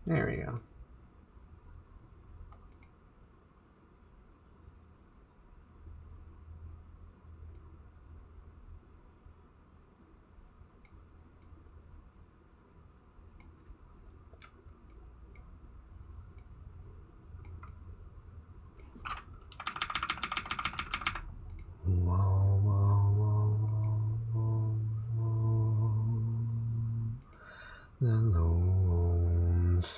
There we go. The lonesome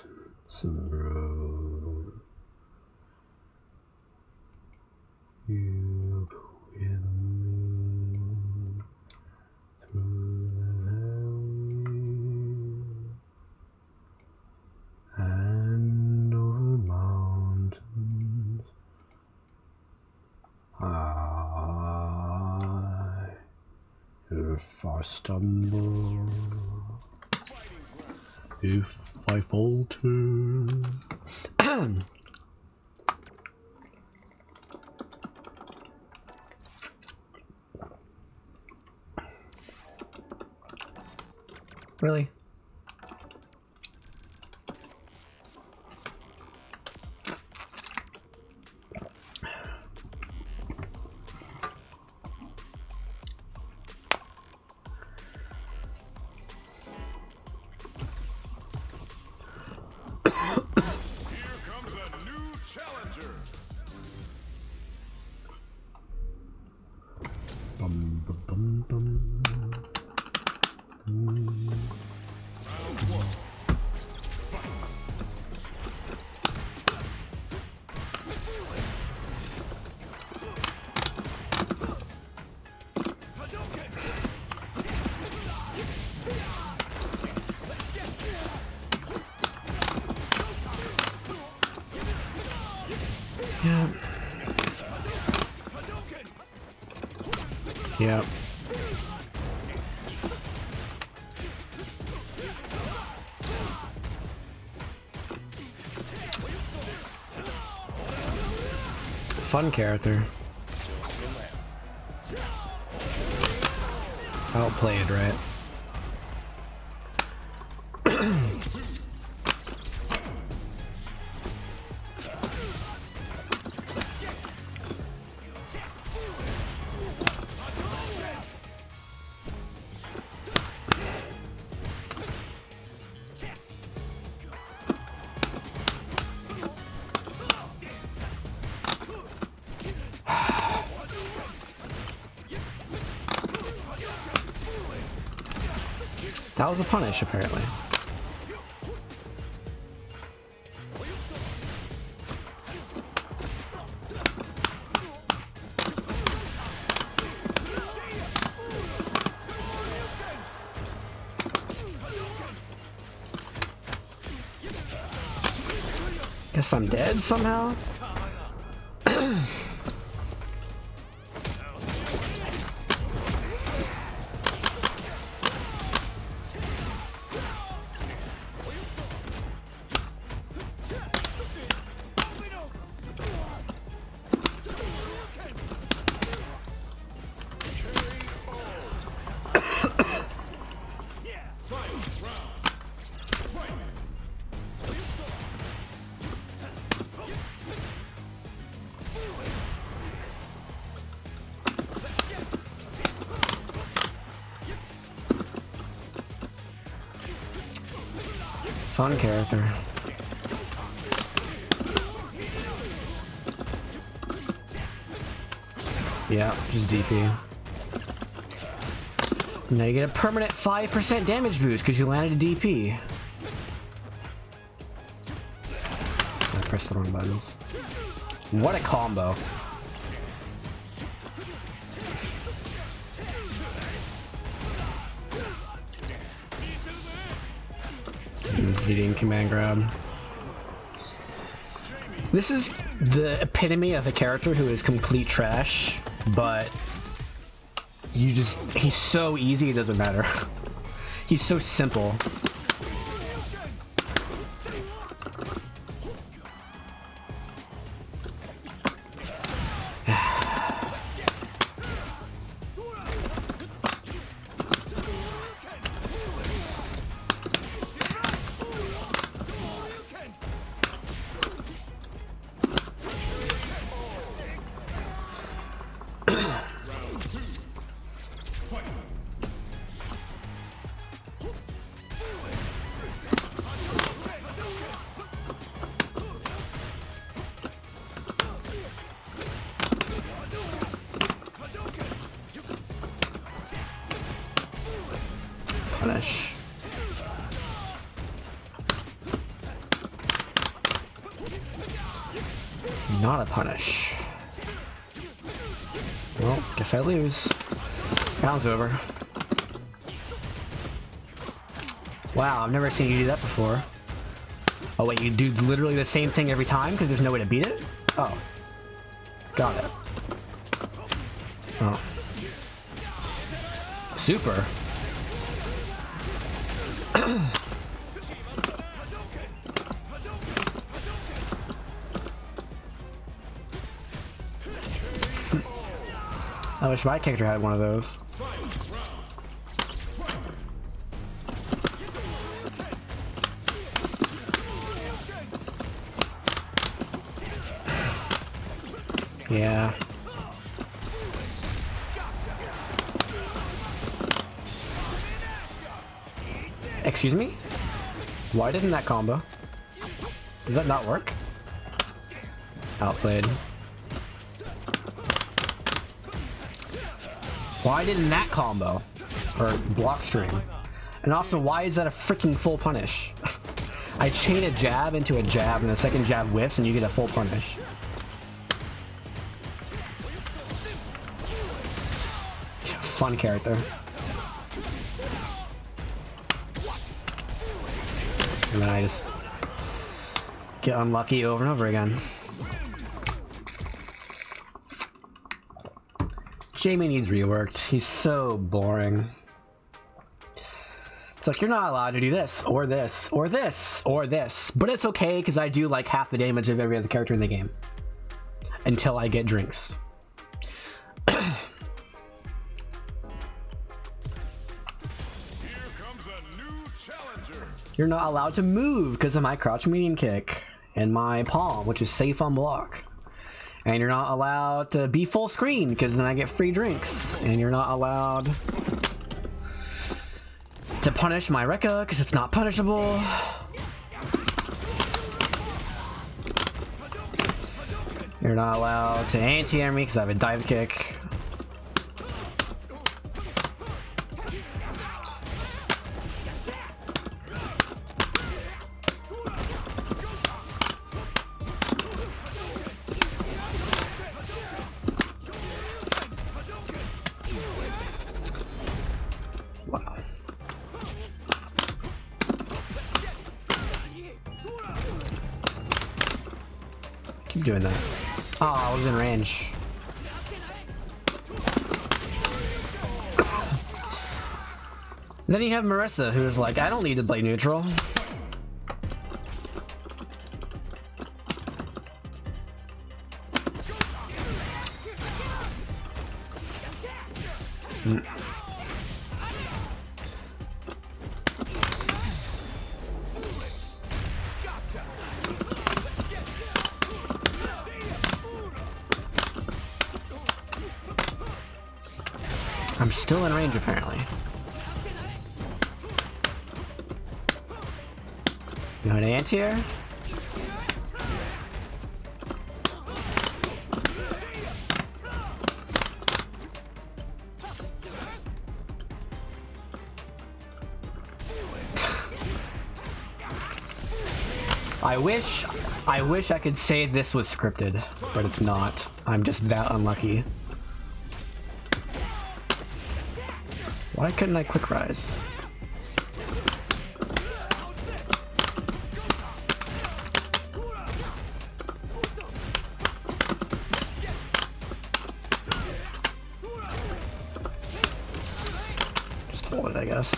road, you go with me through the valley and over mountains. If I stumble, if I falter, really? Yeah. Yep. Fun character. Outplayed, right? That was a punish, apparently. Guess I'm dead somehow? Fun character. Yeah, just DP. Now you get a permanent 5% damage boost because you landed a DP. I pressed the wrong buttons. What a combo. Hitting command grab. This is the epitome of a character who is complete trash, but he's so easy it doesn't matter. He's so simple. Punish. Not a punish. Well, guess I lose. Round's over. Wow, I've never seen you do that before. Oh wait, you do literally the same thing every time because there's no way to beat it? Oh. Got it. Oh. Super. I wish my character had one of those. Yeah. Excuse me? Why didn't that combo? Does that not work? Outplayed. Why didn't that combo? Or block stream? And also, why is that a freaking full punish? I chain a jab into a jab and the second jab whiffs and you get a full punish. Fun character. And then I just get unlucky over and over again. Jamie needs reworked. He's so boring. It's like, you're not allowed to do this, or this, or this, or this. But it's okay, because I do like half the damage of every other character in the game. Until I get drinks. You're not allowed to move because of my crouch medium kick and my palm, which is safe on block. And you're not allowed to be full screen because then I get free drinks. And you're not allowed to punish my Rekka because it's not punishable. You're not allowed to anti-air me because I have a dive kick. Wow. Keep doing that. Oh, I was in range. Then you have Marissa, who's like, I don't need to play neutral. I'm still in range, apparently. No an anti-air? I wish I could say this was scripted, but it's not. I'm just that unlucky. Why couldn't I quick rise? Just hold it, I guess.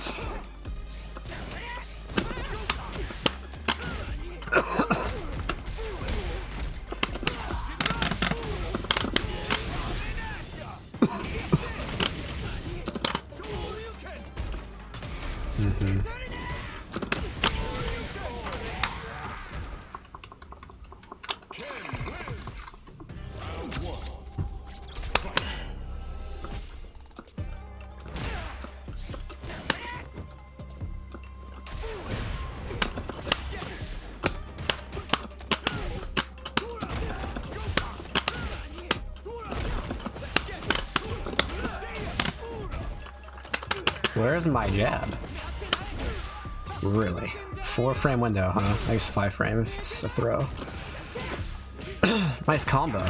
Where's my jab? Really? 4-frame window, huh? I guess 5-frame if it's a throw. Nice combo.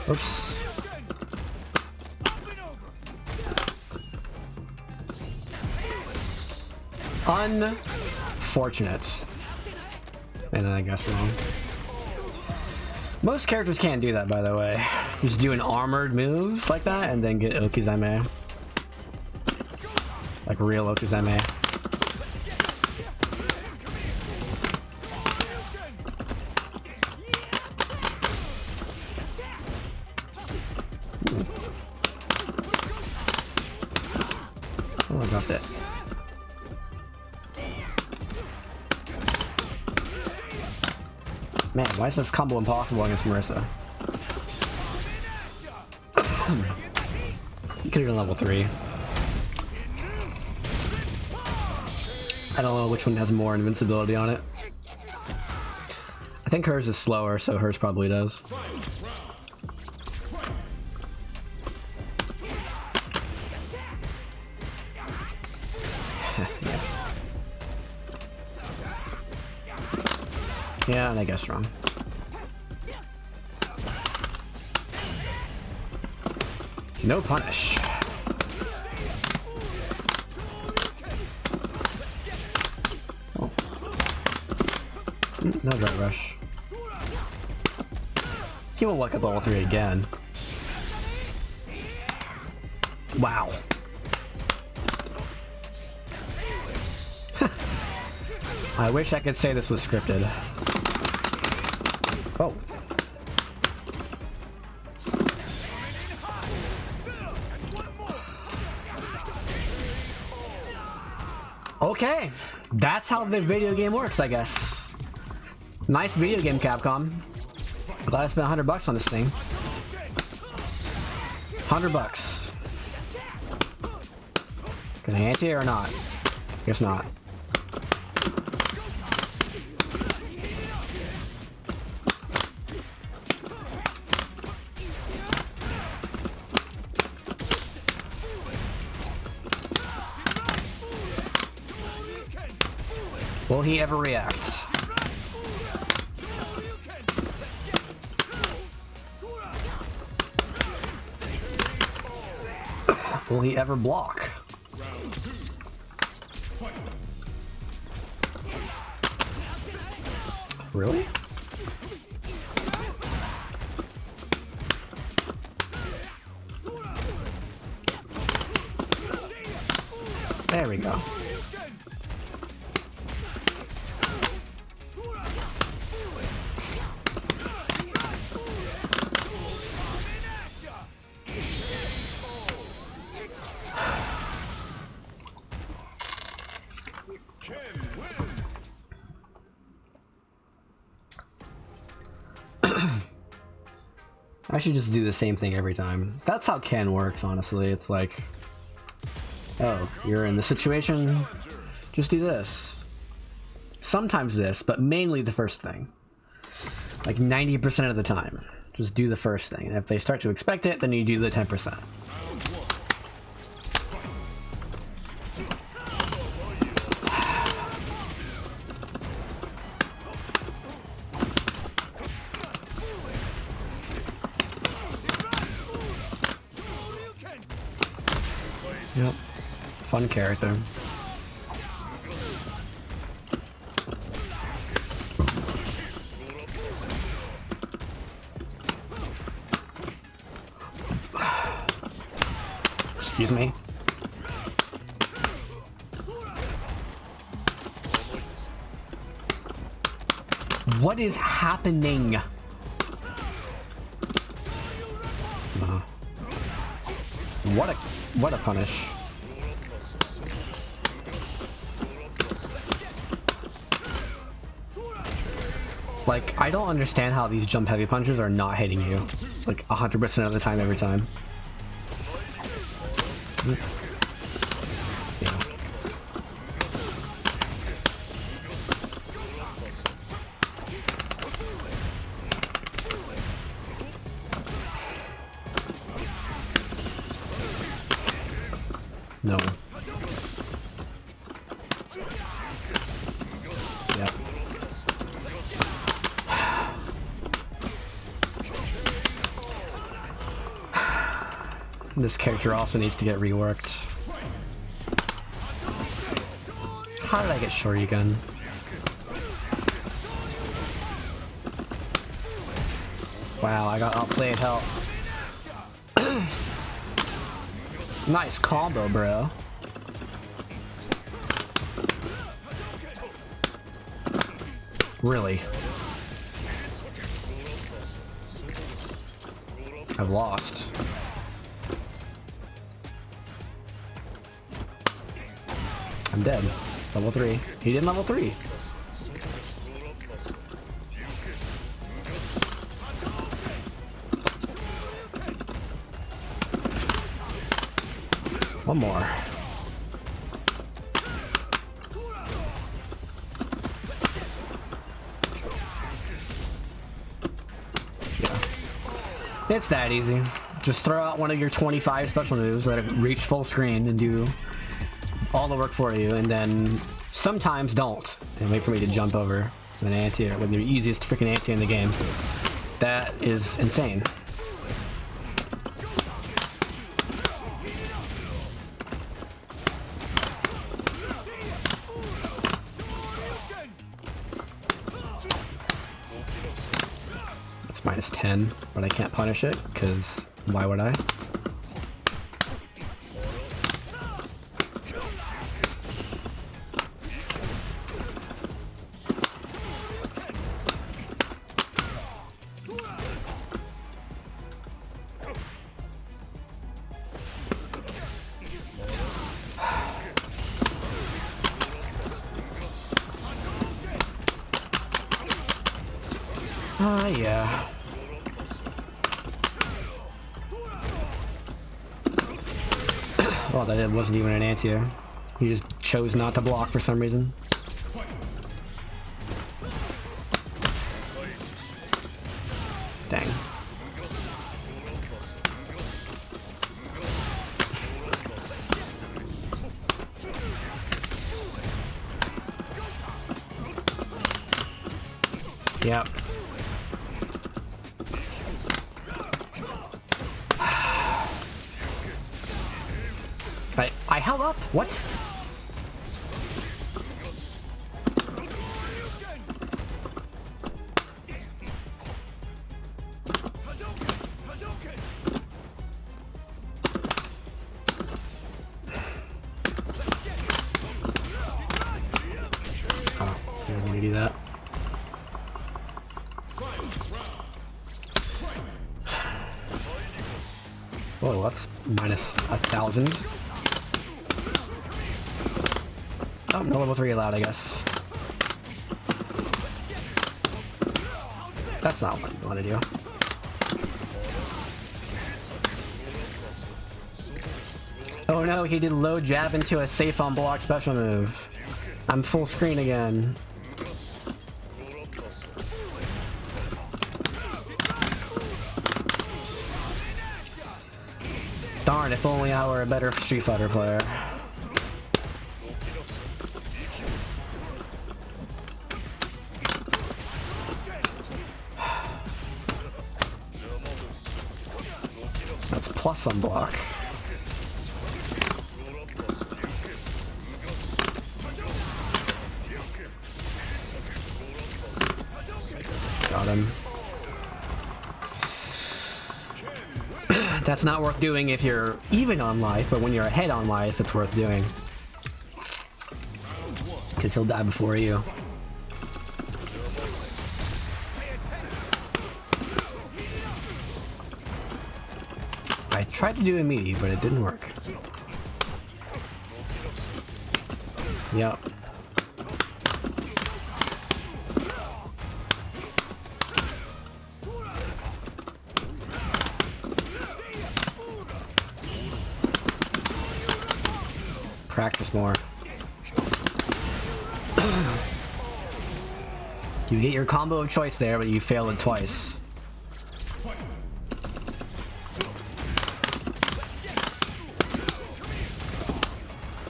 Oops. Unfortunate. And then I guess wrong. Most characters can't do that, by the way. Just do an armored move like that and then get Okizeme. Like real Okizeme. Oh, I dropped it. Man, why is this combo impossible against Marissa? You could have done level 3. I don't know which one has more invincibility on it. I think hers is slower, so hers probably does. Yeah, and I guess wrong. No punish. Oh. No dry rush. He won't look at level 3 again. Wow. I wish I could say this was scripted. Oh. Okay, that's how the video game works, I guess. Nice video game, Capcom. Glad I spent $100 on this thing. $100. Can I anti or not? Guess not. Will he ever react? Will he ever block? Really? There we go. I should just do the same thing every time. That's how Ken works, honestly. It's like, oh, you're in this situation? Just do this. Sometimes this, but mainly the first thing. Like 90% of the time. Just do the first thing. And if they start to expect it, then you do the 10%. Yep. Fun character. Excuse me. What is happening? What a punish. Like, I don't understand how these jump heavy punches are not hitting you. Like, 100% of the time, every time. Yeah. No. Yeah. This character also needs to get reworked. How did I get Shoryuken? Wow, I got outplayed, hell. Nice combo, bro. Really? I've lost. I'm dead. Level 3. He did level 3. One more. Yeah. It's that easy. Just throw out one of your 25 special moves, let it reach full screen and do all the work for you, and then sometimes don't, and wait for me to jump over an anti-air with your easiest freaking anti in the game. That is insane. That's -10, but I can't punish it, because why would I? Yeah. Well, that wasn't even an anti-air. He just chose not to block for some reason. Dang. Yep. I held up? What? Oh, I didn't want to do that. Whoa, that's -1,000. Oh, no level 3 allowed, I guess. That's not what I want to do. Oh no, he did low jab into a safe on block special move. I'm full screen again. Darn, if only I were a better Street Fighter player. That's plus on block. Got him. That's not worth doing if you're even on life, but when you're ahead on life, it's worth doing. Because he'll die before you. I tried to do a meaty, but it didn't work. Yep. Practice more. You get your combo of choice there, but you failed it twice.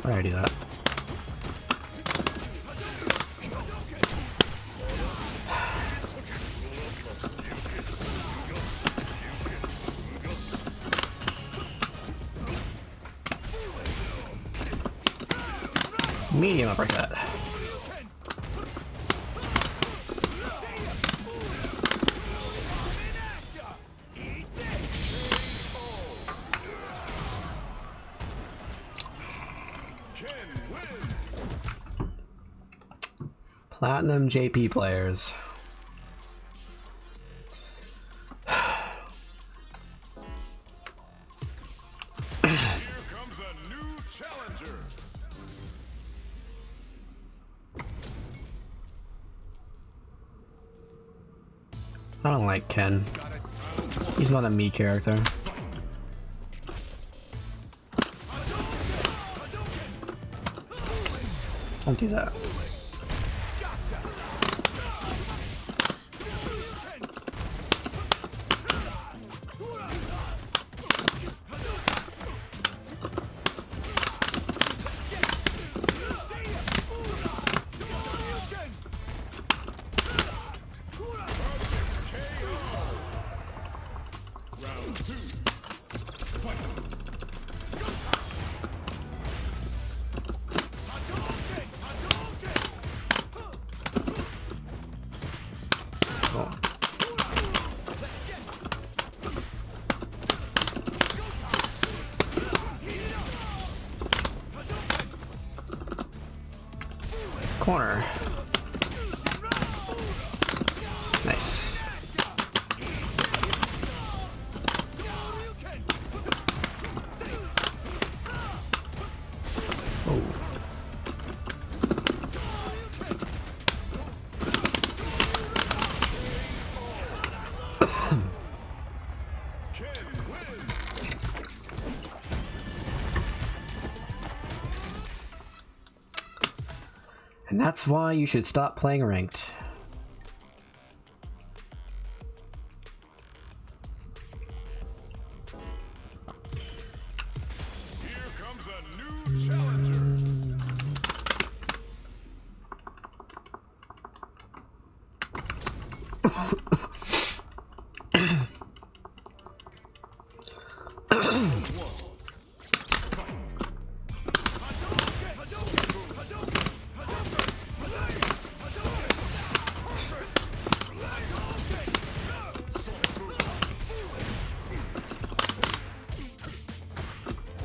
Why did I do that? Medium uppercut. Platinum JP players. I don't like Ken. He's not a me character. Don't do that. Corner. Nice. Oh. And that's why you should stop playing ranked. Here comes a new challenger.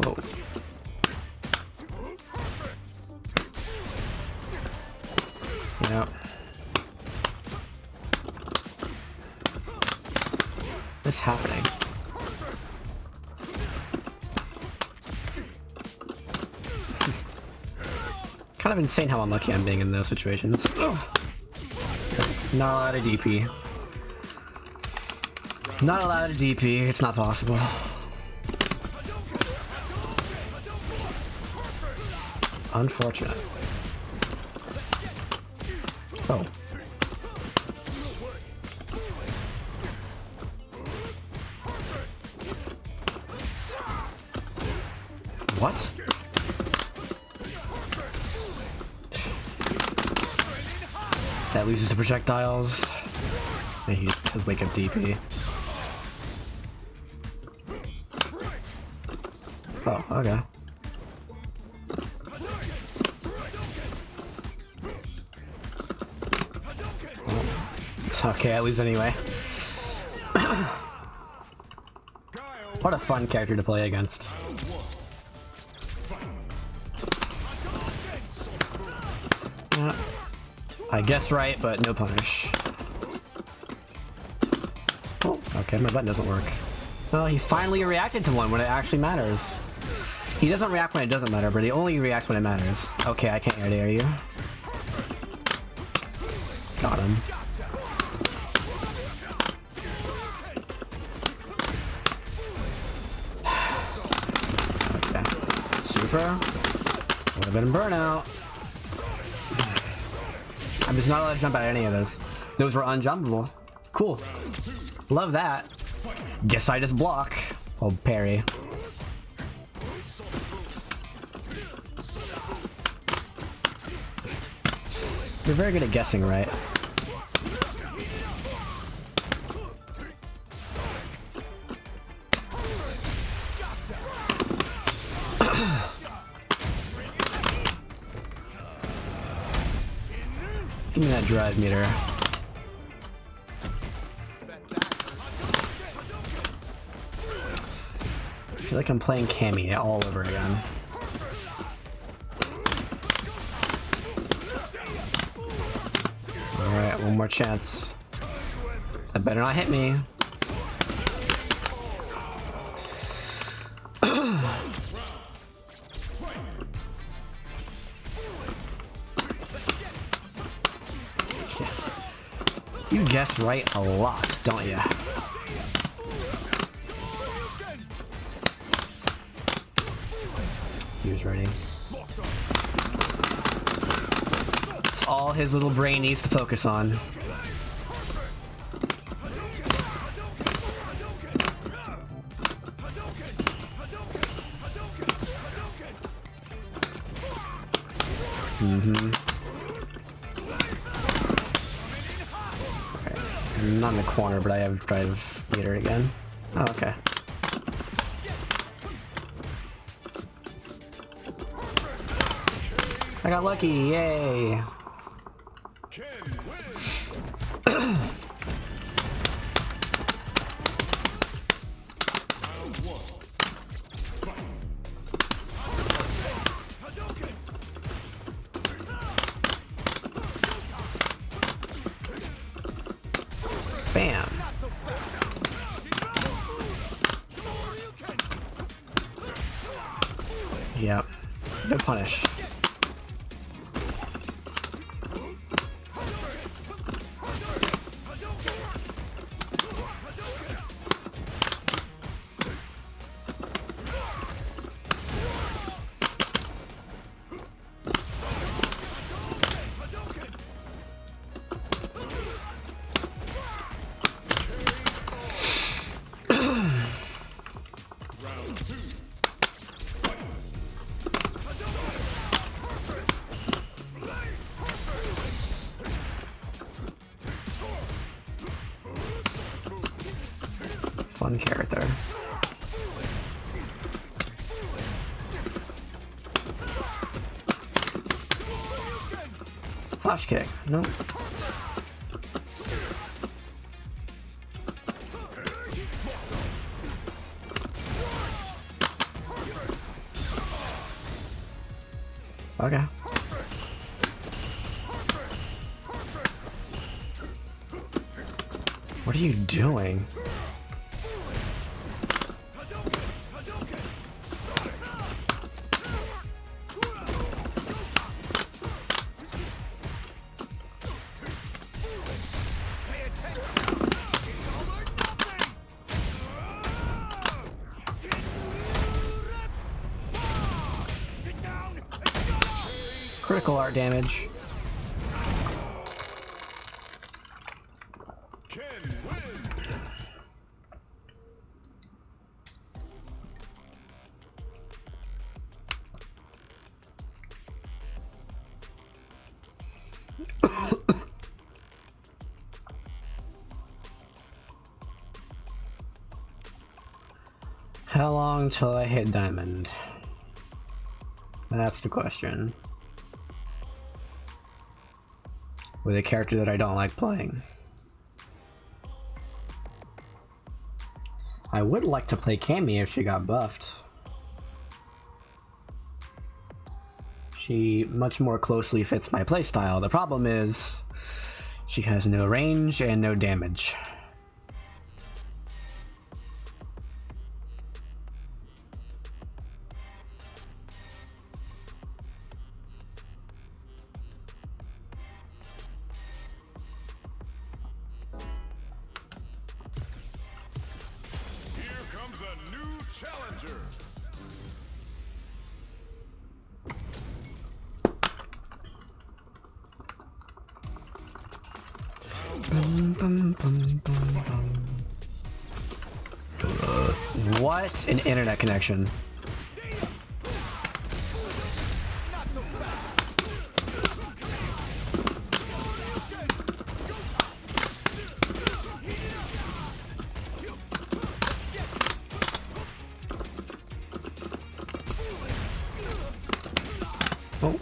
Whoa. Yep. What's happening? Kind of insane how unlucky I'm being in those situations. Ugh. Not allowed to DP. Not allowed to DP, it's not possible. Unfortunate. Oh. What? That loses the projectiles. And he has wake up DP. Oh, okay. It's okay, I lose anyway. What a fun character to play against. Yeah. I guess right, but no punish. Oh, okay, my button doesn't work. Oh, he finally reacted to one when it actually matters. He doesn't react when it doesn't matter, but he only reacts when it matters. Okay, I can't dare you. Got him. Okay. Super. Would have been burnout. I'm just not allowed to jump at any of those. Those were unjumpable. Cool. Love that. Guess I just block. Oh, parry. You're very good at guessing, right? Give me that drive meter. I feel like I'm playing Cammy all over again. Alright, one more chance. That better not hit me. You guess right a lot, don't you? He was ready. It's all his little brain needs to focus on. I'm not in the corner, but I have drive meter again. Oh, okay. I got lucky, yay! Bam! Yep. No punish. Fun character. Flash kick. Nope. Okay. What are you doing? Critical art damage. How long till I hit diamond? That's the question. With a character that I don't like playing. I would like to play Cammy if she got buffed. She much more closely fits my playstyle. The problem is, she has no range and no damage. Here comes a new challenger. What an internet connection. Oh.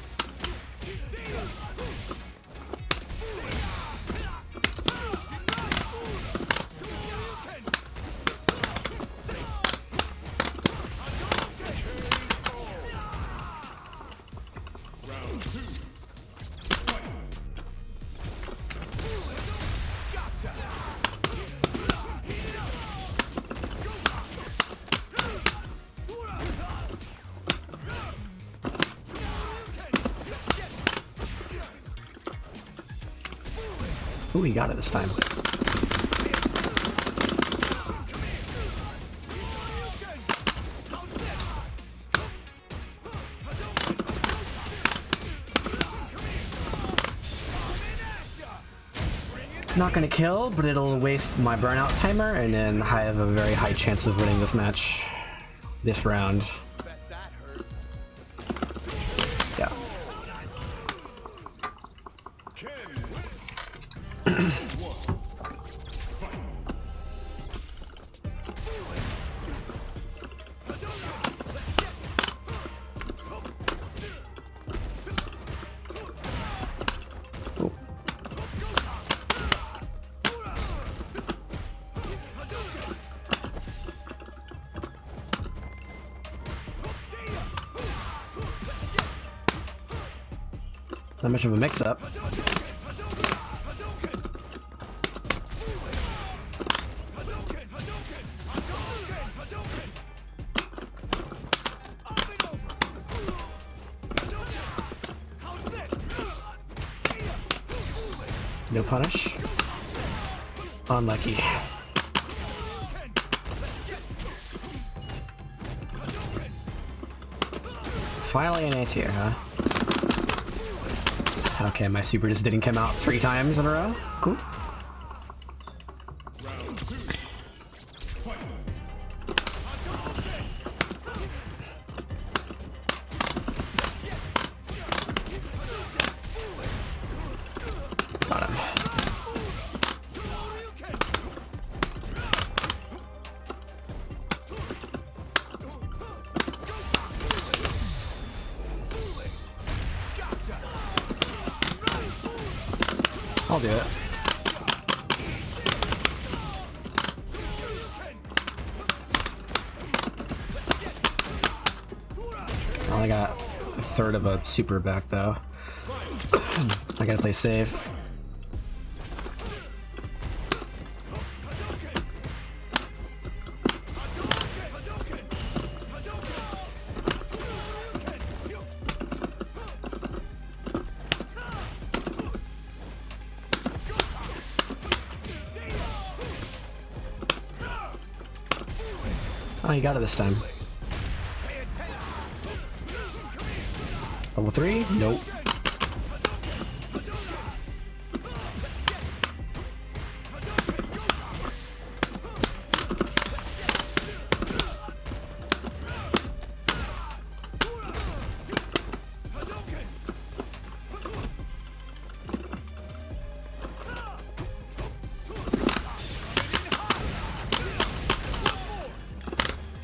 Ooh, he got it this time. Not gonna kill, but it'll waste my burnout timer, and then I have a very high chance of winning this match. This round. Yeah. Not much of a mix-up. No punish. Unlucky. Finally an anti-air, huh? Okay, my super just didn't come out 3 times in a row. Cool. Got him. I'll do it. I only got a third of a super back though. I gotta play safe. Oh, you got it this time. Level 3? Nope.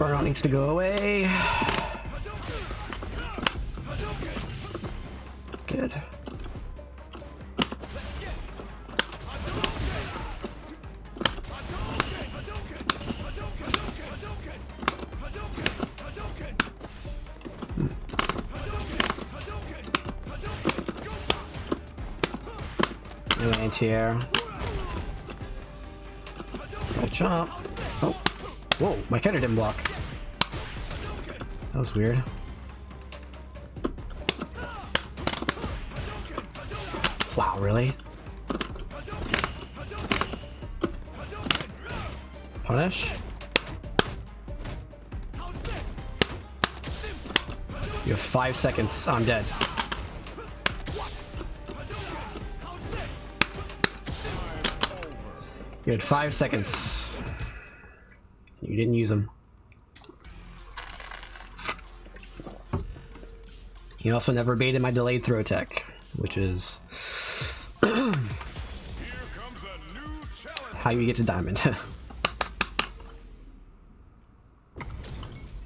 Burnout needs to go away. Good. No anti-air. Right jump. Oh. Whoa, my counter didn't block. That was weird. Wow, really? Punish? You have 5 seconds. I'm dead. You had 5 seconds. You didn't use them. You also never baited my delayed throw tech, which is how you get to diamond.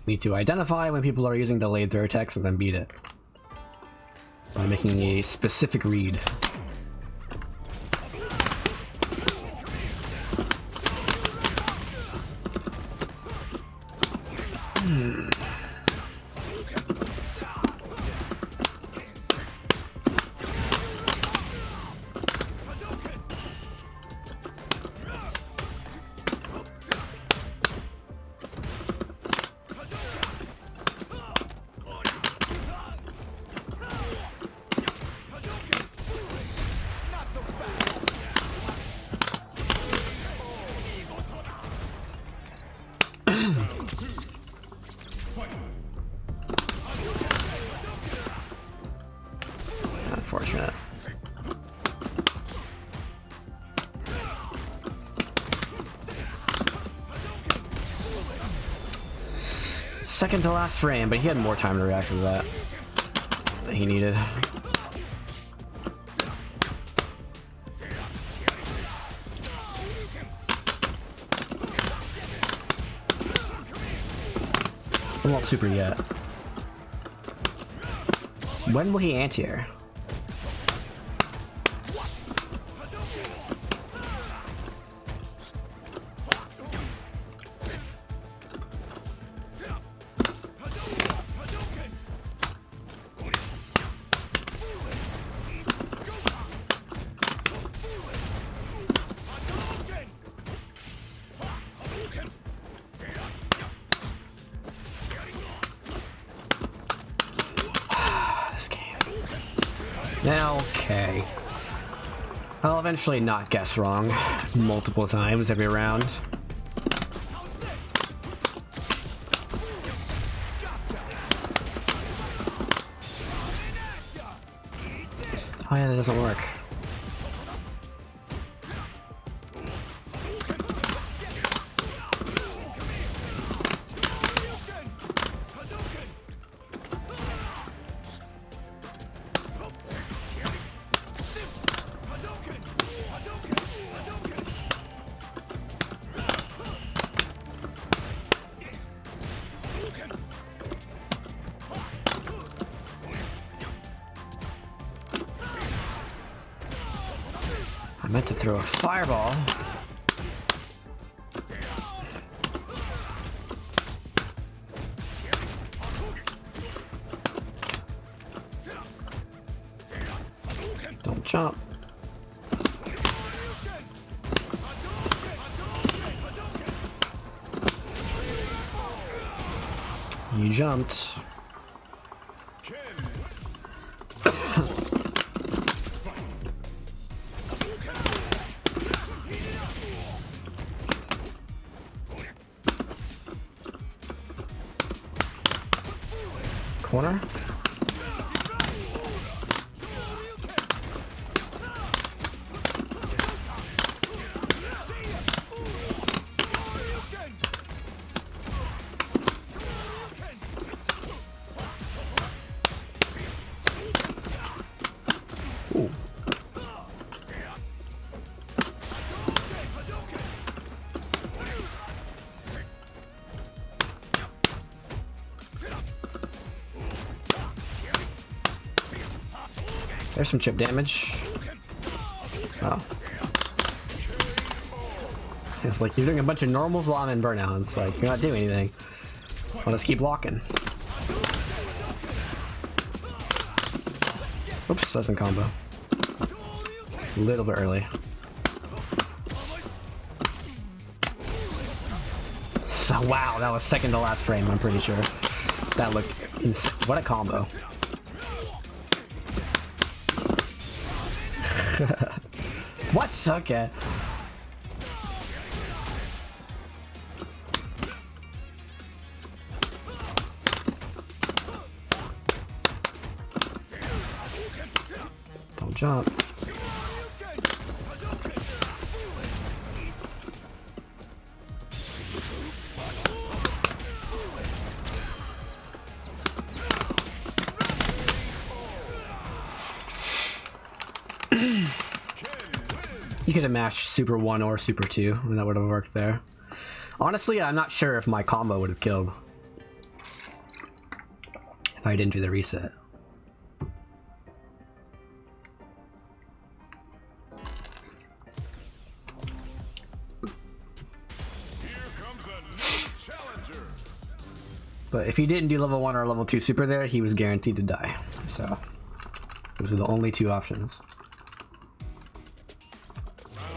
Need to identify when people are using delayed throw techs and then beat it by making a specific read. Unfortunate. Second to last frame, but he had more time to react to that than he needed. I won't super yet. When will he anti-air? Okay. I'll eventually not guess wrong multiple times every round. Oh yeah, that doesn't work. I meant to throw a fireball. Don't jump. You jumped. Corner. Ooh. There's some chip damage. Oh. It's like you're doing a bunch of normals while I'm in burnout. It's like you're not doing anything. I'll just keep blocking. Oops, doesn't combo. A little bit early. So, wow, that was second to last frame, I'm pretty sure. That looked insane. What a combo. What? Okay. Don't jump. You could have mashed Super 1 or Super 2, and that would have worked there. Honestly, I'm not sure if my combo would have killed. If I didn't do the reset. But if he didn't do level 1 or level 2 super there, he was guaranteed to die. So, those are the only two options.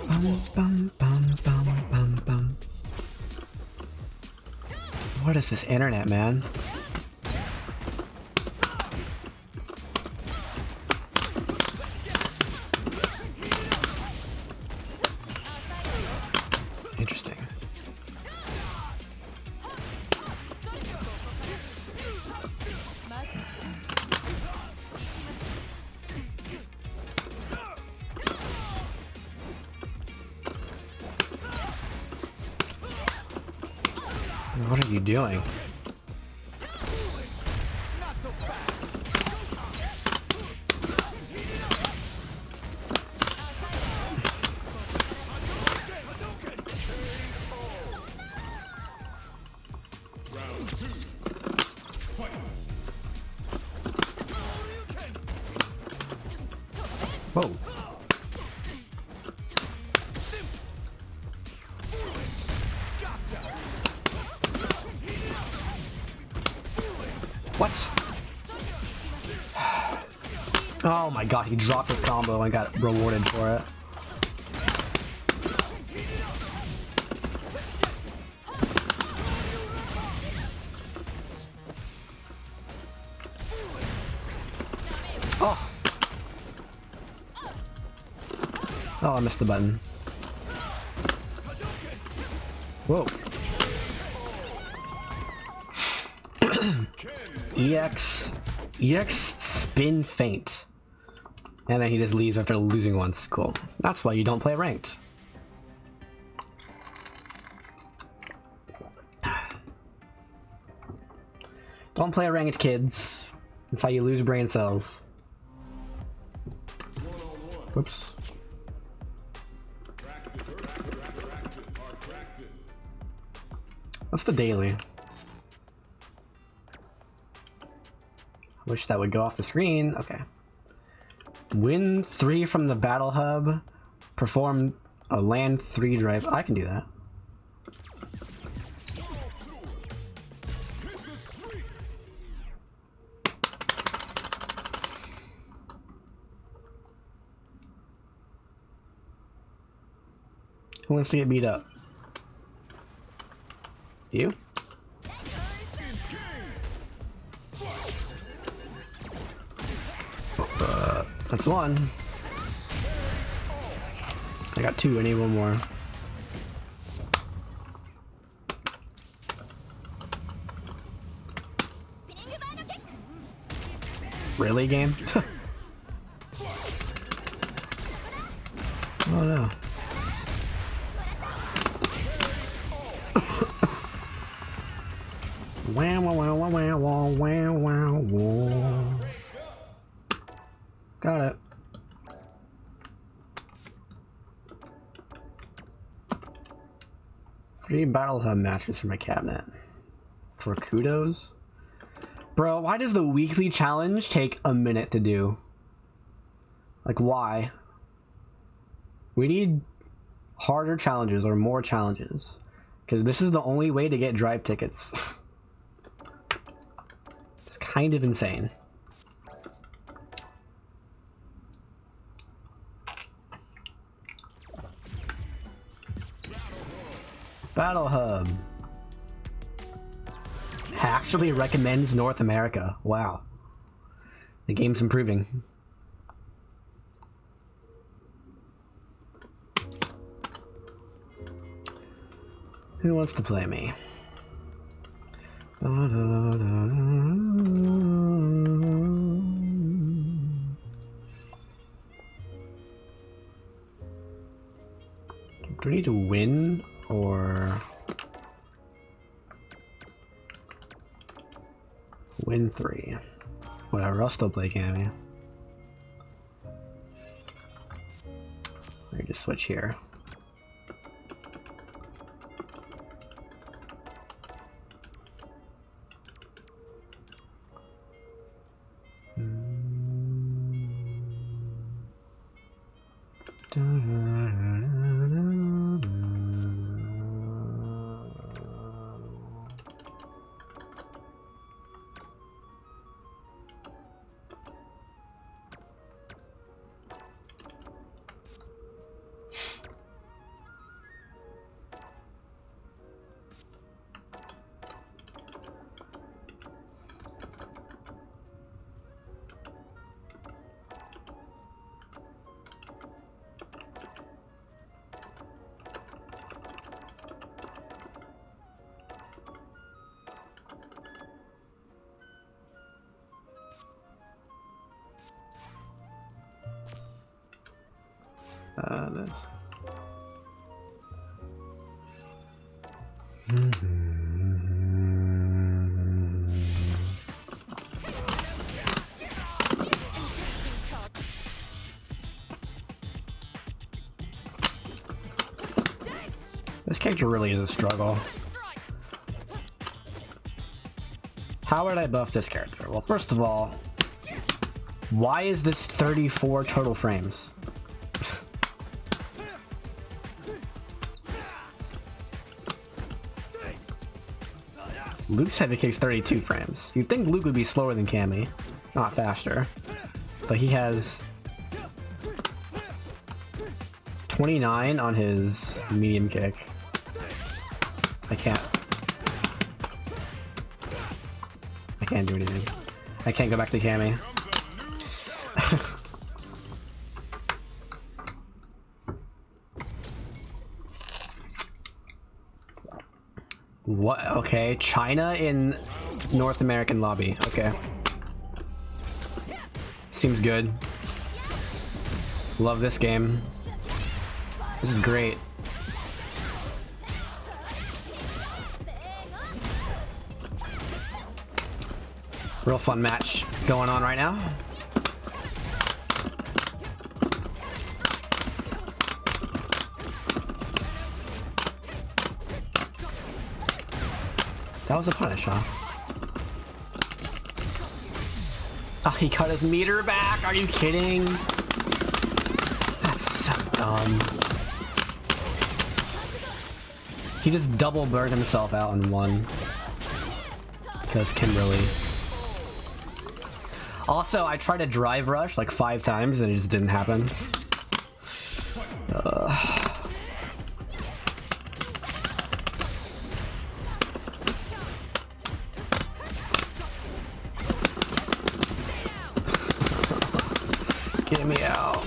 Bum, bum, bum, bum, bum, bum. What is this internet, man? Interesting. What are you doing? Whoa. What? Oh my god, he dropped his combo and got rewarded for it. Oh! Oh, I missed the button. Whoa. EX spin feint. And then he just leaves after losing once. Cool. That's why you don't play ranked. Don't play ranked, kids. That's how you lose brain cells. Whoops. What's the daily? Wish that would go off the screen. Okay. Win 3 from the battle hub. Perform a land 3 drive. I can do that. Who wants to get beat up? You? That's one. I got 2, I need 1 more. Really, game? Oh no. Wow, wow, wow, wow, wow, wow, wow, wow. Got it. Three battle hub matches for my cabinet. For kudos? Bro, why does the weekly challenge take a minute to do? Like, why? We need harder challenges or more challenges. Because this is the only way to get drive tickets. It's kind of insane. Battle Hub. Actually recommends North America. Wow. The game's improving. Who wants to play me? Do we need to win or win 3? Whatever, I'll still play Cammy. Let me just switch here. This. This character really is a struggle. How would I buff this character? Well, first of all, why is this 34 total frames? Luke's heavy kick's 32 frames. You'd think Luke would be slower than Cammy, not faster. But he has 29 on his medium kick. I can't do anything. I can't go back to Cammy. What? Okay, China in North American lobby. Okay. Seems good. Love this game. This is great. Real fun match going on right now. That was a punish, huh? Oh, he cut his meter back. Are you kidding? That's so dumb. He just double burned himself out in one. Because Kimberly. Also, I tried to drive rush like 5 times and it just didn't happen. Get me out.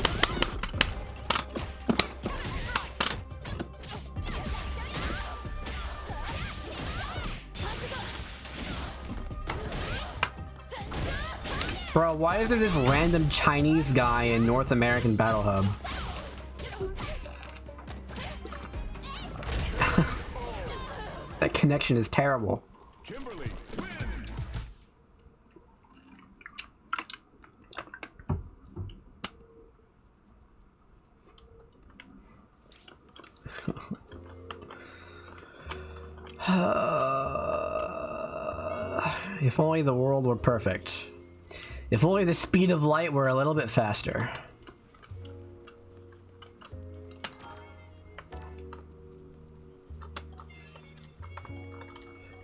Bro, why is there this random Chinese guy in North American Battle Hub? That connection is terrible. Kimberly wins. If only the world were perfect. If only the speed of light were a little bit faster.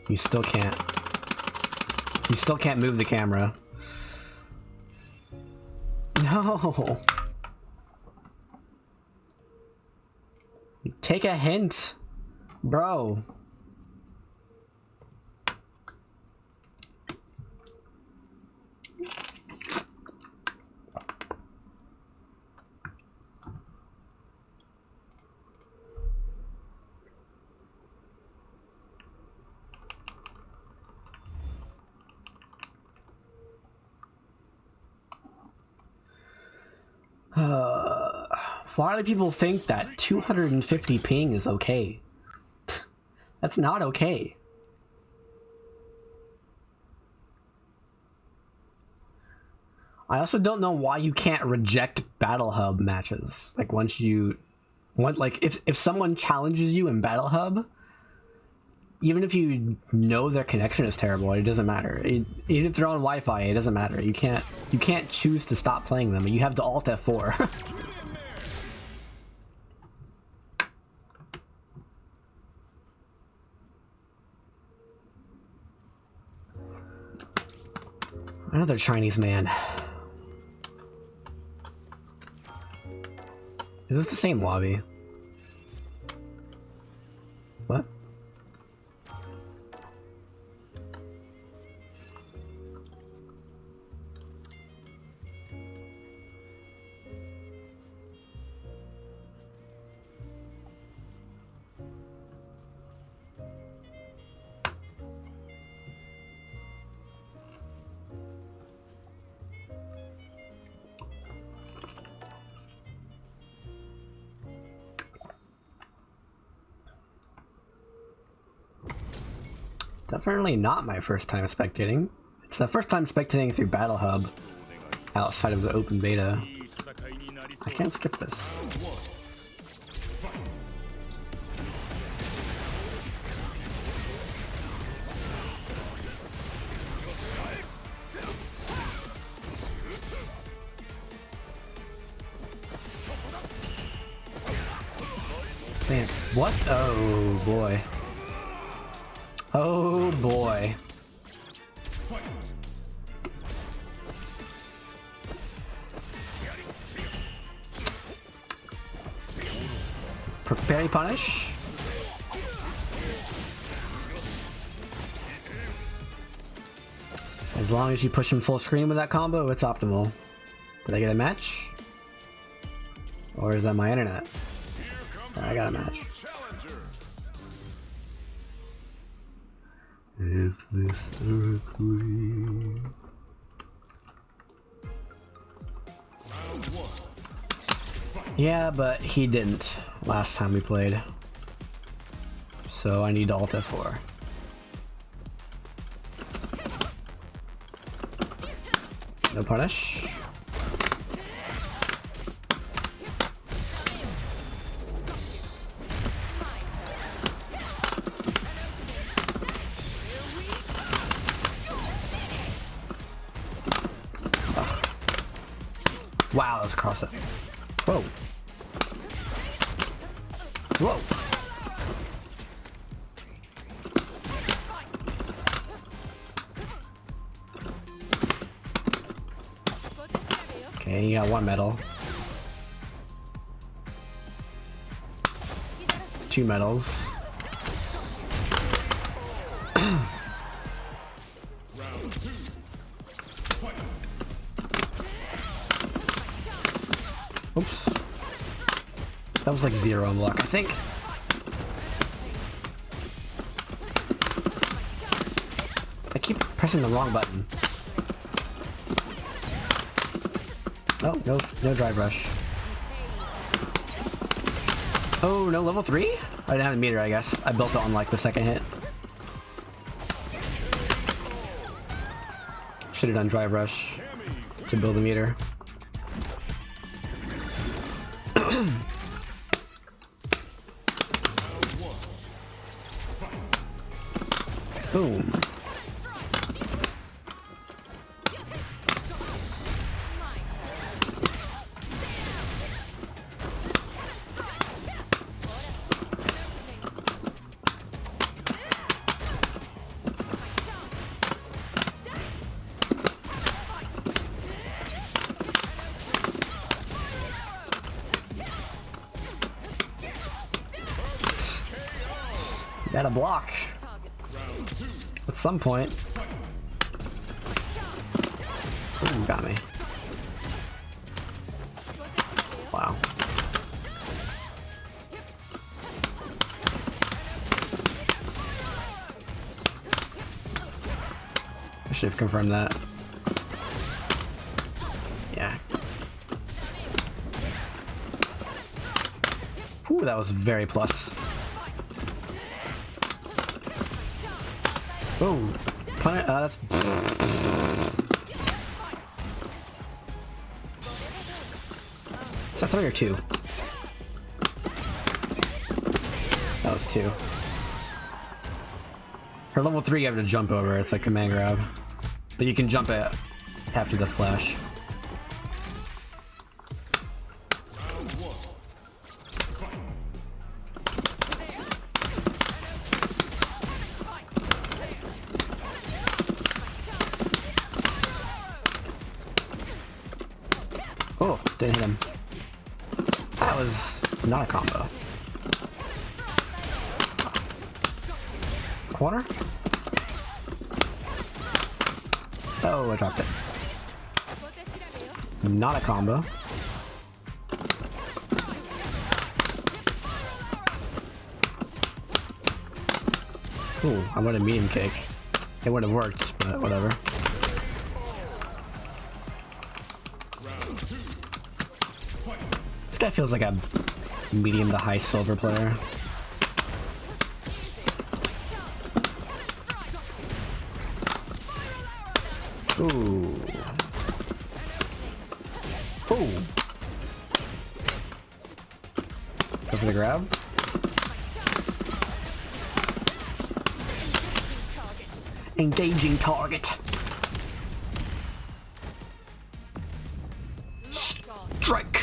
You still can't. You still can't move the camera. No! Take a hint, bro. Why do people think that 250 ping is okay? That's not okay. I also don't know why you can't reject Battle Hub matches. Like once you like if someone challenges you in Battle Hub, even if you know their connection is terrible, it doesn't matter. Even if they're on Wi-Fi, it doesn't matter. You can't choose to stop playing them. You have the Alt F4. Another Chinese man. Is this the same lobby? What? Definitely not my first time spectating. It's the first time spectating through Battle Hub outside of the open beta. I can't skip this. Man, what? Oh boy. Oh boy. Parry punish. As long as you push him full screen with that combo, it's optimal. Did I get a match? Or is that my internet? I got a match. If this earthquake. Yeah, but he didn't last time we played. So I need Alt F4. No punish. Wow, that's a cross up. Whoa. Whoa. Okay, you got one medal. 2 medals. Oops. That was like 0 in luck, I think. I keep pressing the wrong button. Oh, no drive rush. Oh, no level 3? I didn't have a meter, I guess. I built it on like the second hit. Should have done drive rush to build a meter. Boom. Gotta block. At some point. Ooh, got me. Wow. I should have confirmed that. Yeah. Ooh, that was very plus. Oh, that's. Is that 3 or 2? That was 2. Her level 3 you have to jump over, it's like command grab. But you can jump it after the flash. Oh, didn't hit him. That was not a combo. Corner? Oh, I dropped it. Not a combo. Ooh, I want a medium kick. It would have worked, but whatever. This guy feels like a medium to high silver player. Ooh. Ooh. Go for the grab. Engaging target. Strike.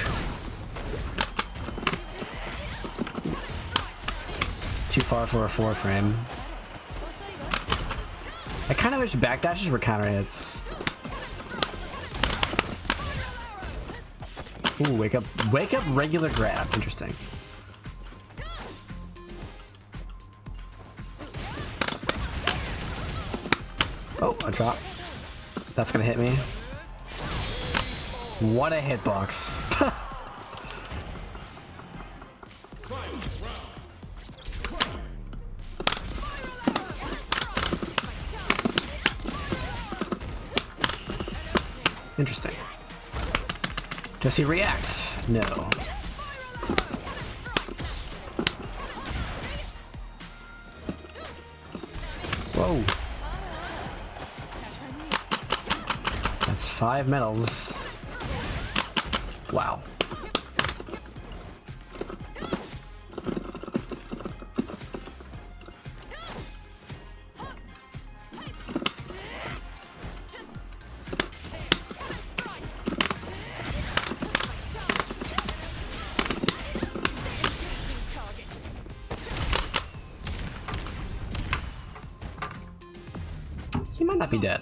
Too far for a 4 frame. I kind of wish backdashes were counter hits. Ooh, wake up regular grab. Interesting. Oh, a drop. That's gonna hit me. What a hitbox. Interesting. Does he react? No. Whoa. That's 5 medals. Wow. He might not be dead.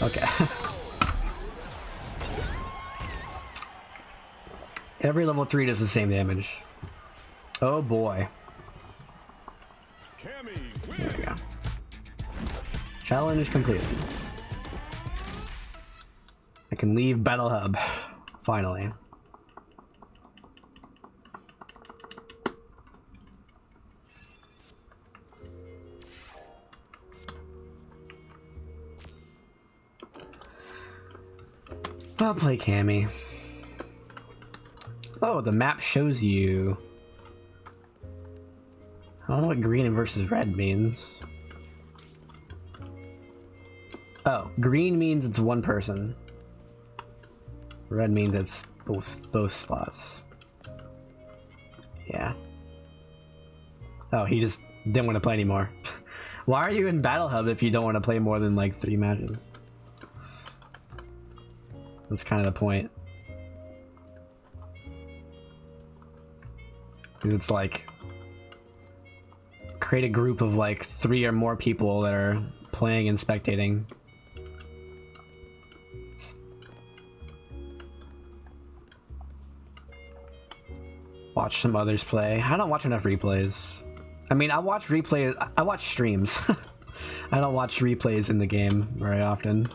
Okay. Every level 3 does the same damage. Oh boy. There we go. Challenge completed. I can leave Battle Hub. Finally. I'll play Cammy. Oh, the map shows you. I don't know what green versus red means. Oh, green means it's one person. Red means it's both slots. Yeah. Oh, he just didn't want to play anymore. Why are you in Battle Hub if you don't want to play more than like 3 matches? That's kind of the point. It's like create a group of like 3 or more people that are playing and spectating. Watch some others play. I don't watch enough replays. I mean, I watch replays. I watch streams. I don't watch replays in the game very often,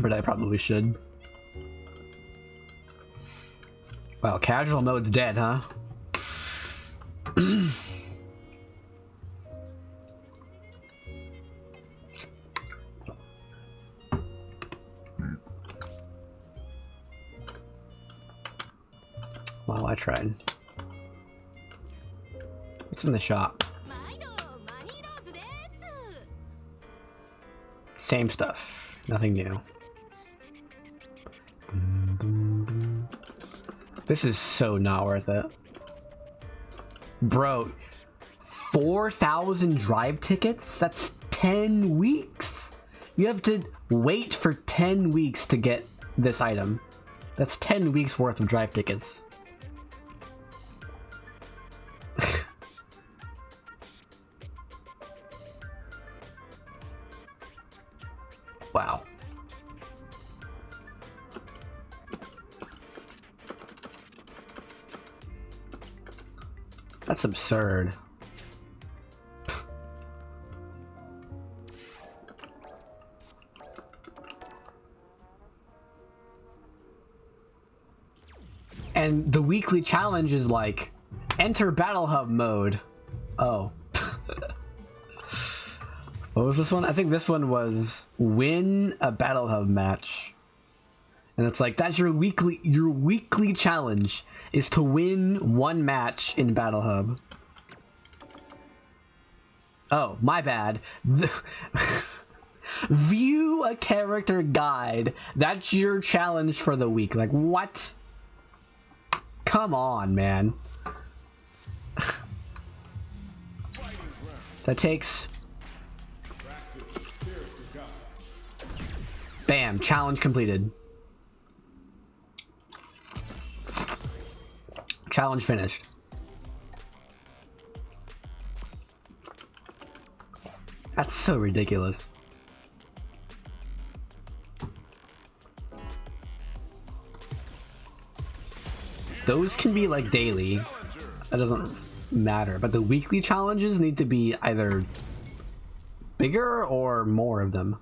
but I probably should. Wow, casual mode's dead, huh? Well, I tried. What's in the shop? Same stuff. Nothing new. This is so not worth it. Bro, 4,000 drive tickets? That's 10 weeks. You have to wait for 10 weeks to get this item. That's 10 weeks worth of drive tickets. Wow. That's absurd. And the weekly challenge is like, enter Battle Hub mode. Oh. What was this one? I think this one was win a Battle Hub match. And it's like, that's your weekly challenge is to win one match in Battle Hub. Oh, my bad. View a character guide. That's your challenge for the week. Like, what? Come on, man. That takes... Bam, challenge completed. Challenge finished. That's so ridiculous. Those can be like daily. That doesn't matter. But the weekly challenges need to be either bigger or more of them.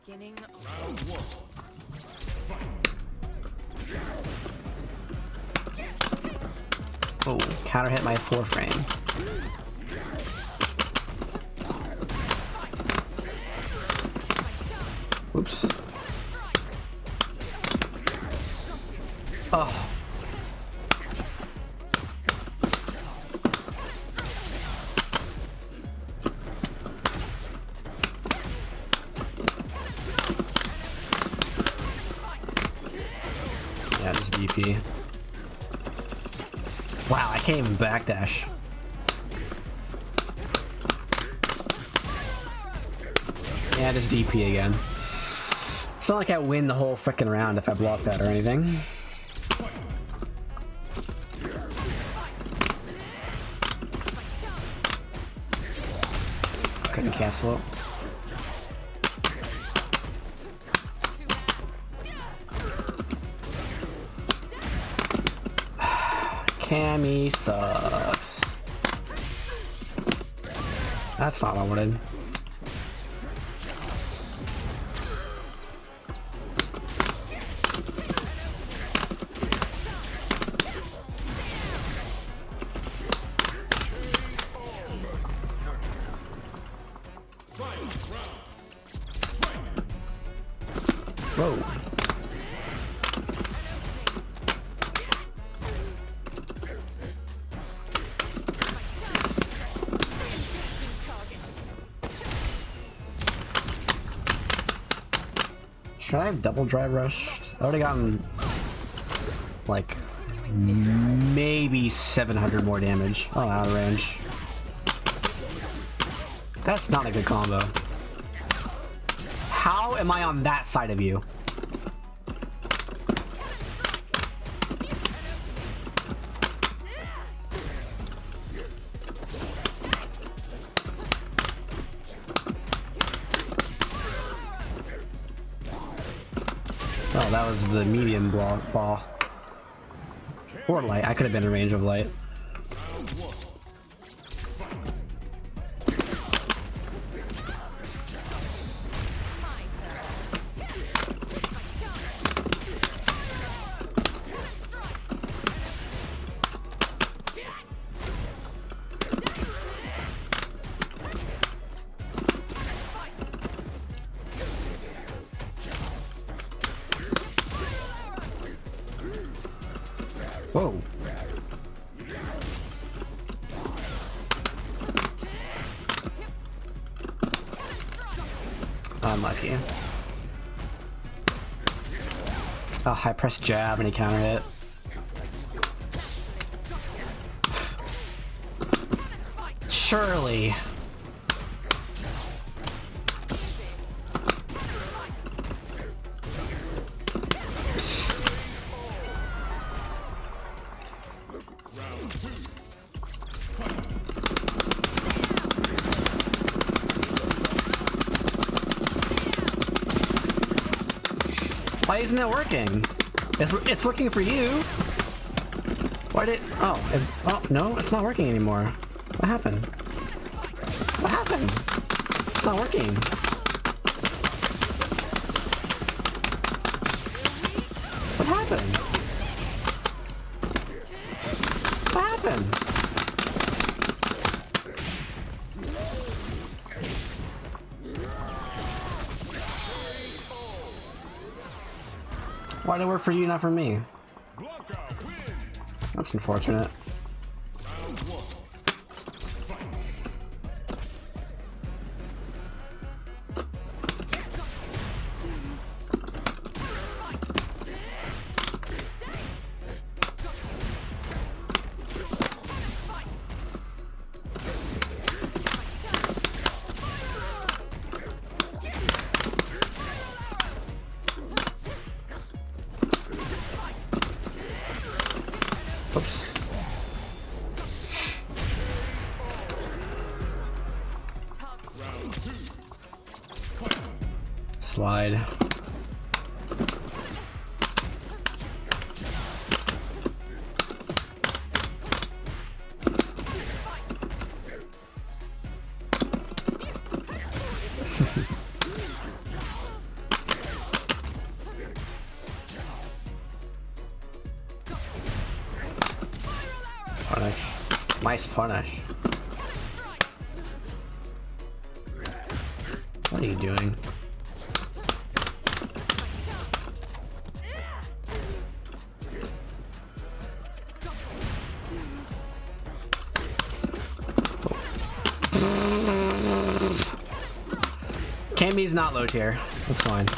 Beginning Round one. Oh, counter hit my 4 frame. Oops. Oh. Yeah, just DP. Wow, I can't even backdash. Yeah, just DP again. It's not like I win the whole frickin' round if I block that or anything. Couldn't cancel it. Cammy sucks. That's not what I wanted. Whoa. Should I have double drive rushed? I would have gotten like maybe 700 more damage. Oh, out of range. That's not a good combo. How am I on that side of you? Oh, that was the medium ball. Or light. I could have been in range of light. Whoa. Unlucky. Oh, I pressed jab and he countered it. Surely. Why isn't it working? It's working for you. Why did? Oh no, it's not working anymore. What happened? What happened? It's not working. What happened? What happened? Why did it work for you, not for me? That's unfortunate. Oops. Slide. Punish. Nice punish. What are you doing? Cammy's not low tier. That's fine.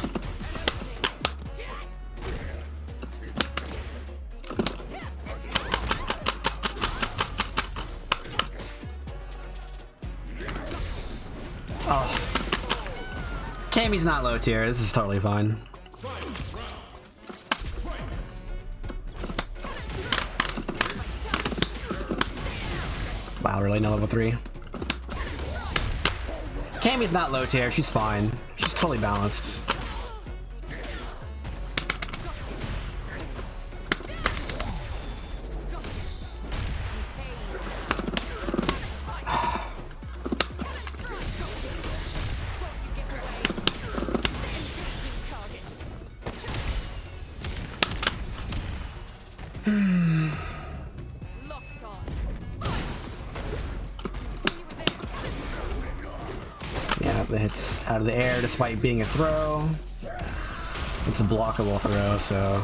Oh. Cammy's not low tier. This is totally fine. Wow, really? No level 3? Cammy's not low tier. She's fine. She's totally balanced. Yeah, the hit's out of the air despite being a throw. It's a blockable throw, so...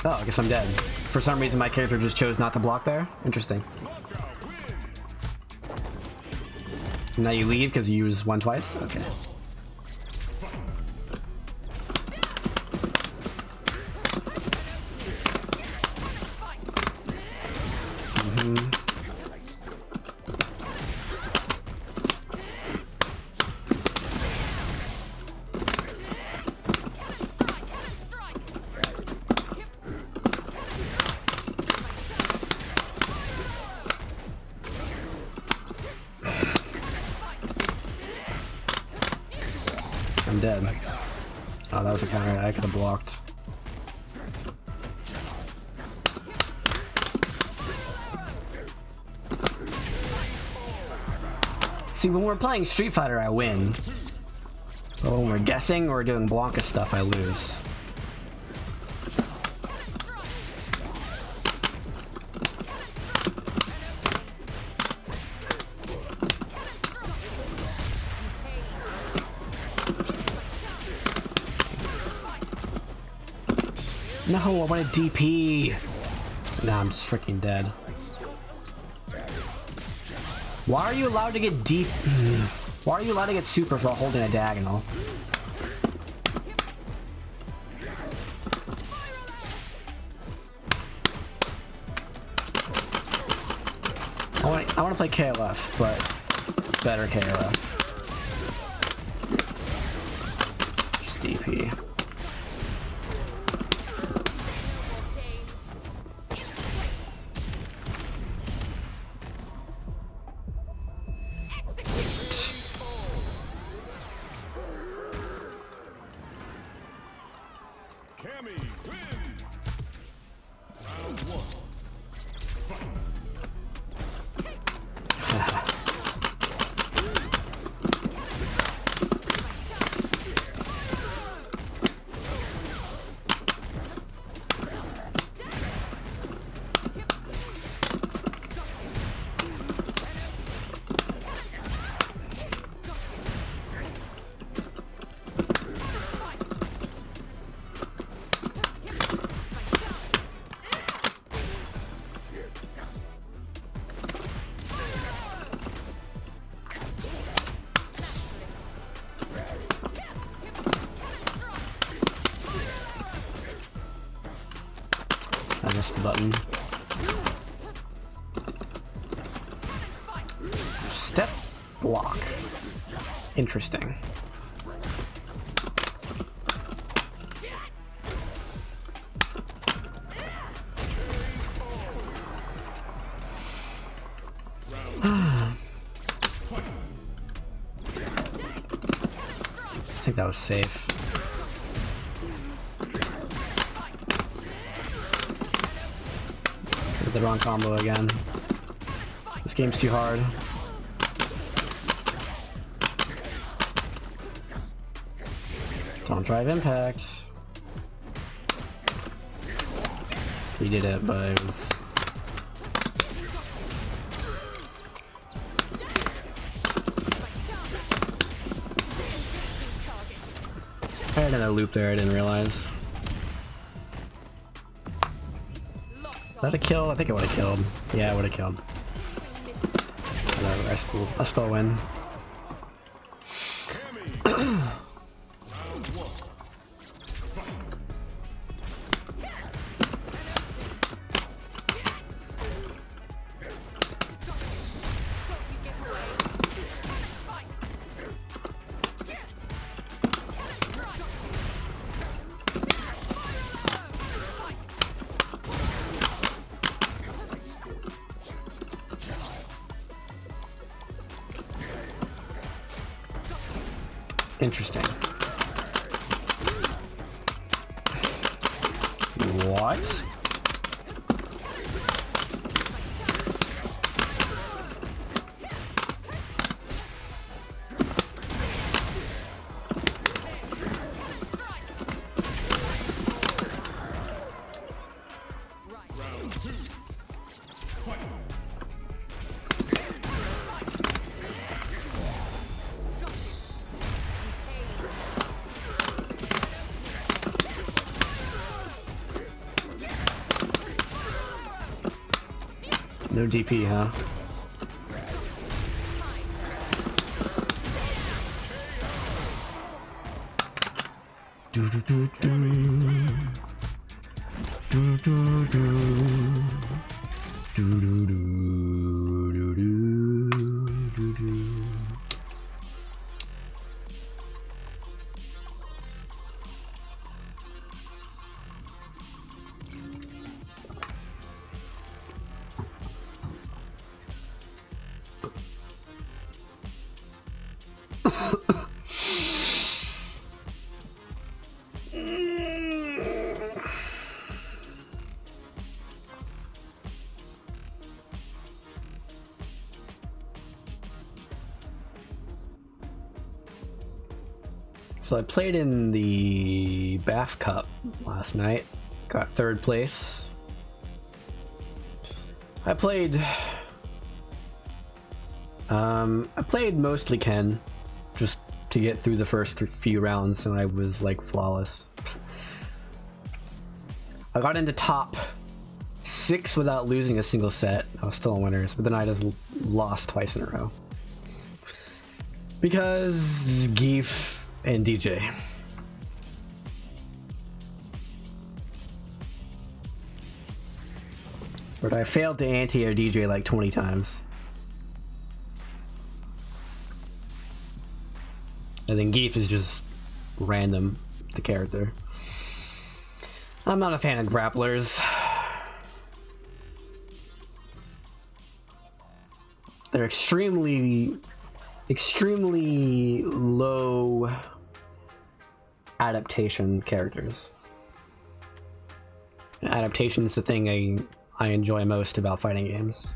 Oh, I guess I'm dead. For some reason my character just chose not to block there. Interesting. Now you leave because you use one twice? Okay. I'm dead. Oh, that was a counter I could have blocked. See, when we're playing Street Fighter, I win. But when we're guessing or doing Blanca stuff, I lose. No, I want a DP. Nah, I'm just freaking dead. Why are you allowed to get deep? Why are you allowed to get supers while holding a diagonal? I want to play KLF, but better KLF. Just DP. I missed the button. Step block. Interesting. I think that was safe. The wrong combo again. This game's too hard. Don't drive impact. He did it, but it was... I had another loop there, I didn't realize. Is that a kill? I think it would have killed. Yeah, it would have killed. Whatever, I still win. Interesting. What? No DP, huh? Do do do do. Do do do. Do do do do do do do. So I played in the BAF Cup last night. Got 3rd place. I played mostly Ken, just to get through the first few rounds, and I was like flawless. I got into top 6 without losing a single set. I was still in winners, but then I just lost twice in a row. Because Geef and DJ. But I failed to anti-air DJ like 20 times. And then Geef is just random, the character. I'm not a fan of grapplers. They're extremely low adaptation characters. And adaptation is the thing I enjoy most about fighting games.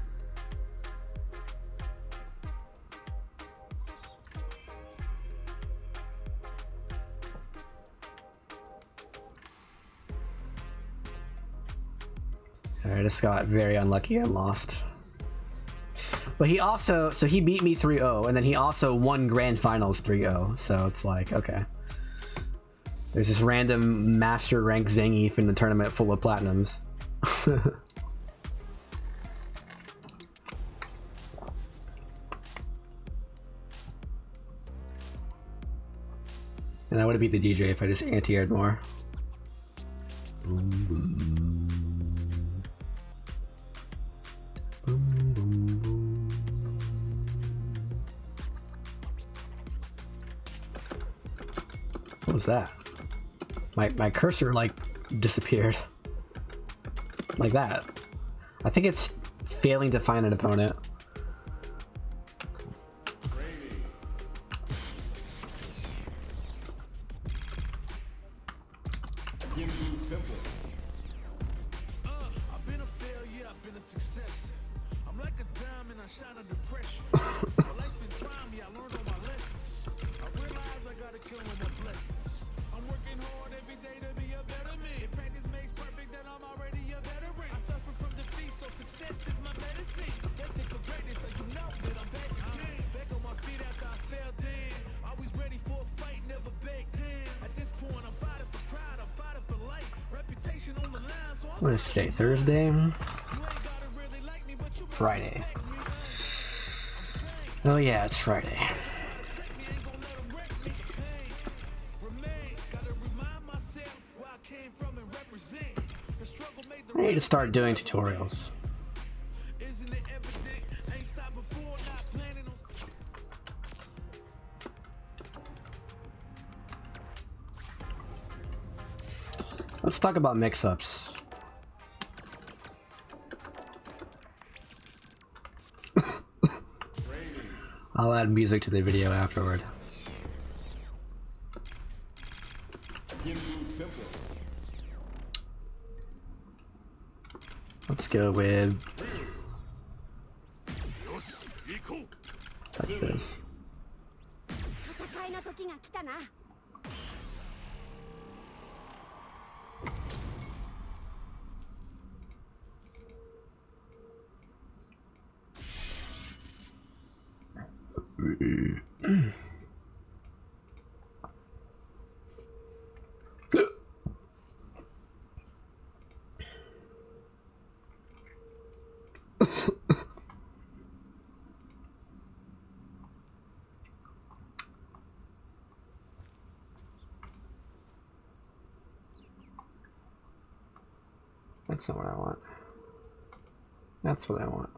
I just got very unlucky and lost. But he also, so he beat me 3-0, and then he also won Grand Finals 3-0, so it's like, okay. There's this random master rank Zangief in the tournament full of platinums. And I would have beat the DJ if I just anti-aired more. What was that? My cursor like disappeared. Like that. I think it's failing to find an opponent. I've been a failure, I've been a success. I'm like a diamond, I shine under pressure. My life's been trying me, I learned all my lessons. I realize I gotta kill all my blessings. I'm working hard every day to be a better man. If practice makes perfect, then I'm already a veteran. I suffer from defeat, so success is my medicine. Destined for greatness, so you know that I'm back again. Back on my feet after I fell then. Always ready for a fight, never backed in. At this point, I'm fighting for pride, I'm fighting for life. Reputation on the line, so I'm What is today? Thursday? Friday. Oh yeah, it's Friday. I need to start doing tutorials. Let's talk about mix-ups. I'll add music to the video afterward. Let's go with like this. That's not what I want. That's what I want.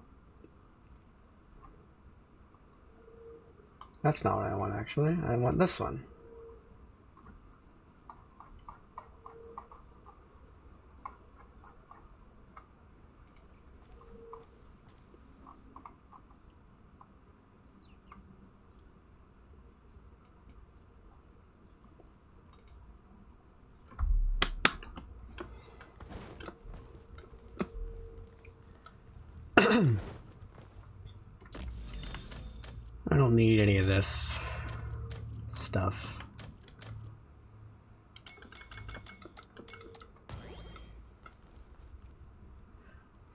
That's not what I want, actually. I want this one. I don't need any of this stuff.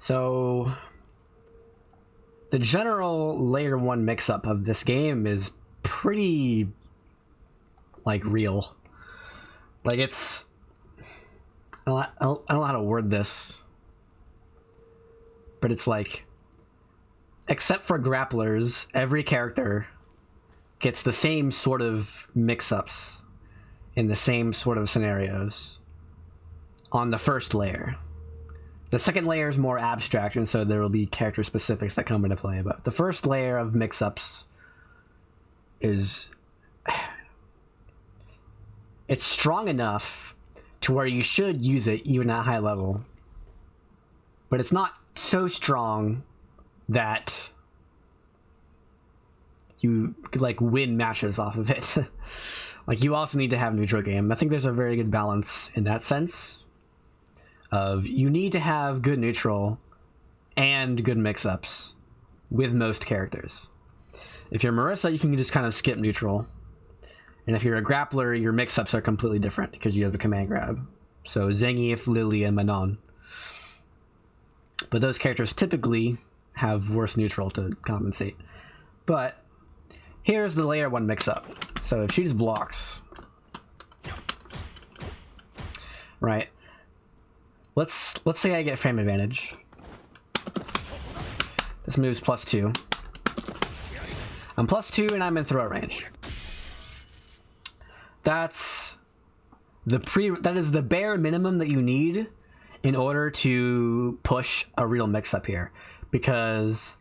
So the general layer 1 mix-up of this game is pretty, like, real. Like, it's... I don't know how to word this. But it's like... Except for grapplers, every character gets the same sort of mix-ups in the same sort of scenarios on the first layer. The second layer is more abstract, and so there will be character specifics that come into play. But the first layer of mix-ups is... It's strong enough to where you should use it even at high level. But it's not so strong that you could, like, win matches off of it. Like, you also need to have neutral game. I think there's a very good balance in that sense. Of you need to have good neutral and good mix-ups with most characters. If you're Marissa, you can just kind of skip neutral. And if you're a grappler, your mix-ups are completely different because you have a command grab. So Zangief, Lily, and Manon. But those characters typically have worse neutral to compensate. But here's the layer 1 mix-up. So if she just blocks, right? Let's say I get frame advantage. This move's +2. I'm +2 and I'm in throw range. That is the bare minimum that you need in order to push a real mix-up here, because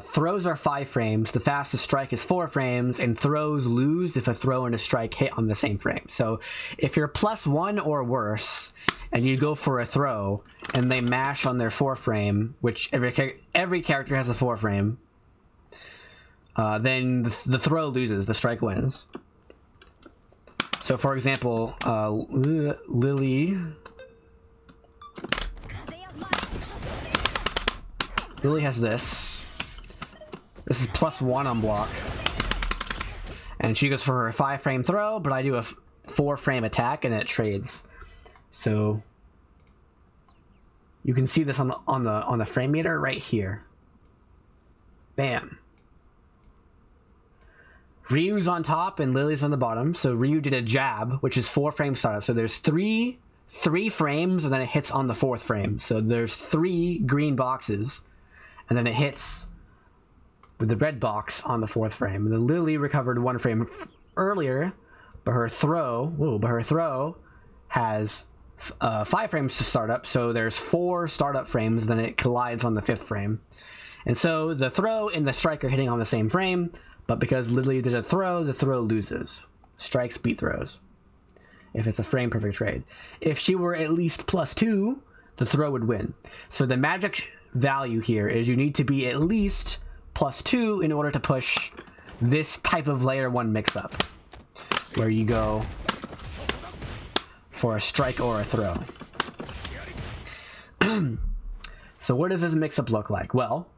throws are 5 frames, the fastest strike is 4 frames, and throws lose if a throw and a strike hit on the same frame. So if you're +1 or worse, and you go for a throw, and they mash on their 4 frame, which every character has a 4 frame, then the throw loses, the strike wins. So for example, Lily has this. This is +1 on block. And she goes for her 5 frame throw, but I do a 4 frame attack and it trades. So you can see this on the frame meter right here. Bam. Ryu's on top and Lily's on the bottom. So Ryu did a jab, which is 4 frame startup. So there's three frames and then it hits on the 4th frame. So there's 3 green boxes and then it hits with the red box on the 4th frame. And then Lily recovered 1 frame earlier, but her throw has 5 frames to start up. So there's 4 startup frames, then it collides on the 5th frame. And so the throw and the strike are hitting on the same frame, but because Lily did a throw, the throw loses. Strikes beat throws if it's a frame perfect trade. If she were at least +2, the throw would win. So the magic value here is you need to be at least +2 in order to push this type of layer 1 mix-up, where you go for a strike or a throw. So what does this mix-up look like? Well,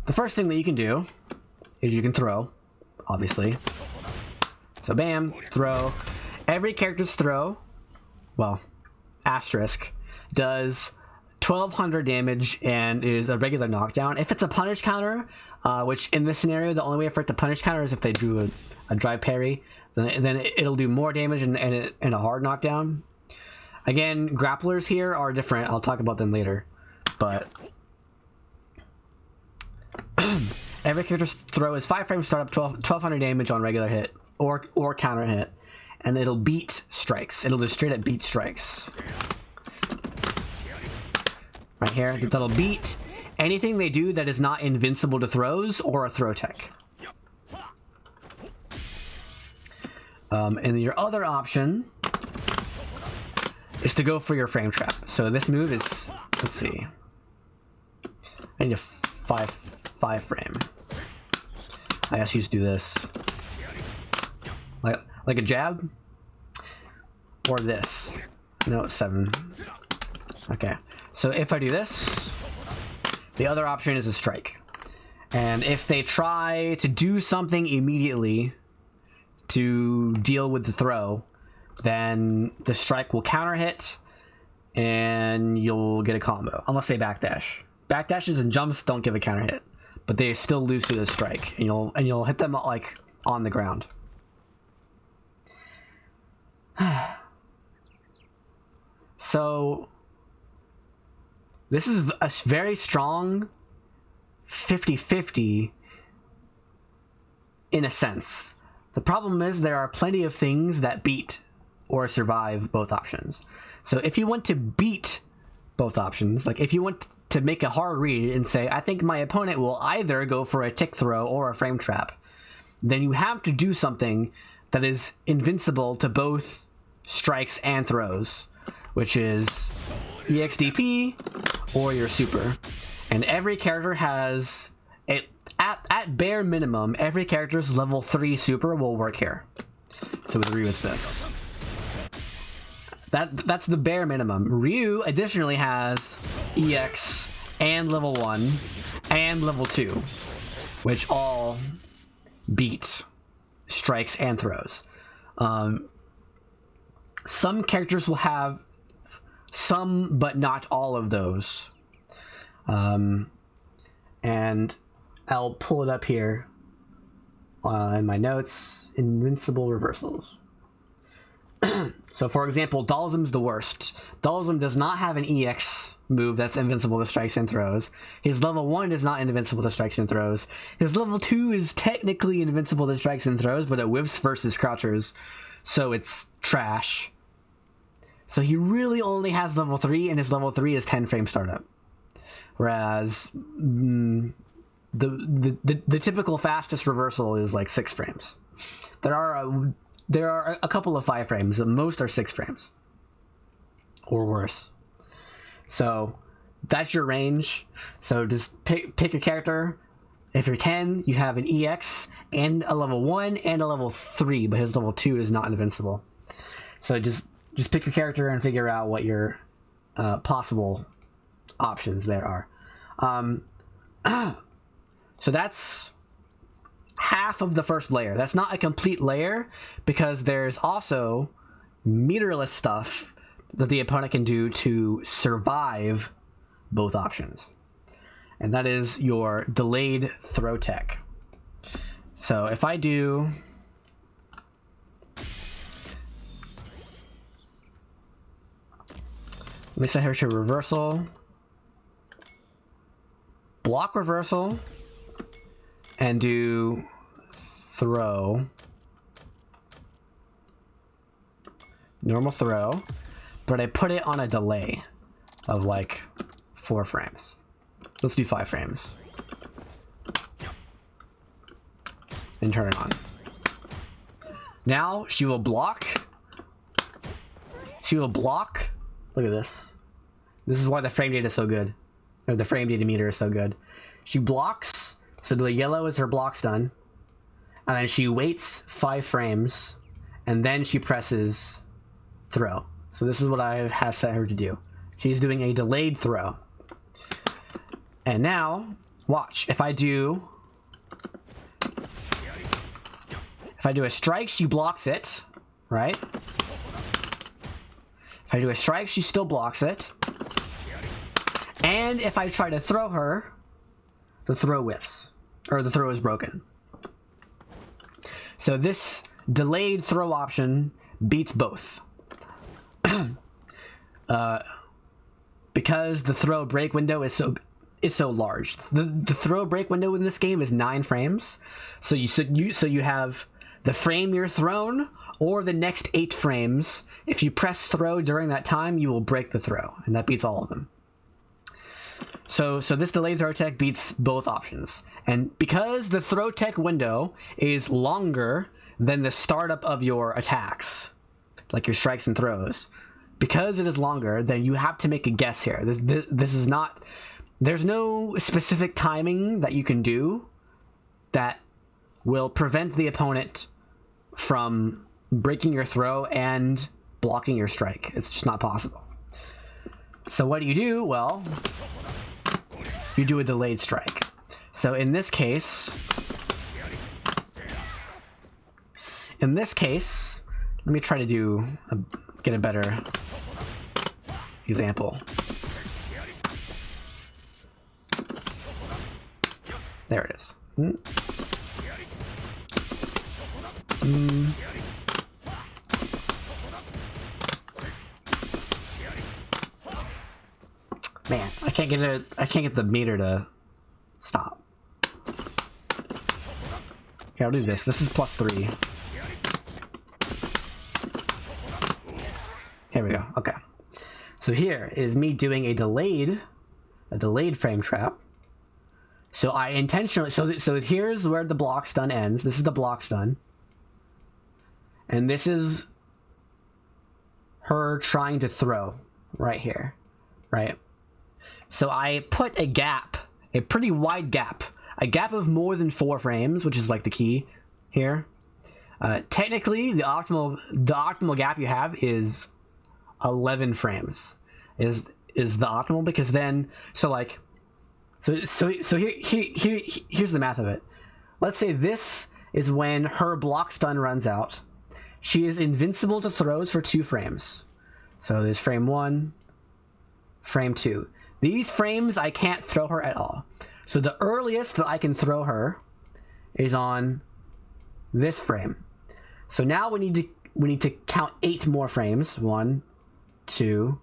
the first thing that you can do is you can throw, obviously. So bam, throw. Every character's throw, well, asterisk, does 1200 damage and is a regular knockdown. If it's a punish counter, which in this scenario, the only way for it to punish counter is if they drew a drive parry, then it'll do more damage and a hard knockdown. Again, grapplers here are different. I'll talk about them later. But every character's throw is 5 frames startup, 1200 damage on regular hit or counter hit, and it'll beat strikes. It'll just straight up beat strikes. Right here, that'll beat anything they do that is not invincible to throws or a throw tech. And your other option is to go for your frame trap. So this move is, let's see, I need a 5 frame. I guess you just do this, like a jab, or this. No, it's 7. Okay, so if I do this, the other option is a strike. And if they try to do something immediately to deal with the throw, then the strike will counter hit and you'll get a combo, unless they backdash. backdashes and jumps don't give a counter hit, but they still lose to the strike, and you'll hit them like on the ground. So this is a very strong 50-50 in a sense. The problem is there are plenty of things that beat or survive both options. So if you want to beat both options, like if you want to make a hard read and say, I think my opponent will either go for a tick throw or a frame trap, then you have to do something that is invincible to both strikes and throws, which is EXDP or your super. And every character has, at bare minimum, every character's level 3 super will work here. So with Ryu it's this. That's the bare minimum. Ryu additionally has EX and level 1 and level 2, which all beat strikes and throws. Some characters will have some, but not all of those. And I'll pull it up here in my notes. Invincible reversals. So for example, Dalzim's the worst. Dalzim does not have an EX move that's invincible to strikes and throws. His level 1 is not invincible to strikes and throws. His level 2 is technically invincible to strikes and throws, but it whiffs versus crouchers, so it's trash. So he really only has level 3, and his level 3 is 10 frame startup. Whereas the typical fastest reversal is like 6 frames. There are a couple of 5 frames, but most are 6 frames or worse. So that's your range. So just pick a character. If you're 10, you have an EX and a level 1 and a level 3, but his level 2 is not invincible. So just pick your character and figure out what your possible options there are. So that's half of the first layer. That's not a complete layer, because there's also meterless stuff that the opponent can do to survive both options. And that is your delayed throw tech. So if I do... Let me set her to reversal, block reversal, and do throw, normal throw, but I put it on a delay of like 4 frames. Let's do 5 frames. And turn it on. Now she will block. She will block. Look at this. This is why the frame data is so good. Or the frame data meter is so good. She blocks, so the yellow is her blocks done. And then she waits 5 frames, and then she presses throw. So this is what I have set her to do. She's doing a delayed throw. And now, watch. If I do a strike, she blocks it, right? If I do a strike, she still blocks it. And if I try to throw her, the throw whiffs. Or the throw is broken. So this delayed throw option beats both. Because the throw break window is so large. The throw break window in this game is 9 frames. So you have the frame you're thrown, or the next 8 frames. If you press throw during that time, you will break the throw, and that beats all of them. So this delayed throw tech beats both options. And because the throw tech window is longer than the startup of your attacks, like your strikes and throws, because it is longer, then you have to make a guess here. This is not... There's no specific timing that you can do that will prevent the opponent from breaking your throw and blocking your strike. It's just not possible. So what do? Well, you do a delayed strike. So in this case, let me try to get a better example. There it is. Man, I can't get it. I can't get the meter to stop. Here, I'll do this. This is +3. Here we go. Okay. So here is me doing a delayed frame trap. So I intentionally, so here's where the block stun ends. This is the block stun. And this is her trying to throw right here, right? So I put a gap, a pretty wide gap, a gap of more than 4 frames, which is like the key here. Technically, the optimal gap you have is 11 frames. Is the optimal, because then here's the math of it. Let's say this is when her block stun runs out. She is invincible to throws for 2 frames. So there's frame 1, frame 2. These frames I can't throw her at all. So the earliest that I can throw her is on this frame. So now we need to count 8 more frames. 1, 2,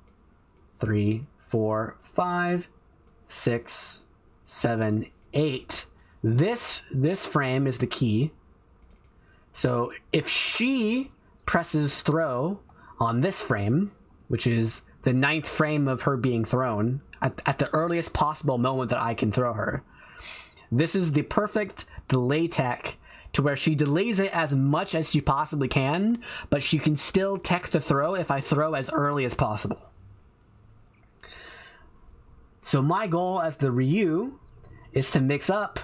3, 4, 5, 6, 7, 8. This frame is the key. So if she presses throw on this frame, which is the 9th frame of her being thrown, at the earliest possible moment that I can throw her, this is the perfect delay tech to where she delays it as much as she possibly can, but she can still tech the throw if I throw as early as possible. So my goal as the Ryu is to mix up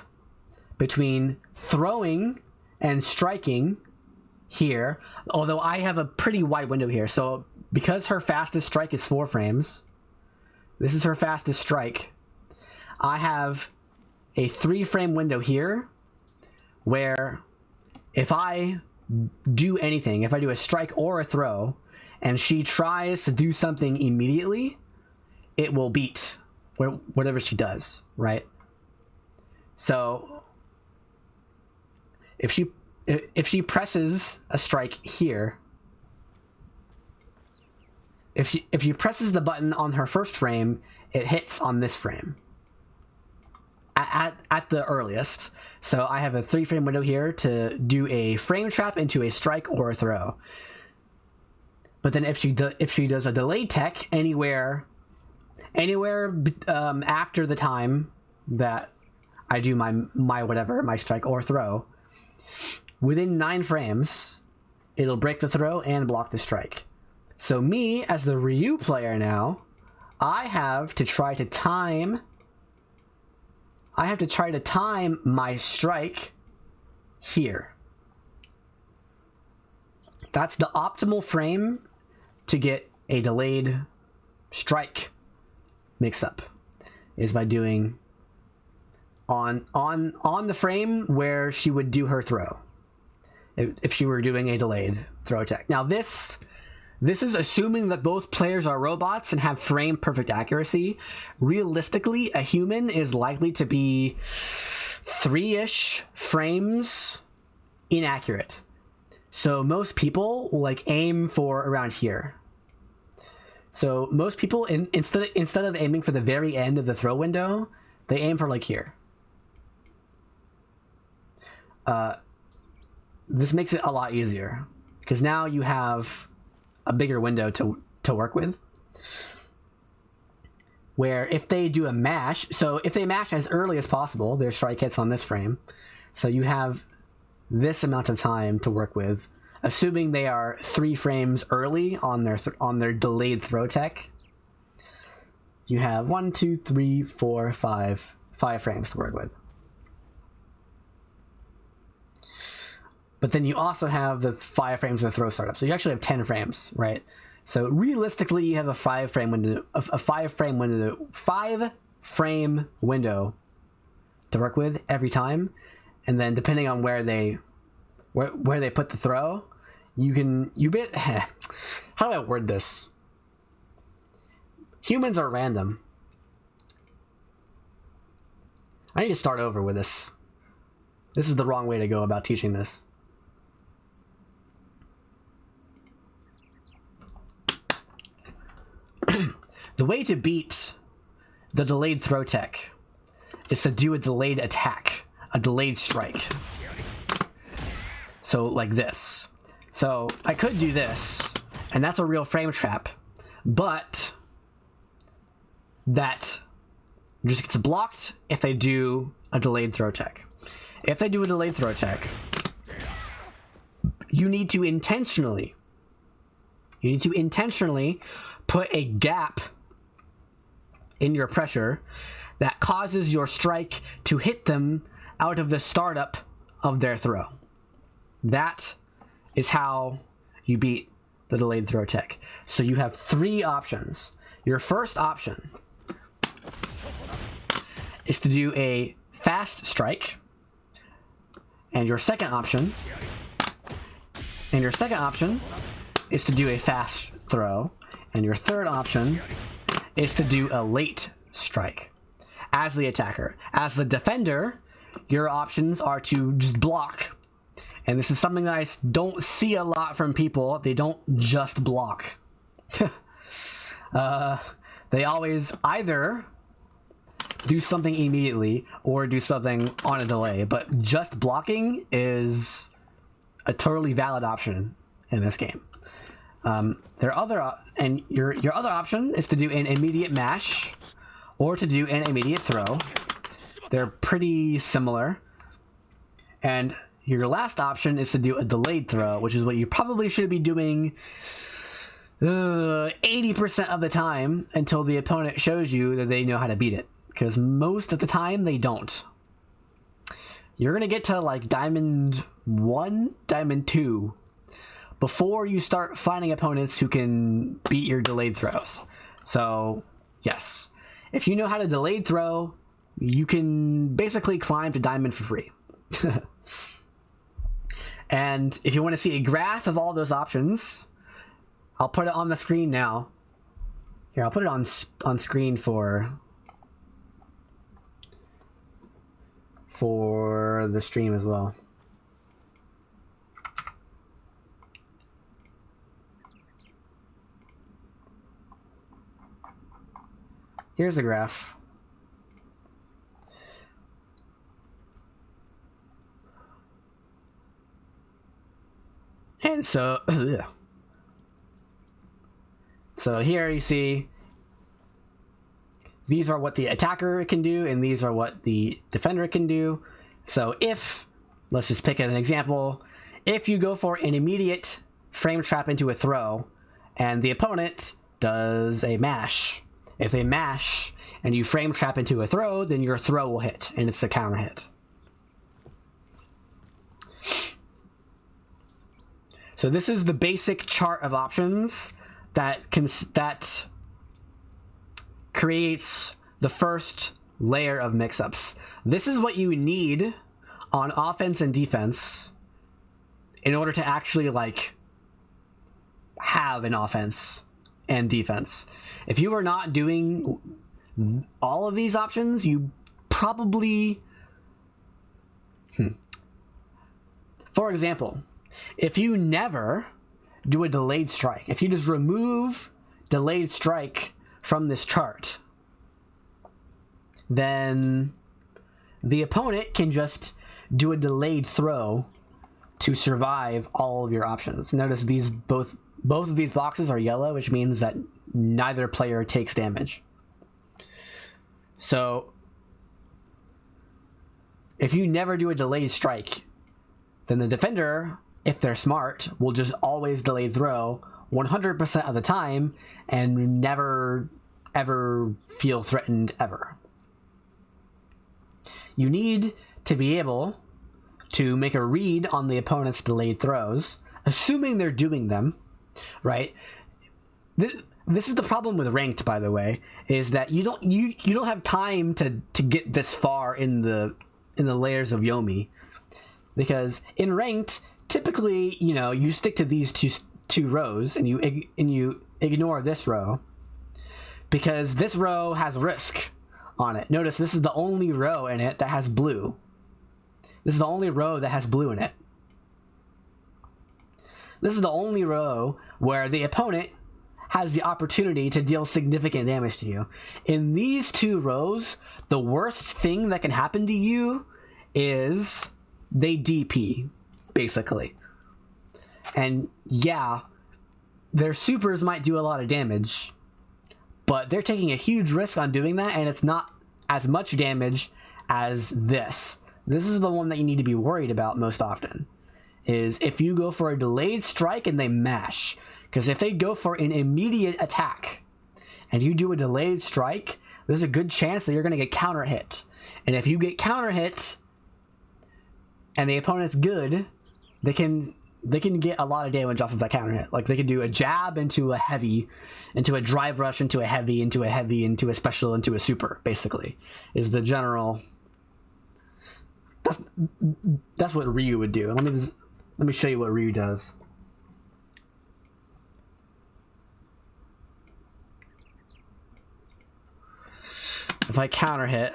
between throwing and striking here, although I have a pretty wide window here. So because her fastest strike is 4 frames, this is her fastest strike, I have a 3-frame window here where if I do anything, if I do a strike or a throw, and she tries to do something immediately, it will beat whatever she does, right? So if she presses a strike here, if she presses the button on her first frame, it hits on this frame at the earliest. So I have a 3-frame window here to do a frame trap into a strike or a throw. But then if she does a delay tech anywhere after the time that I do my strike or throw, within 9 frames, it'll break the throw and block the strike. So me, as the Ryu player now, I have to try to time my strike here. That's the optimal frame to get a delayed strike mix-up, is by doing on the frame where she would do her throw, if she were doing a delayed throw attack. Now this is assuming that both players are robots and have frame perfect accuracy. Realistically, a human is likely to be 3-ish frames inaccurate. So most people will aim for around here. So most people, instead of aiming for the very end of the throw window, they aim for here. This makes it a lot easier, because now you have a bigger window to work with, where if they do a mash, so if they mash as early as possible, their strike hits on this frame, so you have this amount of time to work with, assuming they are 3 frames early on their delayed throw tech. You have 1, 2, 3, 4, 5 frames to work with. But then you also have the 5 frames of the throw startup. So you actually have 10 frames, right? So realistically, you have a 5-frame window, a 5-frame window to work with every time. And then depending on where they put the throw, how do I word this? Humans are random. I need to start over with this. This is the wrong way to go about teaching this. The way to beat the delayed throw tech is to do a delayed attack, a delayed strike. So like this. So I could do this, and that's a real frame trap, but that just gets blocked if they do a delayed throw tech. If they do a delayed throw tech, you need to intentionally put a gap in your pressure that causes your strike to hit them out of the startup of their throw. That is how you beat the delayed throw tech. So you have 3 options. Your first option is to do a fast strike, and your second option is to do a fast throw, and your third option is to do a late strike as the attacker. As the defender, your options are to just block. And this is something that I don't see a lot from people. They don't just block. They always either do something immediately or do something on a delay. But just blocking is a totally valid option in this game. Your other option is to do an immediate mash or to do an immediate throw. They're pretty similar. And your last option is to do a delayed throw, which is what you probably should be doing 80% of the time until the opponent shows you that they know how to beat it. Because most of the time, they don't. You're going to get to like Diamond 1, Diamond 2 before you start finding opponents who can beat your delayed throws. So, yes. If you know how to delayed throw, you can basically climb to Diamond for free. And if you want to see a graph of all those options, I'll put it on the screen now. Here, I'll put it on screen for the stream as well. Here's the graph. And so, so here you see these are what the attacker can do, and these are what the defender can do. So if, let's just pick an example, if you go for an immediate frame trap into a throw, and the opponent does a mash, if they mash and you frame trap into a throw, then your throw will hit, and it's a counter hit. So this is the basic chart of options that creates the first layer of mix-ups. This is what you need on offense and defense in order to actually like have an offense and defense. If you are not doing all of these options, you probably for example, if you never do a delayed strike, if you just remove delayed strike from this chart, then the opponent can just do a delayed throw to survive all of your options. Notice these both of these boxes are yellow, which means that neither player takes damage. So if you never do a delayed strike, then the defender, if they're smart, will just always delay throw 100% of the time and never ever feel threatened ever. You need to be able to make a read on the opponent's delayed throws, assuming they're doing them, right? This is the problem with ranked, by the way, is that you don't have time to get this far in the layers of Yomi, because in ranked, typically, you know, you stick to these two rows and you ignore this row, because this row has risk on it. Notice this is the only row in it that has blue. This is the only row that has blue in it. This is the only row where the opponent has the opportunity to deal significant damage to you. In these two rows, the worst thing that can happen to you is they DP, basically. And yeah, their supers might do a lot of damage, but they're taking a huge risk on doing that, and it's not as much damage as this. This is the one that you need to be worried about most often, is if you go for a delayed strike and they mash. Because if they go for an immediate attack and you do a delayed strike, there's a good chance that you're going to get counter hit. And if you get counter hit and the opponent's good, they can get a lot of damage off of that counter hit. Like they can do a jab into a heavy, into a drive rush, into a heavy, into a heavy, into a special, into a super, basically, is the general. That's what Ryu would do. Let me show you what Ryu does. If I counter hit,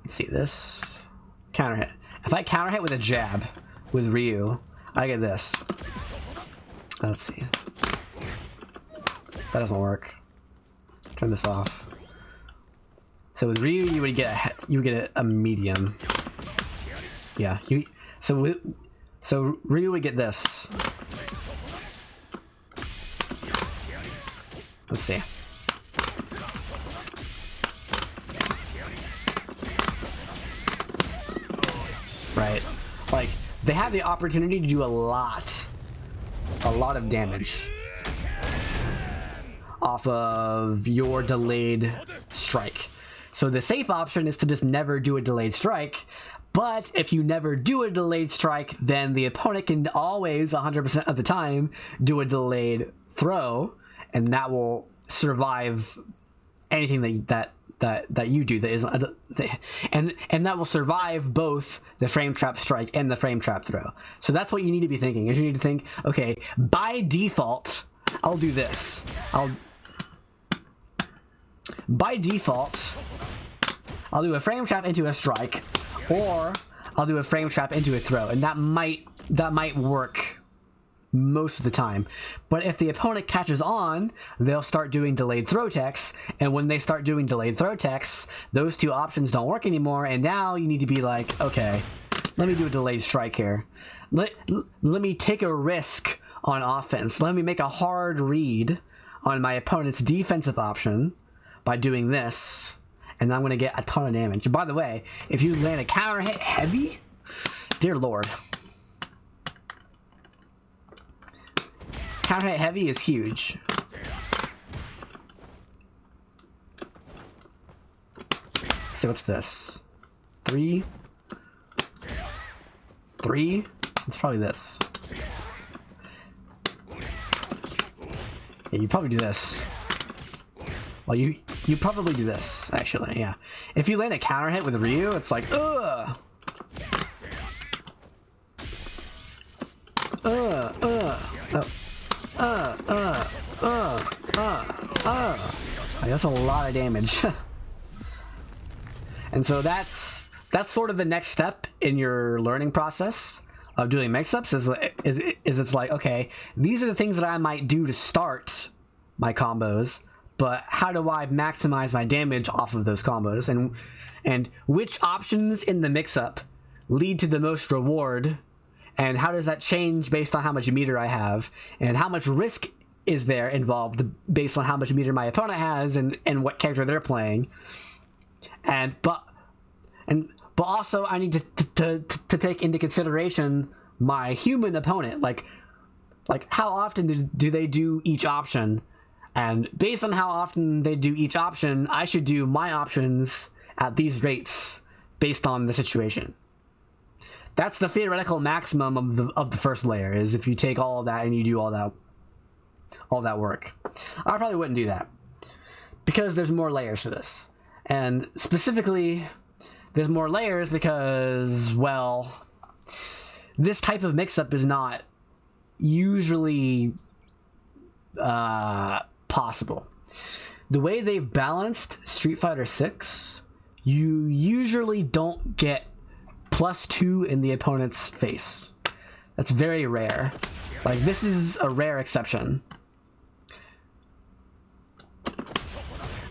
let's see this, counter hit. If I counter hit with a jab with Ryu, I get this. Let's see. That doesn't work. Turn this off. So with Ryu, you would get a medium. Yeah. So Ryu would get this. Let's see. Right. Like they have the opportunity to do a lot of damage off of your delayed strike. So the safe option is to just never do a delayed strike, but if you never do a delayed strike, then the opponent can always 100% of the time do a delayed throw, and that will survive anything that you do that isn't and that will survive both the frame trap strike and the frame trap throw. So that's what you need to be thinking, is you need to think, okay, by default I'll do this. By default I'll do a frame trap into a strike, or I'll do a frame trap into a throw, and that might work most of the time. But if the opponent catches on, they'll start doing delayed throw techs, and when they start doing delayed throw techs, those two options don't work anymore, and now you need to be like, okay, let me do a delayed strike here. Let me take a risk on offense. Let me make a hard read on my opponent's defensive option by doing this, and I'm going to get a ton of damage. And by the way, if you land a counter hit heavy, dear lord, counter hit heavy is huge. So what's this? 3? It's probably this. Yeah, you probably do this. Well, you probably do this, actually, yeah. If you land a counter hit with Ryu, it's like, ugh! That's a lot of damage. And so that's sort of the next step in your learning process of doing mix-ups, is it's like, okay, these are the things that I might do to start my combos, but how do I maximize my damage off of those combos, and which options in the mix-up lead to the most reward, and how does that change based on how much meter I have, and how much risk is there involved based on how much meter my opponent has and what character they're playing. But also I need to take into consideration my human opponent, like how often do they do each option, and based on how often they do each option, I should do my options at these rates based on the situation. That's the theoretical maximum of the first layer, is if you take all of that and you do all that work. I probably wouldn't do that, because there's more layers to this. And specifically, there's more layers because, well, this type of mix-up is not usually possible. the way they've balanced Street Fighter 6, you usually don't get +2 in the opponent's face. That's very rare. Like, this is a rare exception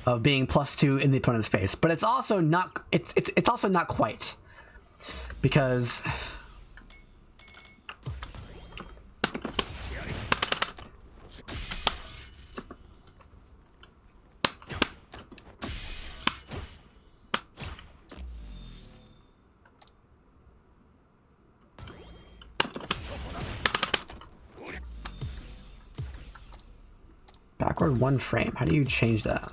of being +2 in the opponent's face, but it's also not. It's also not quite, because backward 1 frame. How do you change that?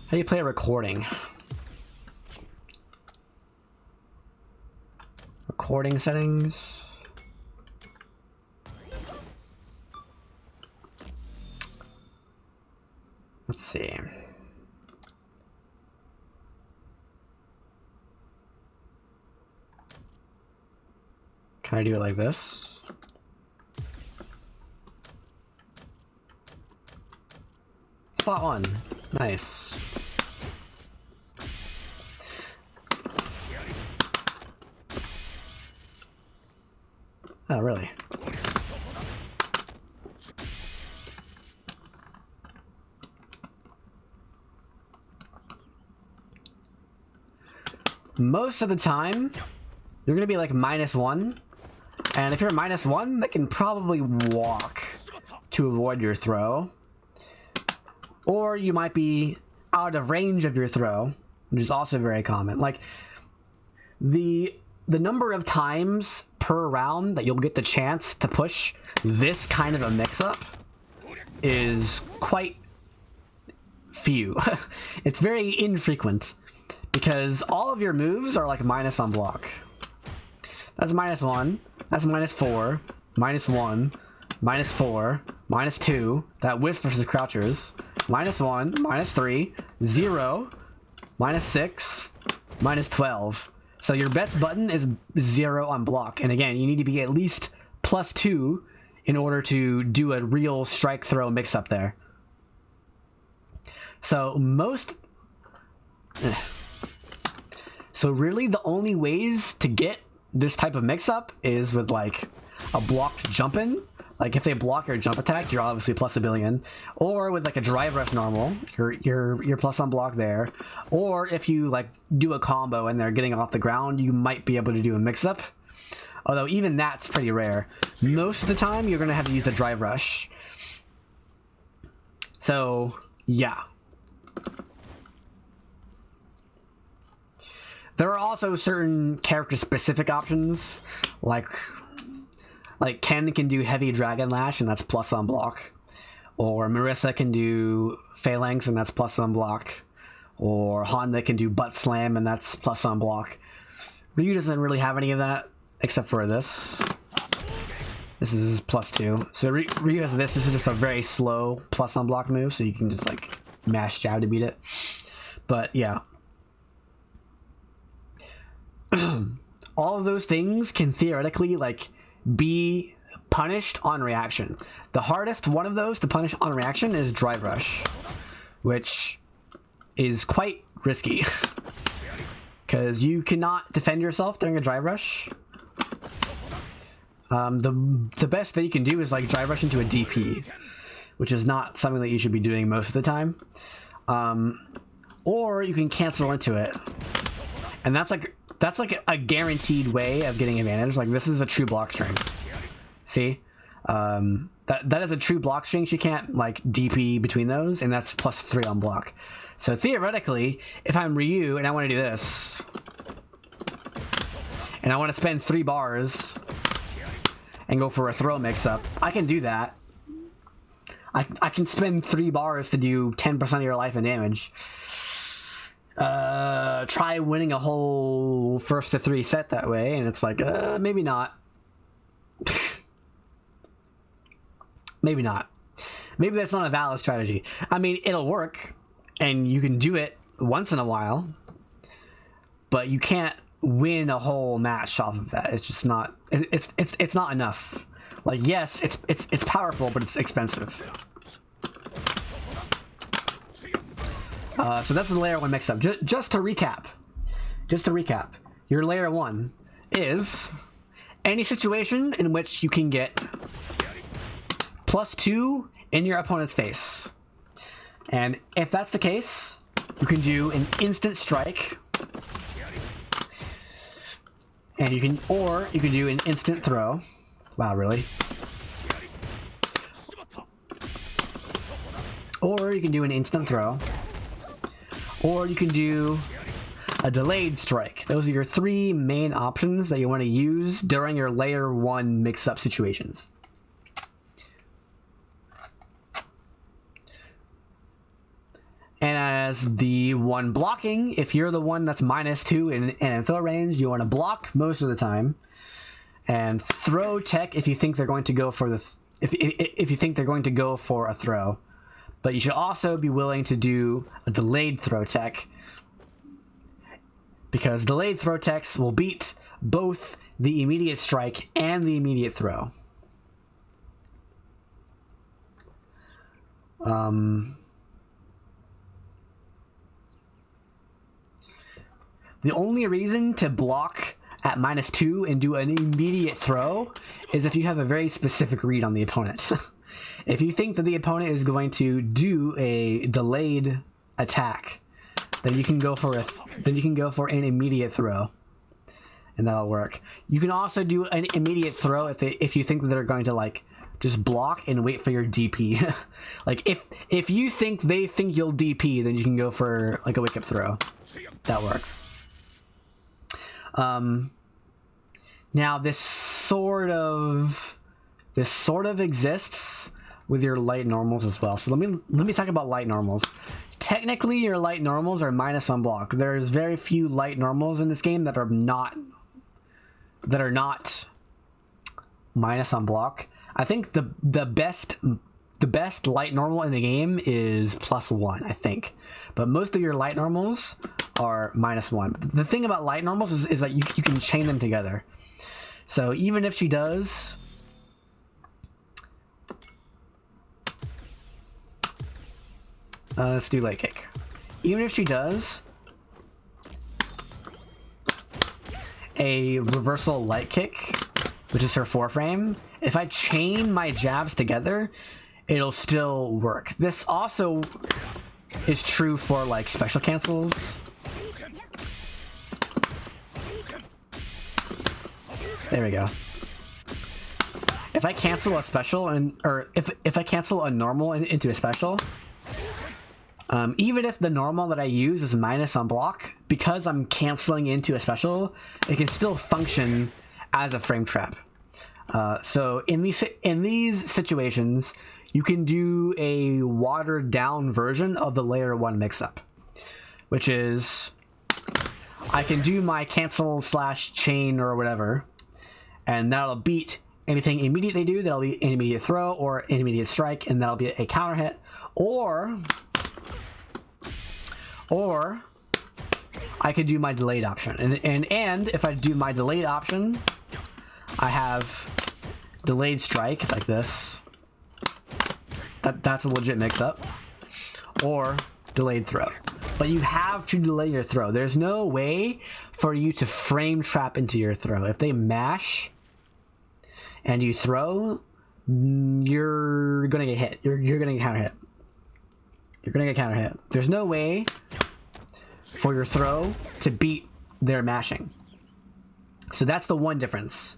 How do you play a recording? Recording settings. Let's see. Can I do it like this? Slot 1. Nice. Oh, really? Most of the time, you're gonna be like -1, and if you're -1, they can probably walk to avoid your throw. Or you might be out of range of your throw, which is also very common. Like, the number of times per round that you'll get the chance to push this kind of a mix-up is quite few. It's very infrequent, because all of your moves are like minus on block. That's -1, that's -4, -1, -4, -2, that whiff versus crouchers, -1, -3, 0, -6, -12. So your best button is 0 on block, and again, you need to be at least +2 in order to do a real strike throw mix up there. So so really the only ways to get this type of mix up is with like a blocked jump in. Like, if they block your jump attack, you're obviously +1,billion. Or with like a drive rush normal, you're plus on block there. Or if you like do a combo and they're getting off the ground, you might be able to do a mix up. Although even that's pretty rare. Most of the time, you're gonna have to use a drive rush. So yeah. There are also certain character-specific options, like Ken can do heavy dragon lash, and that's plus on block. Or Marissa can do phalanx, and that's plus on block. Or Honda can do butt slam, and that's plus on block. Ryu doesn't really have any of that, except for this. This is +2. So Ryu has this. This is just a very slow plus on block move, so you can just like mash jab to beat it. But yeah. All of those things can theoretically like be punished on reaction. The hardest one of those to punish on reaction is drive rush, which is quite risky because you cannot defend yourself during a drive rush. The best that you can do is like drive rush into a DP, which is not something that you should be doing most of the time. Or you can cancel into it, and that's like a guaranteed way of getting advantage. Like, this is a true block string. See? That is a true block string. She can't like DP between those, and that's +3 on block. So theoretically, if I'm Ryu and I want to do this, and I want to spend 3 bars and go for a throw mix-up, I can do that. I can spend 3 bars to do 10% of your life in damage. Try winning a whole 1st to 3 set that way, and it's like, maybe not. Maybe not. Maybe that's not a valid strategy. I mean, it'll work, and you can do it once in a while, but you can't win a whole match off of that. It's just not. It's not enough. Like, yes, it's powerful, but it's expensive. So that's the layer 1 mix-up. Just to recap, your layer 1 is any situation in which you can get +2 in your opponent's face. And if that's the case, you can do an instant strike. And you can do an instant throw. Wow, really? Or you can do an instant throw. Or you can do a delayed strike. Those are your 3 main options that you want to use during your layer 1 mix-up situations. And as the one blocking, if you're the one that's -2 in throw range, you want to block most of the time, and throw tech if you think they're going to go for this. If you think they're going to go for a throw, but you should also be willing to do a delayed throw tech, because delayed throw techs will beat both the immediate strike and the immediate throw. The only reason to block at -2 and do an immediate throw is if you have a very specific read on the opponent. If you think that the opponent is going to do a delayed attack, then you can go for an immediate throw, and that'll work. You can also do an immediate throw if you think that they're going to like just block and wait for your DP. Like if you think they think you'll DP, then you can go for like a wake up throw. That works. Now this sort of exists with your light normals as well. So let me talk about light normals. Technically, your light normals are -1 block. There's very few light normals in this game that are not -1 block. I think the best light normal in the game is +1, I think. But most of your light normals are -1. The thing about light normals is that you can chain them together. So even if she does... let's do light kick. Even if she does a reversal light kick, which is her 4-frame, if I chain my jabs together, it'll still work. This also is true for like special cancels. There we go. If I cancel a special or if I cancel a normal into a special, even if the normal that I use is -1 block, because I'm canceling into a special, it can still function as a frame trap. So in these situations, you can do a watered down version of the layer 1 mix-up, which is I can do my cancel / chain or whatever, and that'll beat anything immediate they do. That'll be an immediate throw or an immediate strike, and that'll be a counter hit. Or I could do my delayed option, and if I do my delayed option, I have delayed strike like this. That's a legit mix-up. Or delayed throw. But you have to delay your throw. There's no way for you to frame trap into your throw. If they mash and you throw, you're gonna get hit. You're gonna get counter hit. You're gonna get counter hit. There's no way for your throw to beat their mashing. So that's the one difference.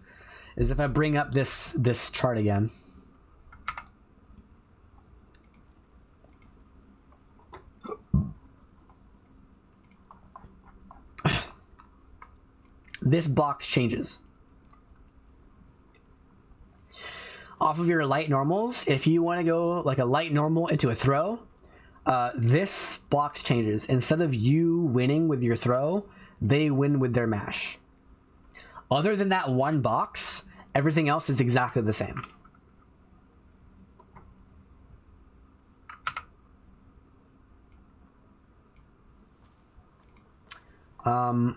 Is if I bring up this chart again. This box changes. Off of your light normals, if you want to go like a light normal into a throw, this box changes. Instead of you winning with your throw, they win with their mash. Other than that one box, everything else is exactly the same. What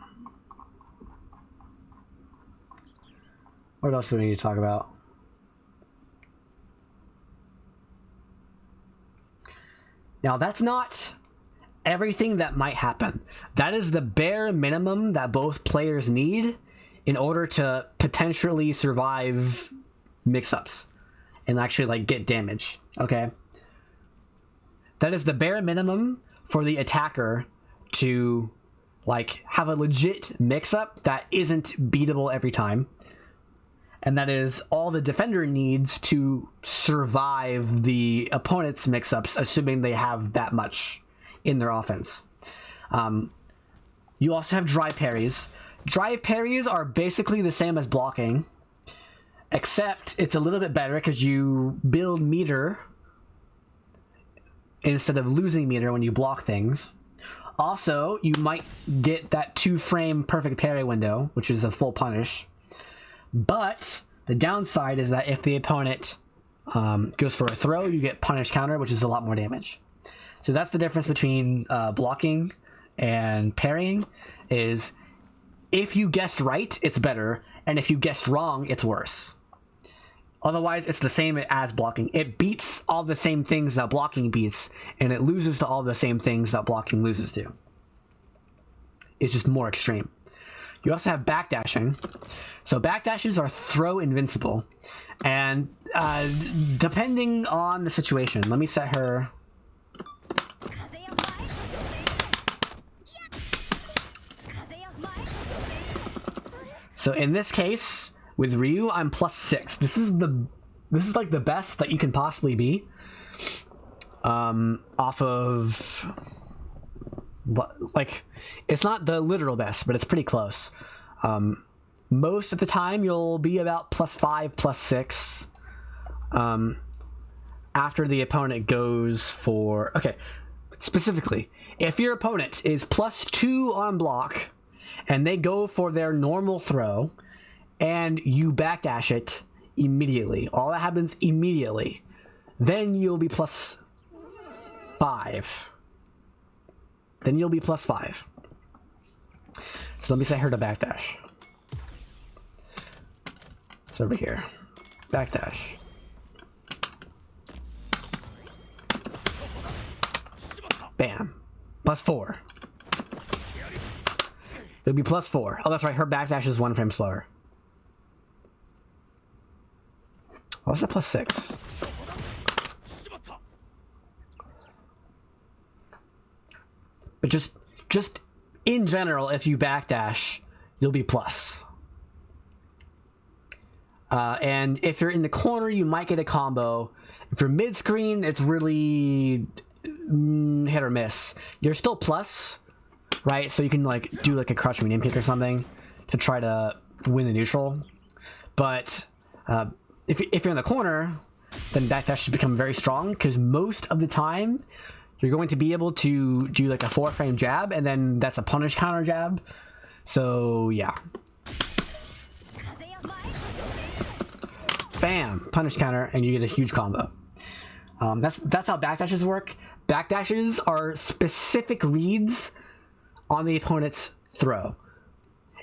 else do we need to talk about? Now, that's not everything that might happen. That is the bare minimum that both players need in order to potentially survive mix-ups and actually like get damage, okay? That is the bare minimum for the attacker to like have a legit mix-up that isn't beatable every time. And that is all the defender needs to survive the opponent's mix-ups, assuming they have that much in their offense. You also have drive parries. Drive parries are basically the same as blocking, except it's a little bit better because you build meter instead of losing meter when you block things. Also, you might get that 2-frame perfect parry window, which is a full punish. But the downside is that if the opponent goes for a throw, you get punish counter, which is a lot more damage. So that's the difference between blocking and parrying, is if you guessed right, it's better, and if you guessed wrong, it's worse. Otherwise, it's the same as blocking. It beats all the same things that blocking beats, and it loses to all the same things that blocking loses to. It's just more extreme. You also have backdashing. So backdashes are throw invincible. And depending on the situation, let me set her... So in this case, with Ryu, I'm +6. This is like the best that you can possibly be. Off of... like, it's not the literal best, but it's pretty close. Most of the time you'll be about +5, +6 after the opponent goes for... Okay, specifically, if your opponent is +2 on block and they go for their normal throw and you backdash it immediately, all that happens immediately, then you'll be +5. Then you'll be +5. So let me set her to backdash. It's over here. Backdash. Bam. +4. It'll be +4. Oh, that's right. Her backdash is 1 frame slower. Why was that +6? But just in general, if you backdash, you'll be plus. And if you're in the corner, you might get a combo. If you're mid-screen, it's really hit or miss. You're still plus, right? So you can like do like a crush medium kick or something to try to win the neutral. But if you're in the corner, then backdash should become very strong, because most of the time you're going to be able to do like a 4-frame jab, and then that's a punish counter jab. So yeah. Bam! Punish counter, and you get a huge combo. That's how backdashes work. Backdashes are specific reads on the opponent's throw.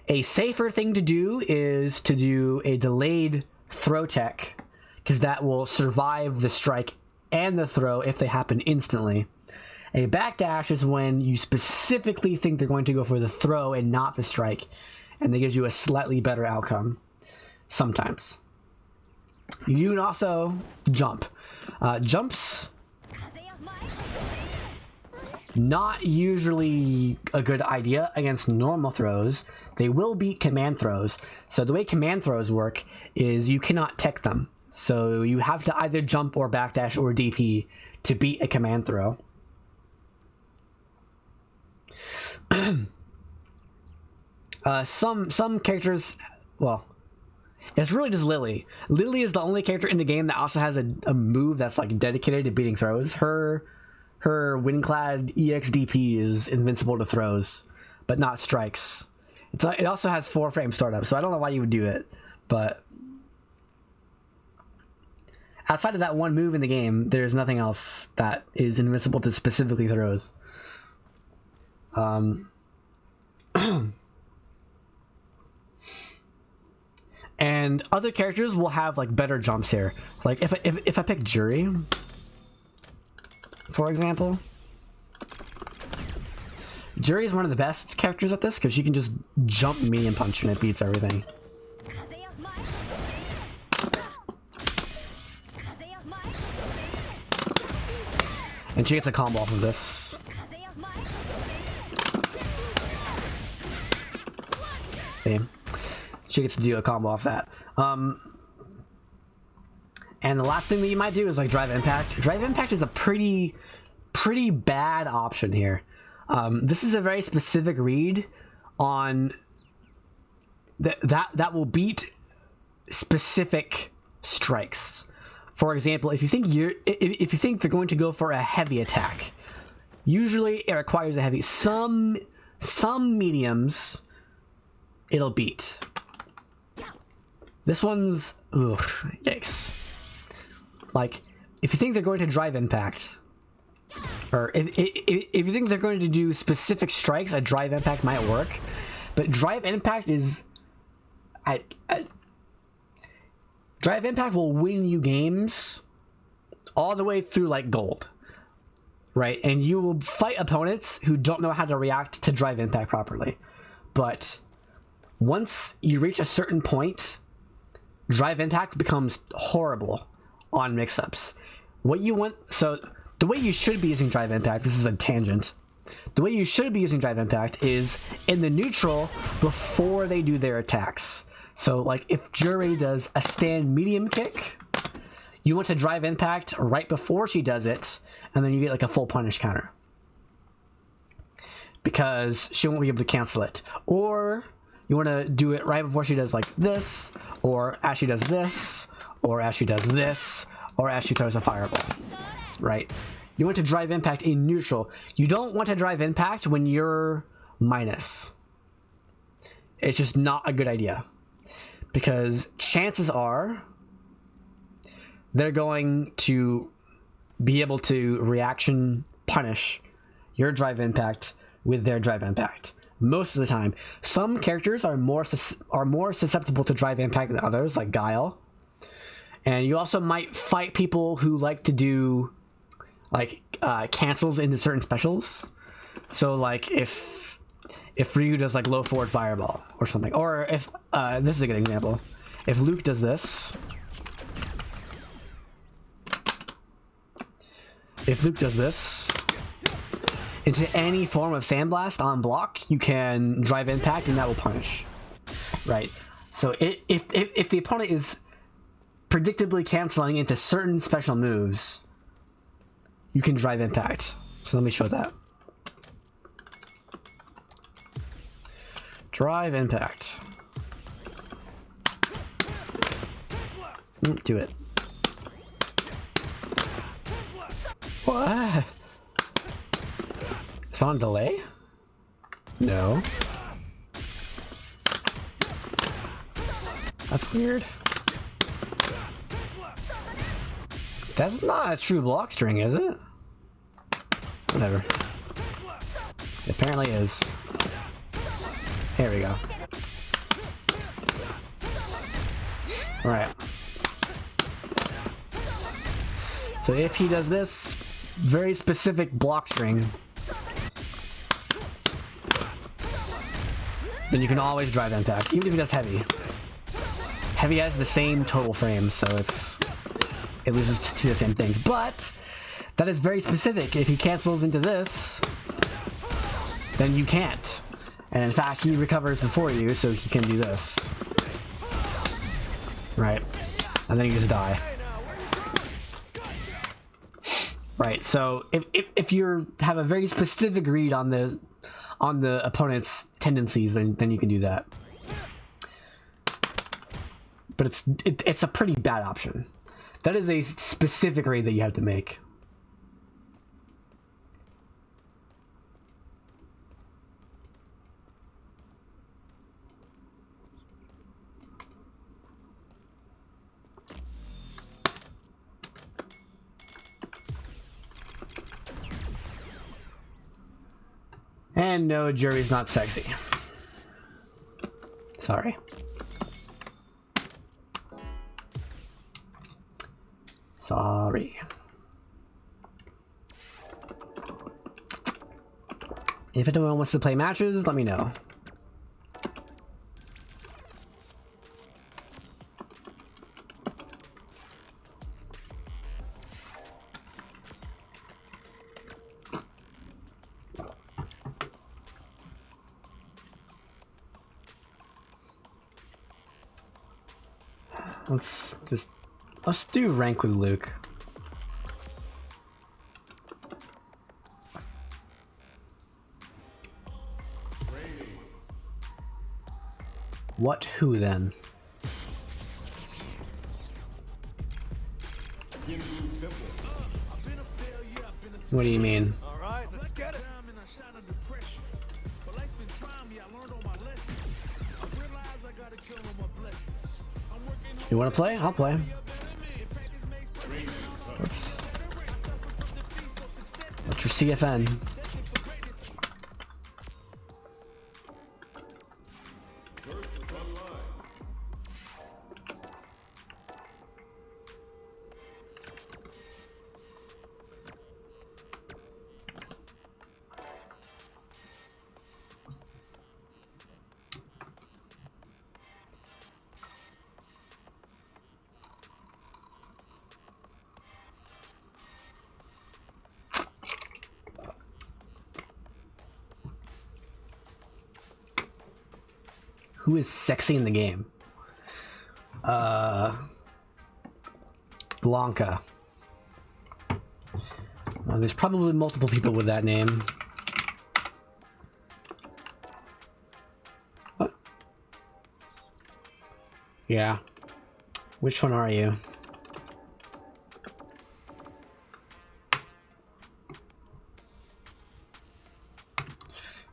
A safer thing to do is to do a delayed throw tech, because that will survive the strike and the throw if they happen instantly. A backdash is when you specifically think they're going to go for the throw and not the strike, and that gives you a slightly better outcome sometimes. You can also jump. Jumps, not usually a good idea against normal throws. They will beat command throws. So the way command throws work is you cannot tech them. So you have to either jump or backdash or DP to beat a command throw. Some characters, well, it's really just Lily. Lily is the only character in the game that also has a move that's like dedicated to beating throws. Her Windclad EXDP is invincible to throws, but not strikes. It also has 4-frame startup, so I don't know why you would do it, but outside of that one move in the game, there's nothing else that is invincible to specifically throws. And other characters will have like better jumps here. Like if I pick Jury, for example, Jury is one of the best characters at this because she can just jump medium punch and it beats everything. And she gets a combo off of this. Same. She gets to do a combo off that. And the last thing that you might do is like Drive Impact. Drive Impact is a pretty bad option here. This is a very specific read on that will beat specific strikes. For example, if you think they're going to go for a heavy attack, usually it requires a heavy. Some mediums it'll beat. This one's yikes. Like if you think they're going to Drive Impact, or if you think they're going to do specific strikes, a Drive Impact might work. But Drive Impact is Drive Impact will win you games all the way through like gold, right? And you will fight opponents who don't know how to react to Drive Impact properly. But once you reach a certain point, Drive Impact becomes horrible on mix-ups. What you want, so the way you should be using Drive Impact, this is a tangent. The way you should be using Drive Impact is in the neutral before they do their attacks. So like if Jury does a stand medium kick, you want to Drive Impact right before she does it, and then you get like a full punish counter. Because she won't be able to cancel it. Or you want to do it right before she does like this, or as she does this, or as she does this, or as she throws a fireball, right? You want to Drive Impact in neutral. You don't want to Drive Impact when you're minus. It's just not a good idea. Because chances are they're going to be able to reaction punish your Drive Impact with their Drive Impact. Most of the time. Some characters are more susceptible to Drive Impact than others, like Guile. And you also might fight people who like to do like cancels into certain specials. So like if Ryu does like low forward fireball or something, or if this is a good example, if Luke does this, into any form of Sandblast on block, you can Drive Impact and that will punish, right? So if the opponent is predictably canceling into certain special moves, you can Drive Impact. So let me show that. Drive Impact. Do it. What? It's on delay? No. That's weird. That's not a true block string, is it? Whatever. It apparently is. Here we go. Alright. So if he does this very specific block string, then you can always Drive Impact, even if he does heavy. Heavy has the same total frame, so it loses to the same things. But that is very specific. If he cancels into this, then you can't. And in fact, he recovers before you, so he can do this. Right. And then you just die. Right, so if you have a very specific read on the opponent's tendencies, then you can do that. But it's a pretty bad option. That is a specific read that you have to make. And no, Jury's not sexy. Sorry. Sorry. If anyone wants to play matches, let me know. Let's do rank with Luke. What who then? What do you mean? All right, let's get it. You want to play? I'll play. What's your CFN? Who is sexy in the game? Blanca. There's probably multiple people with that name. What? Yeah. Which one are you?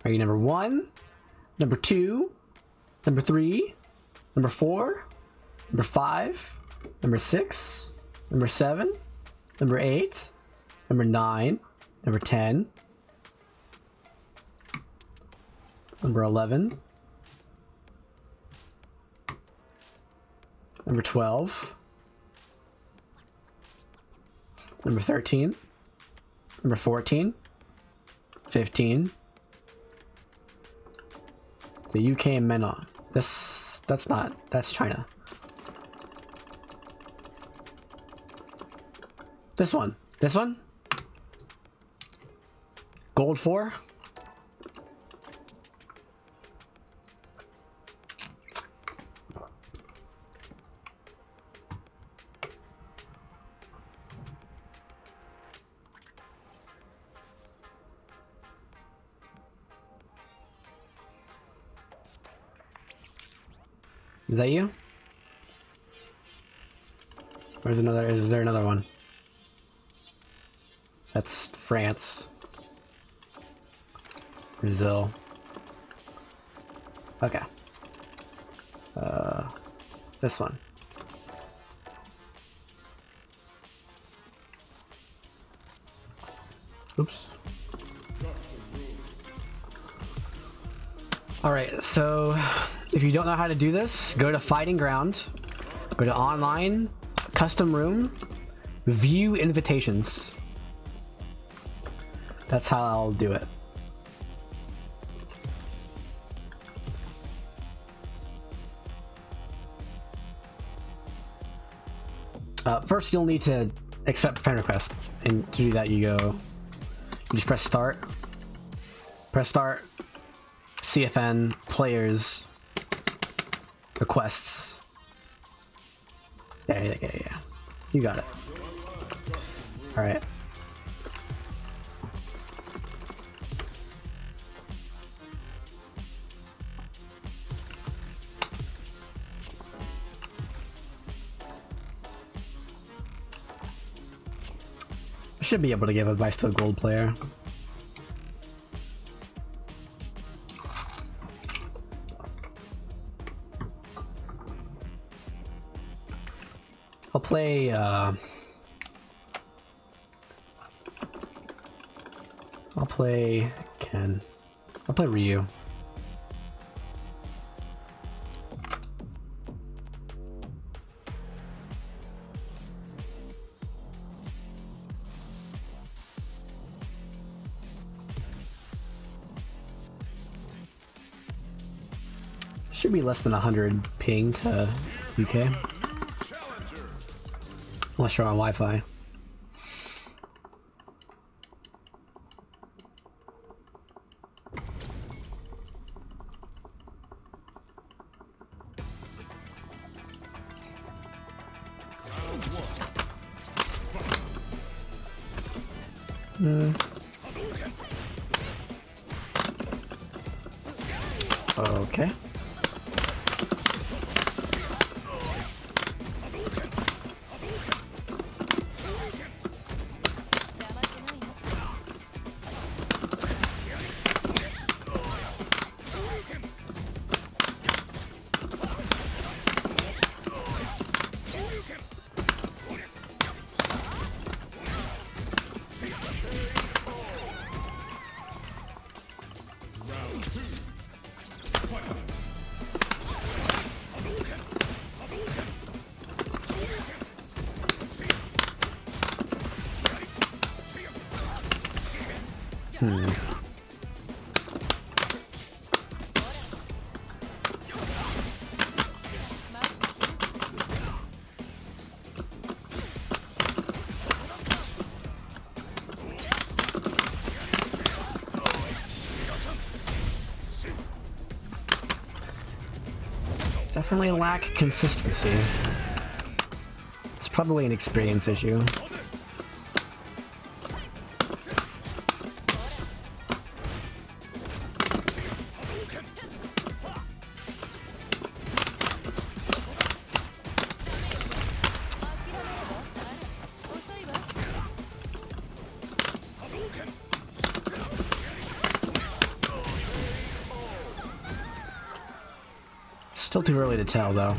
Are you number 1? Number 2? Number 3, number 4, number 5, number 6, number 7, number 8, number 9, number 10, number 11, number 12, number 13, number 14, 15, the UK and Manon. That's China. This one. Gold 4. Is that you? Or is there another one? That's France. Brazil. Okay. This one. Oops. Alright, so if you don't know how to do this, go to Fighting Ground, go to Online, Custom Room, View Invitations. That's how I'll do it. First, you'll need to accept friend request, and to do that, you just press start, CFN, players, requests. Yeah. You got it. All right. I should be able to give advice to a gold player. I'll play Ken. I'll play Ryu. Should be less than 100 ping to UK. Unless you're on Wi-Fi. Okay. Definitely lack consistency. It's probably an experience issue. Still too early to tell, though.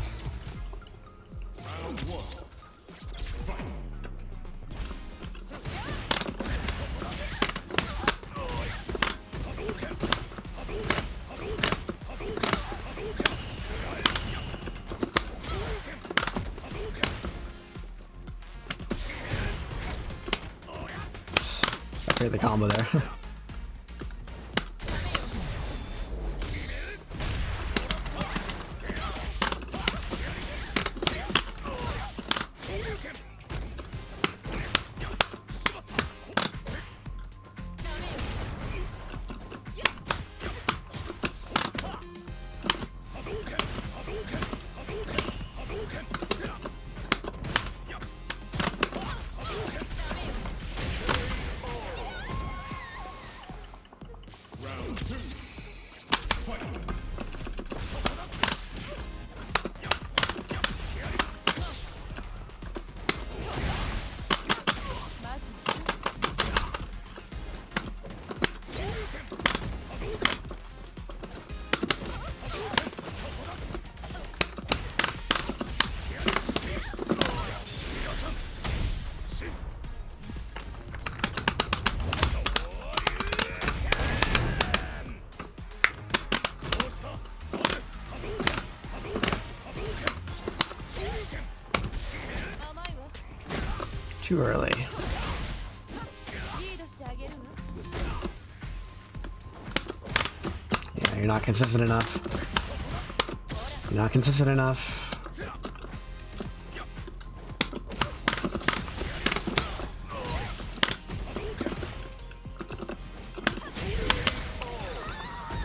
Separate the combo there. Too early. Yeah, you're not consistent enough. You're not consistent enough.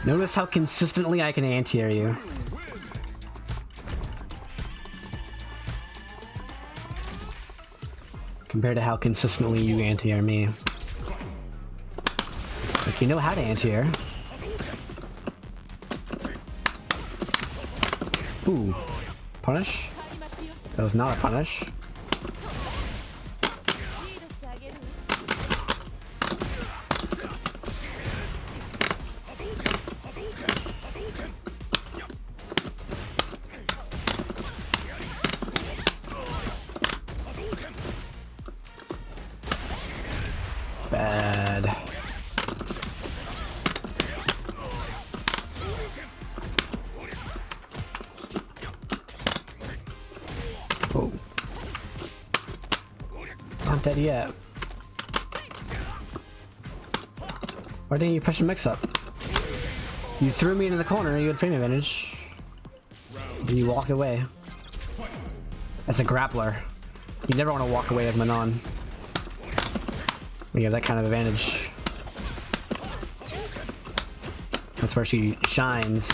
Notice how consistently I can anti-air you. Compared to how consistently you anti-air me. Like, you know how to anti-air. Ooh. Punish? That was not a punish. Bad. Oh. Not dead yet. Why didn't you push the mix up? You threw me into the corner, you had frame advantage. You walk away. That's a grappler. You never want to walk away with Manon. You have that kind of advantage. That's where she shines.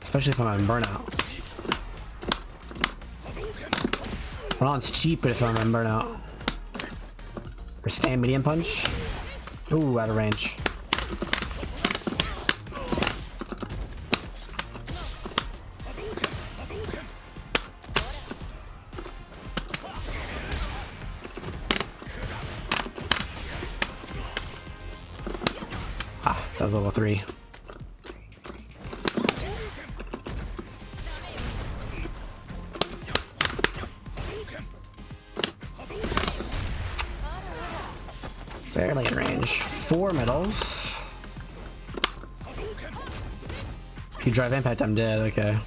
Especially if I'm on burnout. Manon's cheap if I'm on burnout. Or stand medium punch. Ooh, out of range. Ah, that was level 3. Barely in range. 4 medals. If you drive impact, I'm dead. Okay.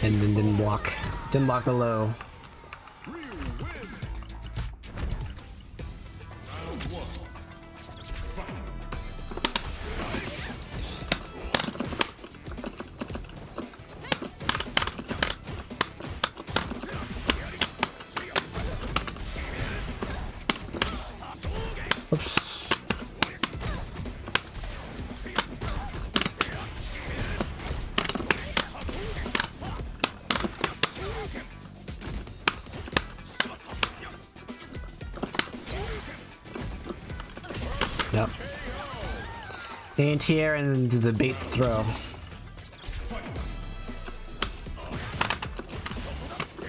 And then didn't block. Didn't block the low. Oops. Yep. Anti-air and the bait throw.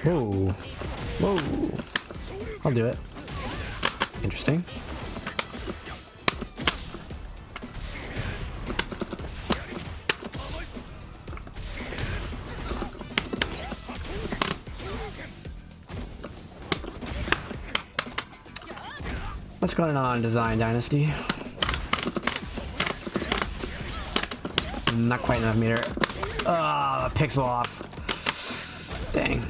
Whoa. Whoa. I'll do it. Interesting. What's going on, Design Dynasty? Not quite enough meter. Ah, pixel off. Dang.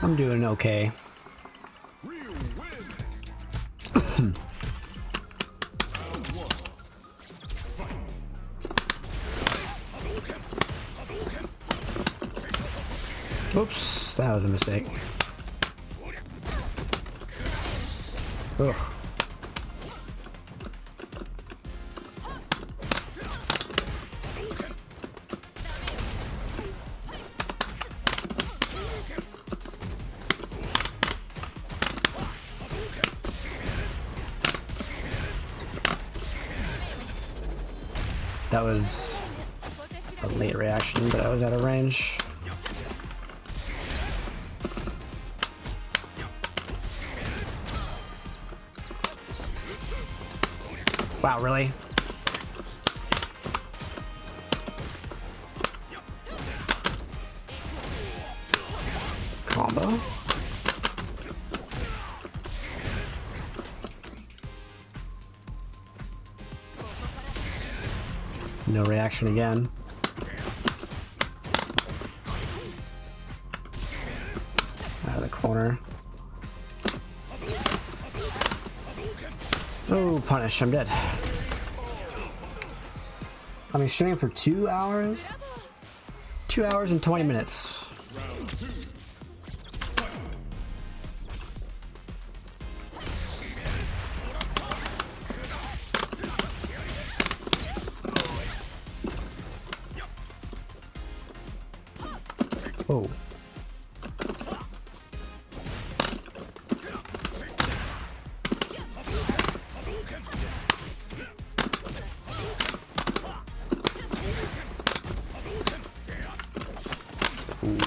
I'm doing okay. Oops, that was a mistake. Ugh. That was a late reaction, but I was out of range. Wow, really? Combo? No reaction again. Out of the corner. Oh, punish, I'm dead. I've been streaming for 2 hours? 2 hours and 20 minutes. Oh.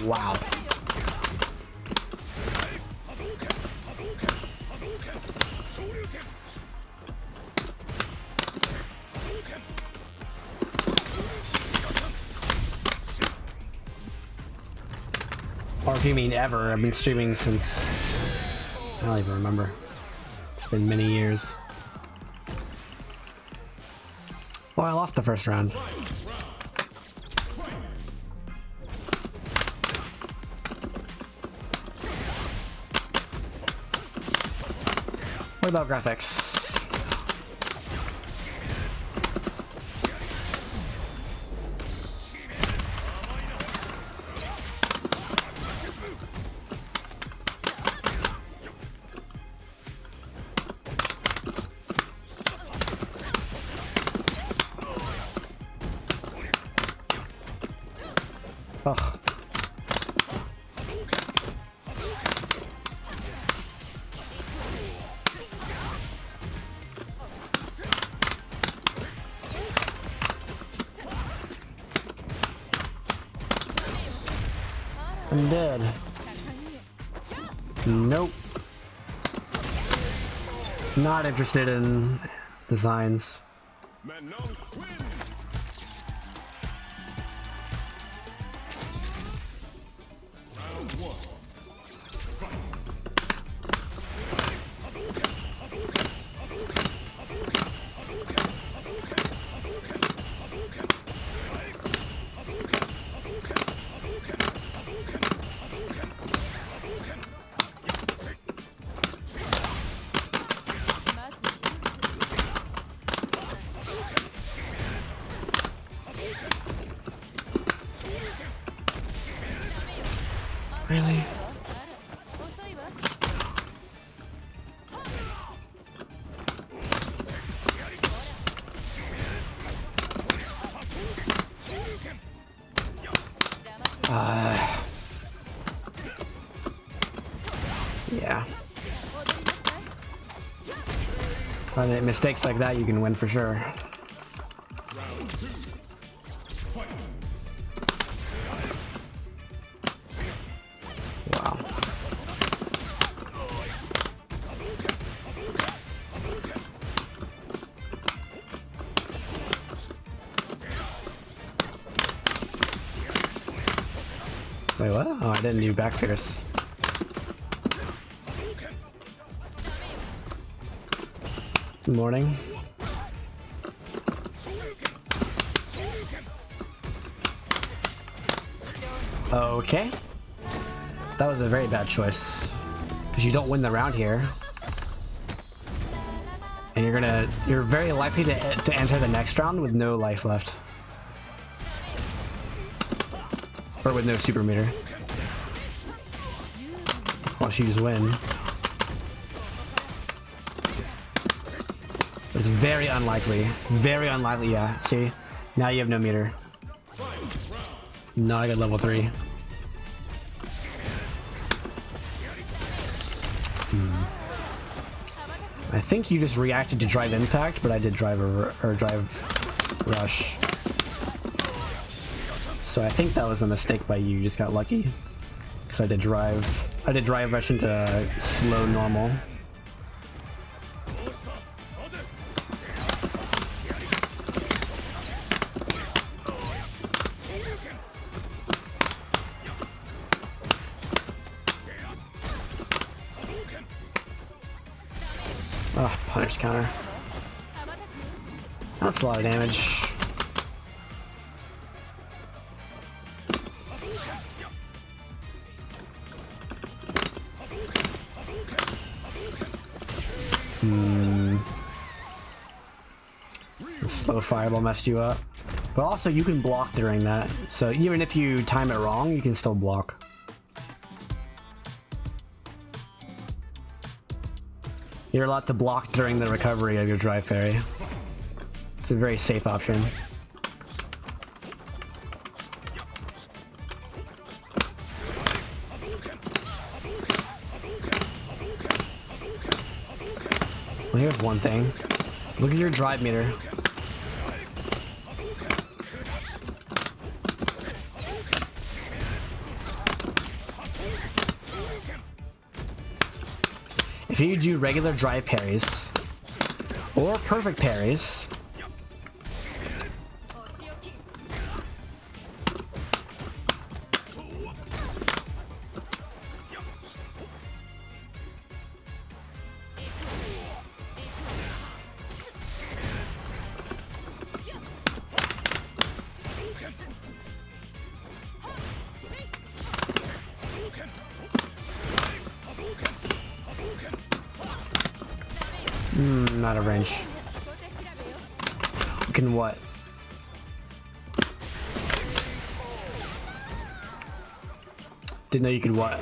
Wow. streaming ever. I've been streaming since... I don't even remember. It's been many years. Well, I lost the first round. What about graphics? Ugh. I'm dead. Nope. Not interested in designs. Manon win. Round one. Really? Yeah. I mean, mistakes like that you can win for sure. Wow. Wait, what? Oh, I didn't do back fierce. Good morning. Okay. That was a very bad choice. Because you don't win the round here. And you're very likely to enter the next round with no life left. Or with no super meter. Unless you just win. It's very unlikely. Very unlikely, yeah. See? Now you have no meter. Now I got level 3. I think you just reacted to drive impact, but I did drive drive rush. So I think that was a mistake by you. You just got lucky. Because I did drive rush into slow normal. Oh, punish counter. That's a lot of damage. The slow fireball messed you up. But also you can block during that. So even if you time it wrong, you can still block. You're allowed to block during the recovery of your drive parry. It's a very safe option. Well, here's one thing. Look at your drive meter. If you do regular drive parries or perfect parries, Not a wrench. You can what? Didn't know you could what?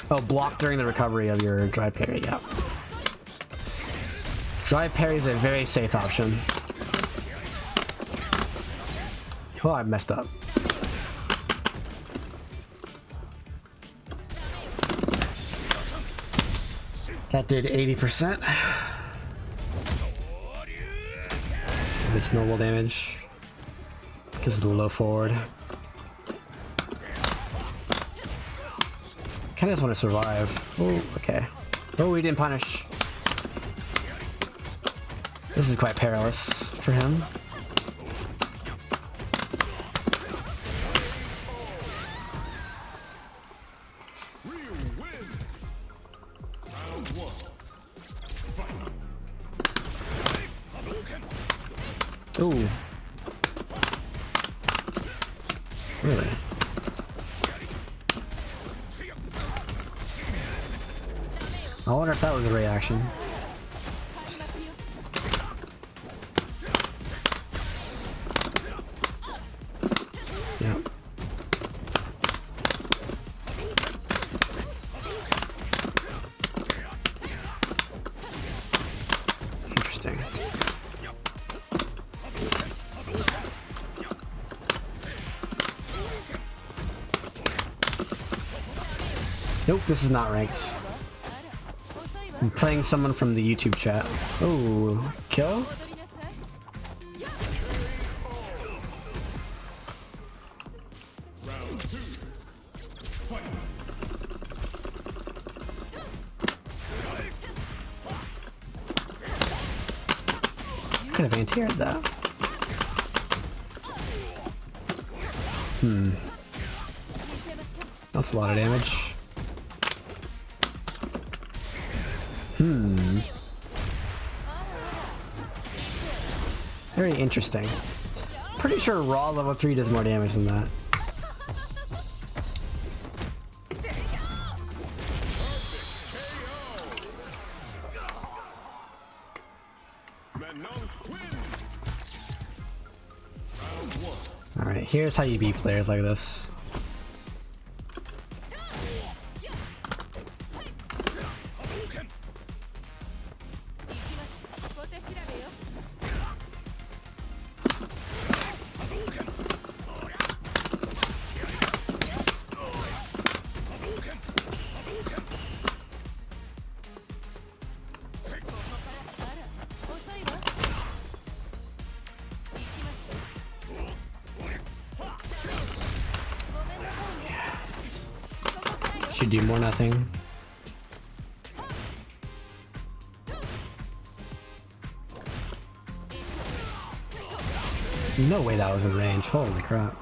Oh, block during the recovery of your drive parry, yeah. Drive parry is a very safe option. Oh, I messed up. That did 80%. This normal damage. Because of the low forward. Kinda just want to survive. Oh, okay. Oh, we didn't punish. This is quite perilous for him. Ooh. Really? I wonder if that was a reaction. Yeah. Interesting. Nope, this is not ranked. I'm playing someone from the YouTube chat. Oh, kill? Could have anti-aired that. That's a lot of damage. Very interesting. Pretty sure raw level 3 does more damage than that. Alright, here's how you beat players like this. Should do more nothing. No way that was in range. Holy crap.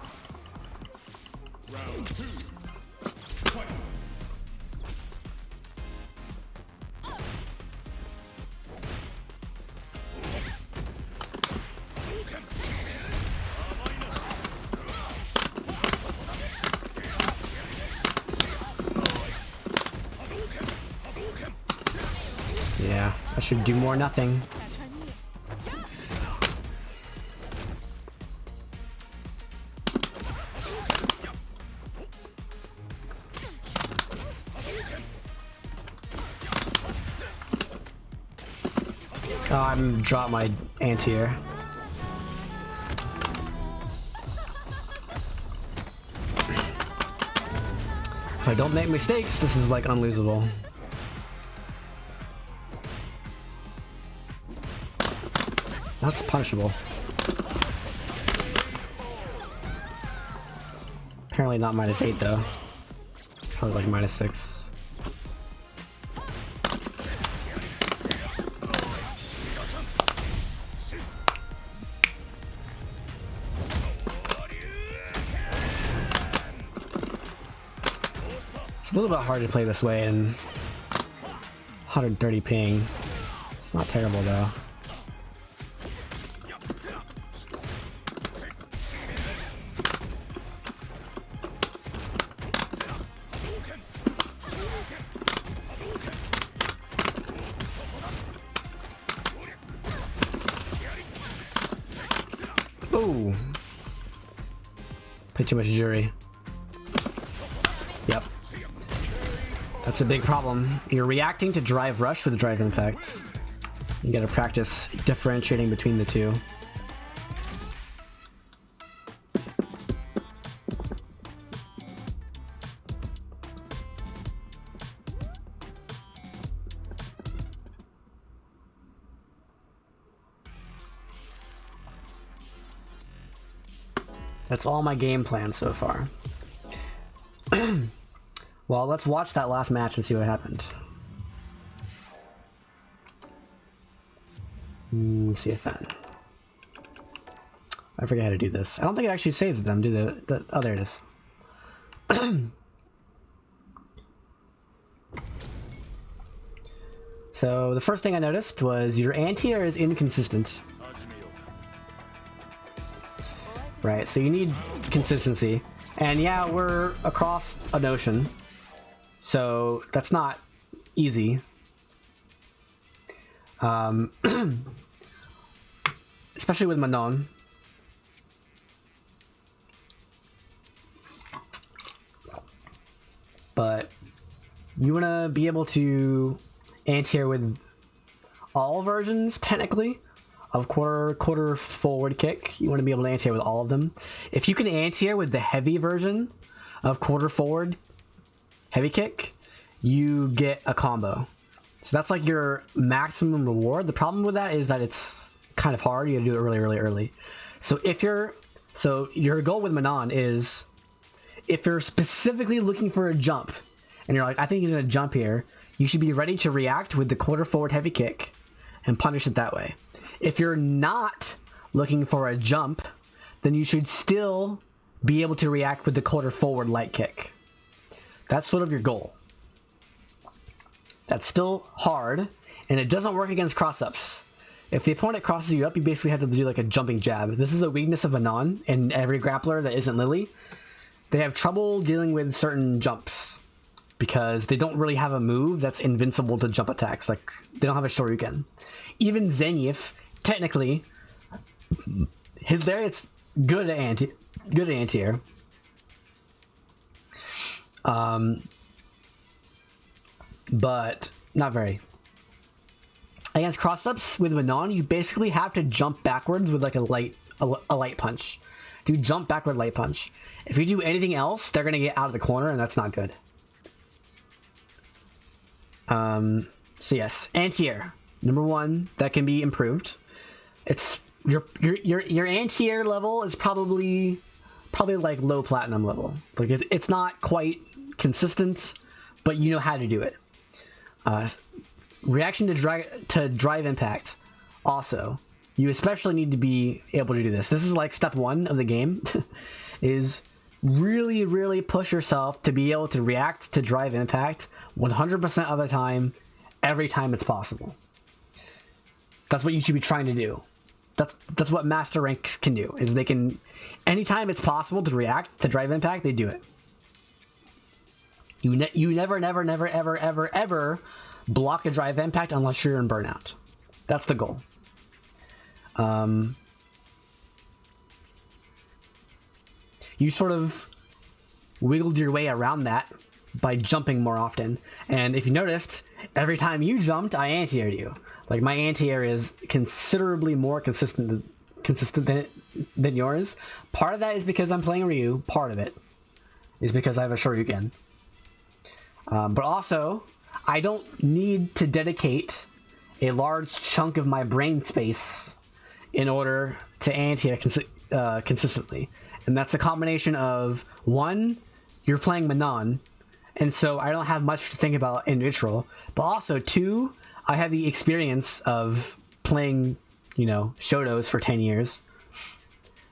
Yeah, I should do more nothing. Oh, I'm dropped my anti-air. If I don't make mistakes, this is like unlosable. That's punishable. Apparently not -8 though. Probably like -6. It's a little bit hard to play this way in 130 ping. It's not terrible though. Play too much jury. Yep. That's a big problem. You're reacting to drive rush with drive impact. You gotta practice differentiating between the two. That's all my game plan so far. Well, let's watch that last match and see what happened. CFN. I forget how to do this. I don't think it actually saves them, do the oh, there it is. So the first thing I noticed was your anti-air is inconsistent. Right, so you need consistency. And yeah, we're across an ocean, so that's not easy. Especially with Manon. But you want to be able to anti-air with all versions, technically, of quarter forward kick. You want to be able to anti-air with all of them. If you can anti-air with the heavy version of quarter forward heavy kick, you get a combo. So that's like your maximum reward. The problem with that is that it's kind of hard. You gotta do it really early. So your goal with Manon is, if you're specifically looking for a jump and you're like, I think he's gonna jump here, you should be ready to react with the quarter forward heavy kick and punish it that way. If you're not looking for a jump, then you should still be able to react with the quarter forward light kick. That's sort of your goal. That's still hard, and it doesn't work against cross-ups. If the opponent crosses you up, you basically have to do like a jumping jab. This is a weakness of Manon and every grappler that isn't Lily. They have trouble dealing with certain jumps because they don't really have a move that's invincible to jump attacks. Like, they don't have a Shoryuken. Even Zenyev, technically, his it's good at anti-air. But not very. Against cross-ups with Manon, you basically have to jump backwards with like a light punch. Do jump backward light punch. If you do anything else, they're gonna get out of the corner, and that's not good. So yes, anti-air, number one, that can be improved. It's your anti-air level is probably like low platinum level. Like it's not quite consistent, but you know how to do it. Reaction to drive impact. Also, you especially need to be able to do this. This is like step one of the game, is really push yourself to be able to react to drive impact 100% of the time, every time it's possible. That's what you should be trying to do. That's what master ranks can do, is they can, anytime it's possible to react to drive impact, they do it. You never ever block a drive impact unless you're in burnout. That's the goal. You sort of wiggled your way around that by jumping more often. And if you noticed, every time you jumped, I anti-aired you. Like, my anti-air is considerably more consistent than yours. Part of that is because I'm playing Ryu. Part of it is because I have a Shoryuken. But also, I don't need to dedicate a large chunk of my brain space in order to anti-air consistently. And that's a combination of, one, you're playing Manon, and so I don't have much to think about in neutral, but also, two, I have the experience of playing, Shotos for 10 years.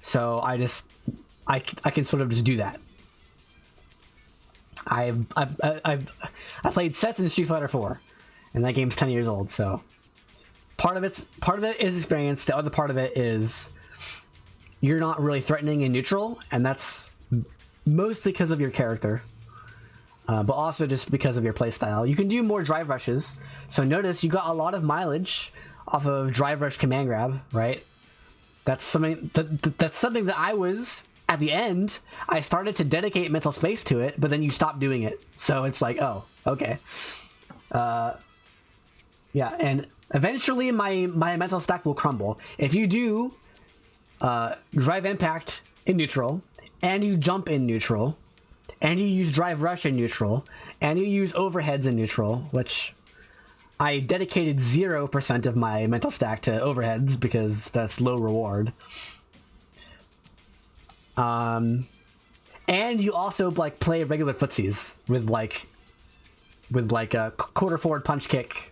So I can sort of just do that. I played sets in Street Fighter 4, and that game's 10 years old. So part of it is experience. The other part of it is you're not really threatening in neutral, and that's mostly because of your character, but also just because of your playstyle. You can do more drive rushes. So notice you got a lot of mileage off of drive rush command grab, right? That's something that I was at the end, I started to dedicate mental space to it, but then you stopped doing it. So it's like, oh, okay. Yeah, and eventually my mental stack will crumble. If you do drive impact in neutral, and you jump in neutral, and you use drive rush in neutral, and you use overheads in neutral, which I dedicated 0% of my mental stack to overheads because that's low reward. And you also like play regular footsies with like a quarter forward punch kick,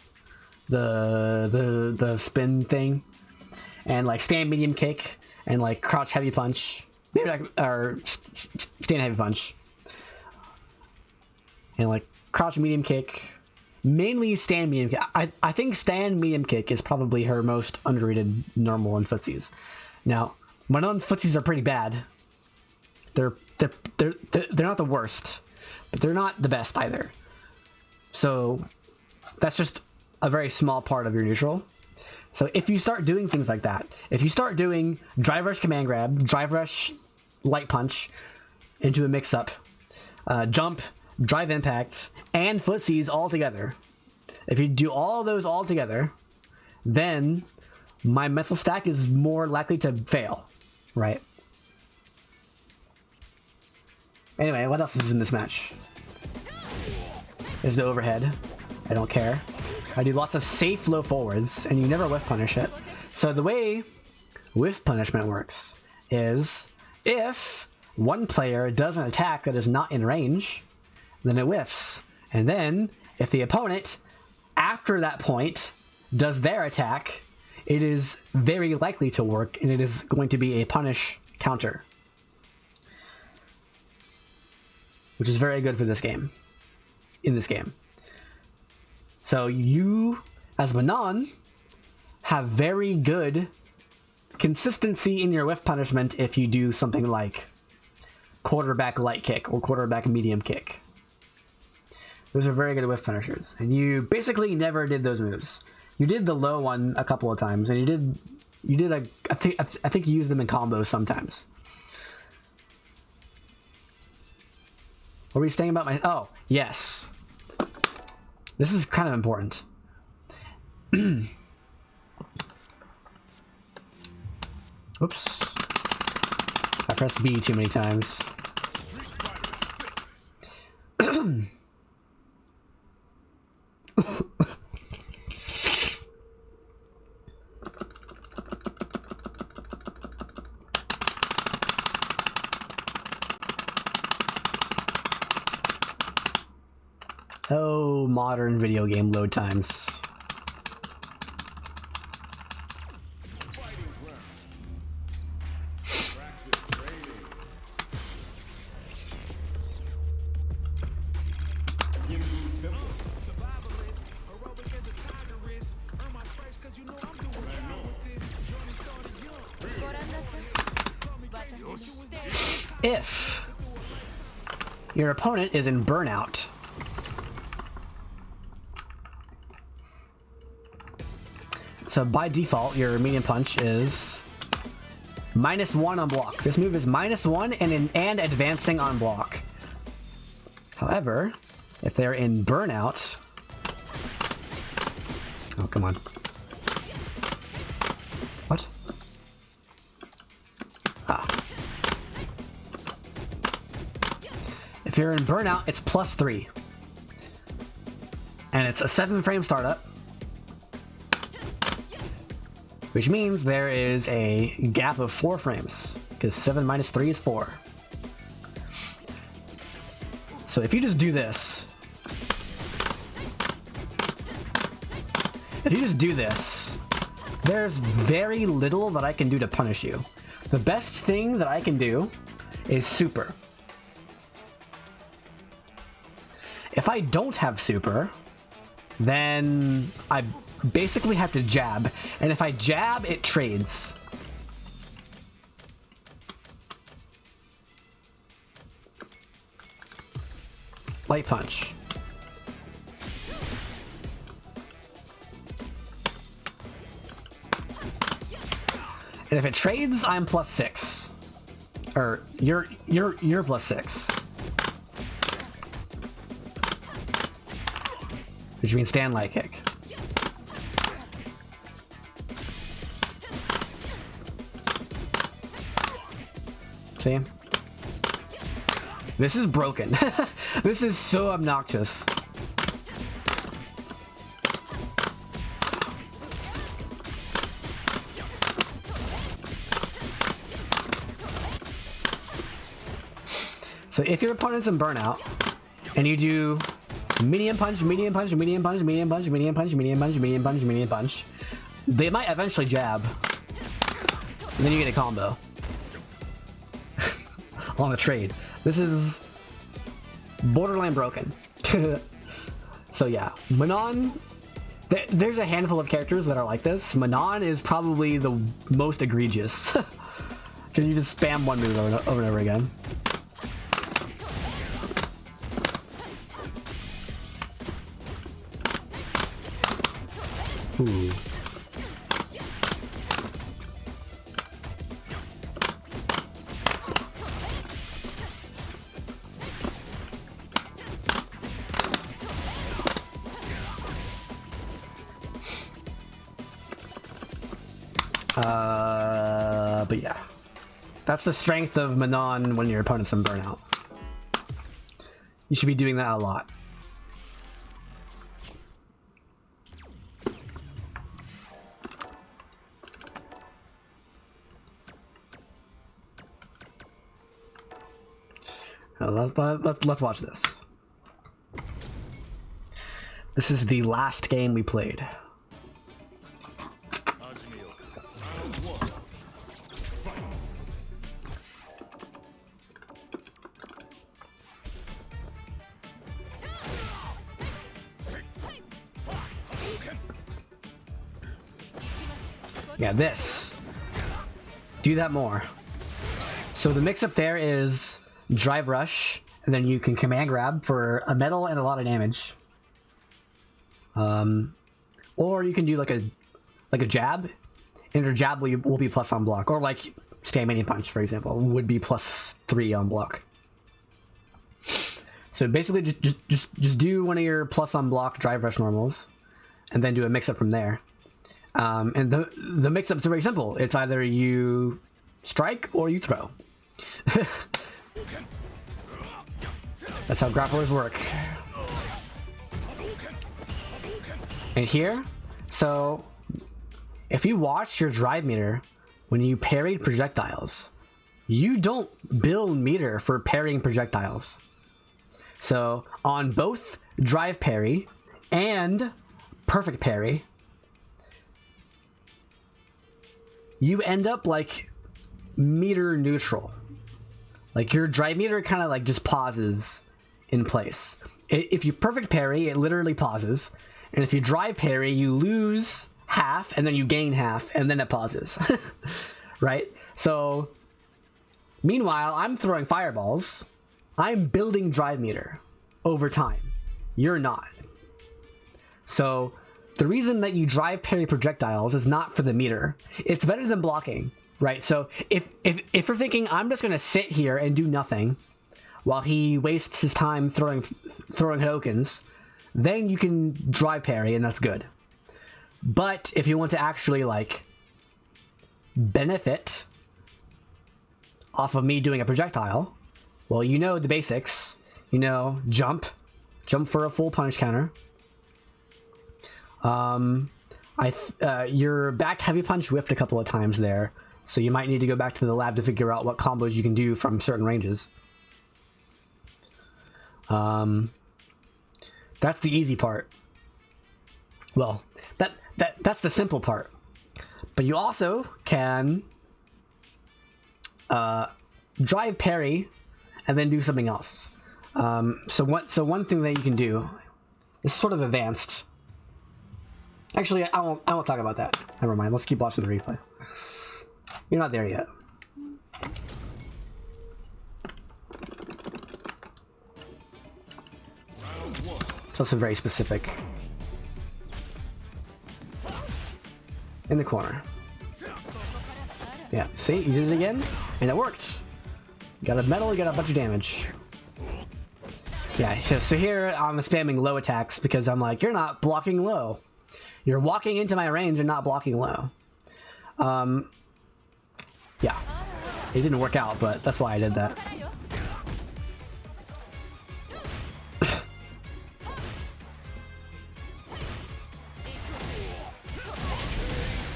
the spin thing, and like stand medium kick and like crouch heavy punch, maybe like or stand heavy punch, and like crouch medium kick. Mainly stand medium kick. I think stand medium kick is probably her most underrated normal in footsies. Now, Manon's footsies are pretty bad. They're not the worst, but they're not the best either. So that's just a very small part of your neutral. So if you start doing things like that, if you start doing drive rush command grab, drive rush light punch into a mix up, jump, drive impacts, and footsies all together, if you do all those all together, then my mental stack is more likely to fail, right? Anyway, what else is in this match? There's the overhead. I don't care. I do lots of safe low forwards, and you never whiff punish it. So the way whiff punishment works is if one player does an attack that is not in range, then it whiffs. And then if the opponent, after that point, does their attack, it is very likely to work, and it is going to be a punish counter, which is very good for this game, in this game. So you, as Manon, have very good consistency in your whiff punishment if you do something like quarterback light kick or quarterback medium kick. Those are very good whiff punishers, and you basically never did those moves. You did the low one a couple of times, and you did I think you used them in combos sometimes. What were we saying about my... Oh, yes. This is kind of important. Oops. I pressed B too many times. Oh, modern video game load times. If your opponent is in burnout, so by default, your medium punch is -1 on block. This move is -1 and advancing on block. However, if they're in burnout... Oh, come on. What? Ah. If you're in burnout, it's +3. And it's a 7-frame startup, which means there is a gap of 4 frames, because 7 minus 3 is 4. So if you just do this, there's very little that I can do to punish you. The best thing that I can do is super. If I don't have super, then I basically have to jab, and if I jab, it trades. Light punch. And if it trades, I'm +6. Or you're +6. Which means stand light kick. See? This is broken. This is so obnoxious. So if your opponent's in burnout, and you do medium punch, medium punch, medium punch, medium punch, medium punch, medium punch, medium punch, medium punch, they might eventually jab. And then you get a combo. On the trade. This is borderline broken. So yeah, Manon, there's a handful of characters that are like this. Manon is probably the most egregious. Because you just spam one move over and over again. Ooh. But yeah, that's the strength of Manon when your opponent's in burnout. You should be doing that a lot. Let's watch this. This is the last game we played. Yeah, this. Do that more. So the mix-up there is drive rush, and then you can command grab for a metal and a lot of damage. Or you can do like a jab, and your jab will be plus on block, or like stand medium punch, for example, would be +3 on block. So basically, just do one of your plus on block drive rush normals, and then do a mix-up from there. And the mix-ups are very simple. It's either you strike or you throw. That's how grapplers work. And here, so if you watch your drive meter when you parried projectiles, you don't build meter for parrying projectiles. So on both drive parry and perfect parry, you end up like meter neutral. Like your drive meter kind of like just pauses in place. If you perfect parry, it literally pauses. And if you drive parry, you lose half and then you gain half and then it pauses. Right? So meanwhile, I'm throwing fireballs. I'm building drive meter over time. You're not. So the reason that you drive parry projectiles is not for the meter. It's better than blocking, right? So if you're thinking, I'm just gonna sit here and do nothing while he wastes his time throwing Hadokens, then you can drive parry and that's good. But if you want to actually like benefit off of me doing a projectile, well, you know the basics. You know, jump for a full punish counter. Your back heavy punch whiffed a couple of times there, so you might need to go back to the lab to figure out what combos you can do from certain ranges. That's the easy part. Well, that's the simple part. But you also can drive parry and then do something else. So one thing that you can do is sort of advanced. Actually, I won't talk about that. Never mind. Let's keep watching the replay. You're not there yet. It's also very specific. In the corner. Yeah, see? You did it again, and it worked. You got a metal, you got a bunch of damage. Yeah, so here I'm spamming low attacks because I'm like, you're not blocking low. You're walking into my range and not blocking low. Yeah. It didn't work out, but that's why I did that.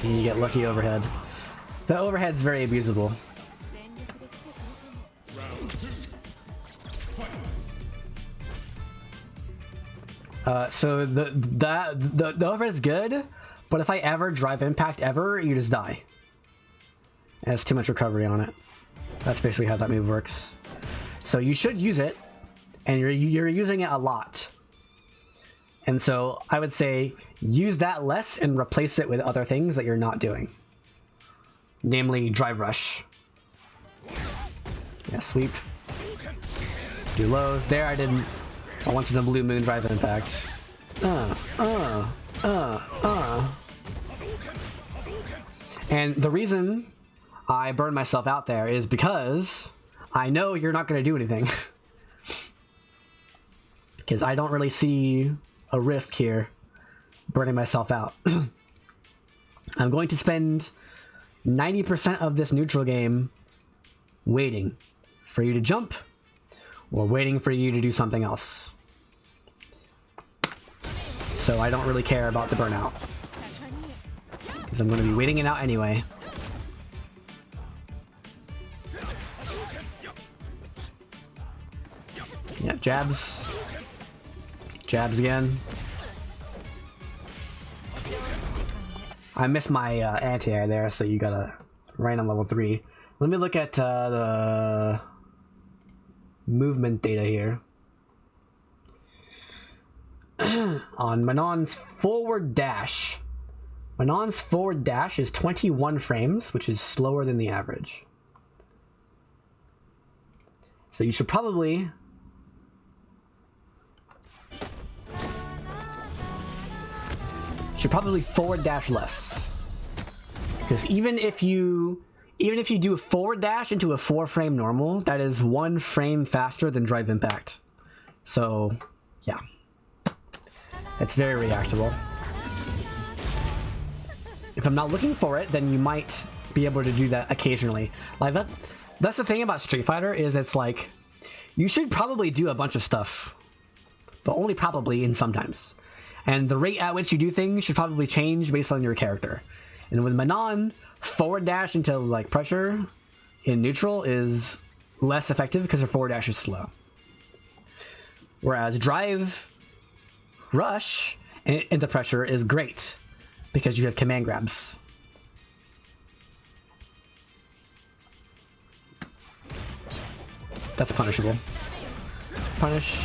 And you get lucky overhead. The overhead's very abusable. So the overhead's good, but if I ever drive impact ever, you just die. It has too much recovery on it. That's basically how that move works. So you should use it, and you're using it a lot. And so I would say use that less and replace it with other things that you're not doing. Namely, drive rush. Yeah, sweep. Do lows. There I didn't. I wanted the blue moon drive impact. And the reason I burned myself out there is because I know you're not going to do anything. Because I don't really see a risk here burning myself out. I'm going to spend 90% of this neutral game waiting for you to jump or waiting for you to do something else. So I don't really care about the burnout, because I'm going to be waiting it out anyway. Yeah, jabs. Jabs again. I missed my anti-air there, so you gotta right on level 3. Let me look at the movement data here. On Manon's forward dash. Manon's forward dash is 21 frames, which is slower than the average. So you should probably forward dash less. Because even if you do a forward dash into a 4-frame normal, that is 1 frame faster than drive impact. So, yeah. It's very reactable. If I'm not looking for it, then you might be able to do that occasionally. Like that's the thing about Street Fighter, is it's like, you should probably do a bunch of stuff, but only probably and sometimes. And the rate at which you do things should probably change based on your character. And with Manon, forward dash into like pressure in neutral is less effective because her forward dash is slow. Whereas drive rush into pressure is great because you have command grabs. That's punishable. Punish.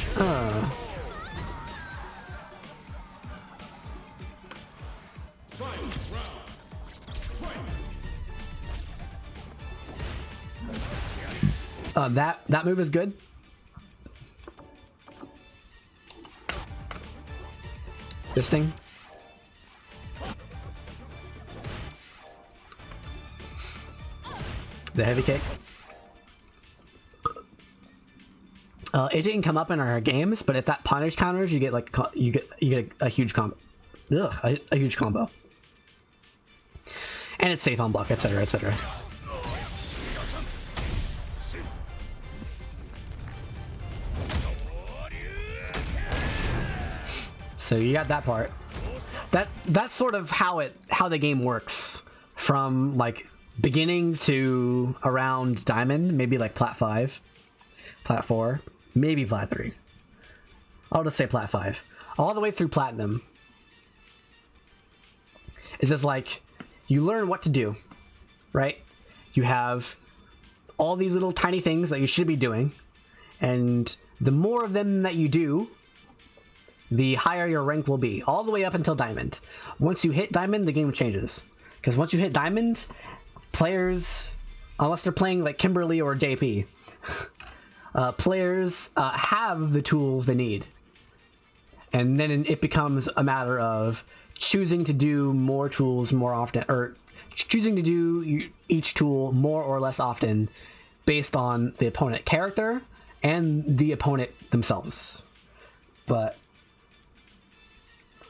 That move is good. This thing. The heavy kick. It didn't come up in our games, but if that punish counters, you get like you get a huge combo. Ugh, a huge combo. And it's safe on block, etc., etc. So you got that part. That's sort of how the game works, from like beginning to around Diamond, maybe like Plat 5, Plat 4, maybe Plat 3. I'll just say Plat 5. All the way through Platinum. It's just like, you learn what to do, right? You have all these little tiny things that you should be doing, and the more of them that you do, the higher your rank will be, all the way up until Diamond. Once you hit Diamond, the game changes. Because once you hit Diamond, players, unless they're playing like Kimberly or JP, players have the tools they need. And then it becomes a matter of choosing to do more tools more often, or choosing to do each tool more or less often based on the opponent character and the opponent themselves. But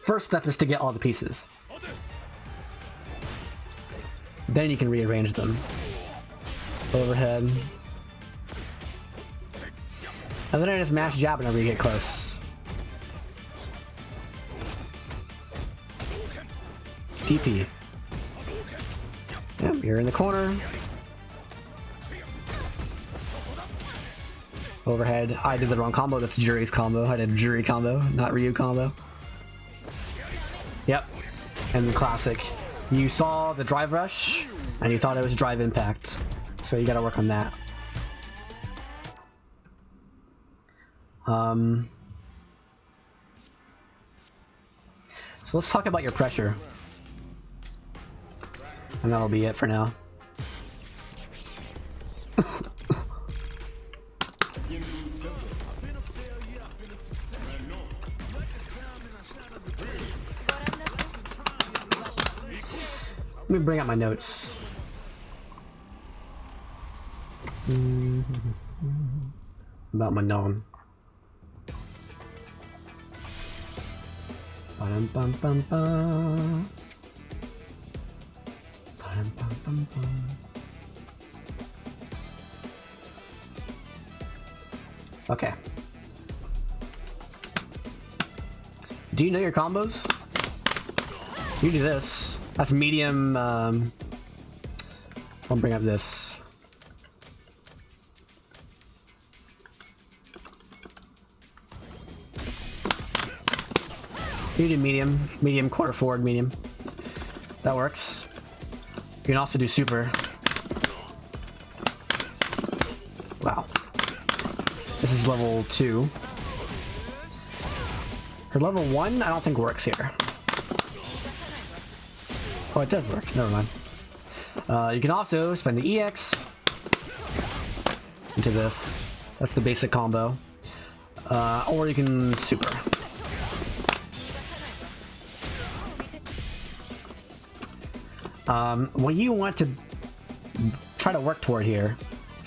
first step is to get all the pieces. Then you can rearrange them. Overhead. And then I just mash jab whenever you get close. TP. Yep, you're in the corner. Overhead. I did the wrong combo. That's Juri's combo. I did Juri combo, not Ryu combo. Yep. And the classic. You saw the drive rush, and you thought it was drive impact. So you gotta work on that. So let's talk about your pressure. And that'll be it for now. Let me bring up my notes. About Manon. Ba-dum-bum-bum-bum. Ba-dum-bum-bum-bum. Okay. Do you know your combos? You do this. That's medium. I'll bring up this. You do medium, quarter forward, medium. That works. You can also do super. Wow. This is level 2. Her level 1, I don't think works here. Oh, it does work. Never mind. You can also spend the EX into this. That's the basic combo. Or you can super. What you want to try to work toward here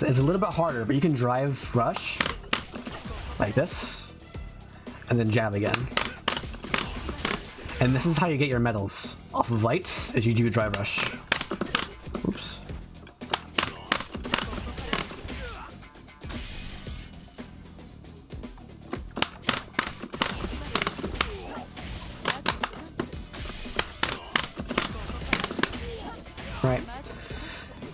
is a little bit harder, but you can drive rush like this, and then jab again. And this is how you get your medals off of lights, as you do drive rush. Oops. Right.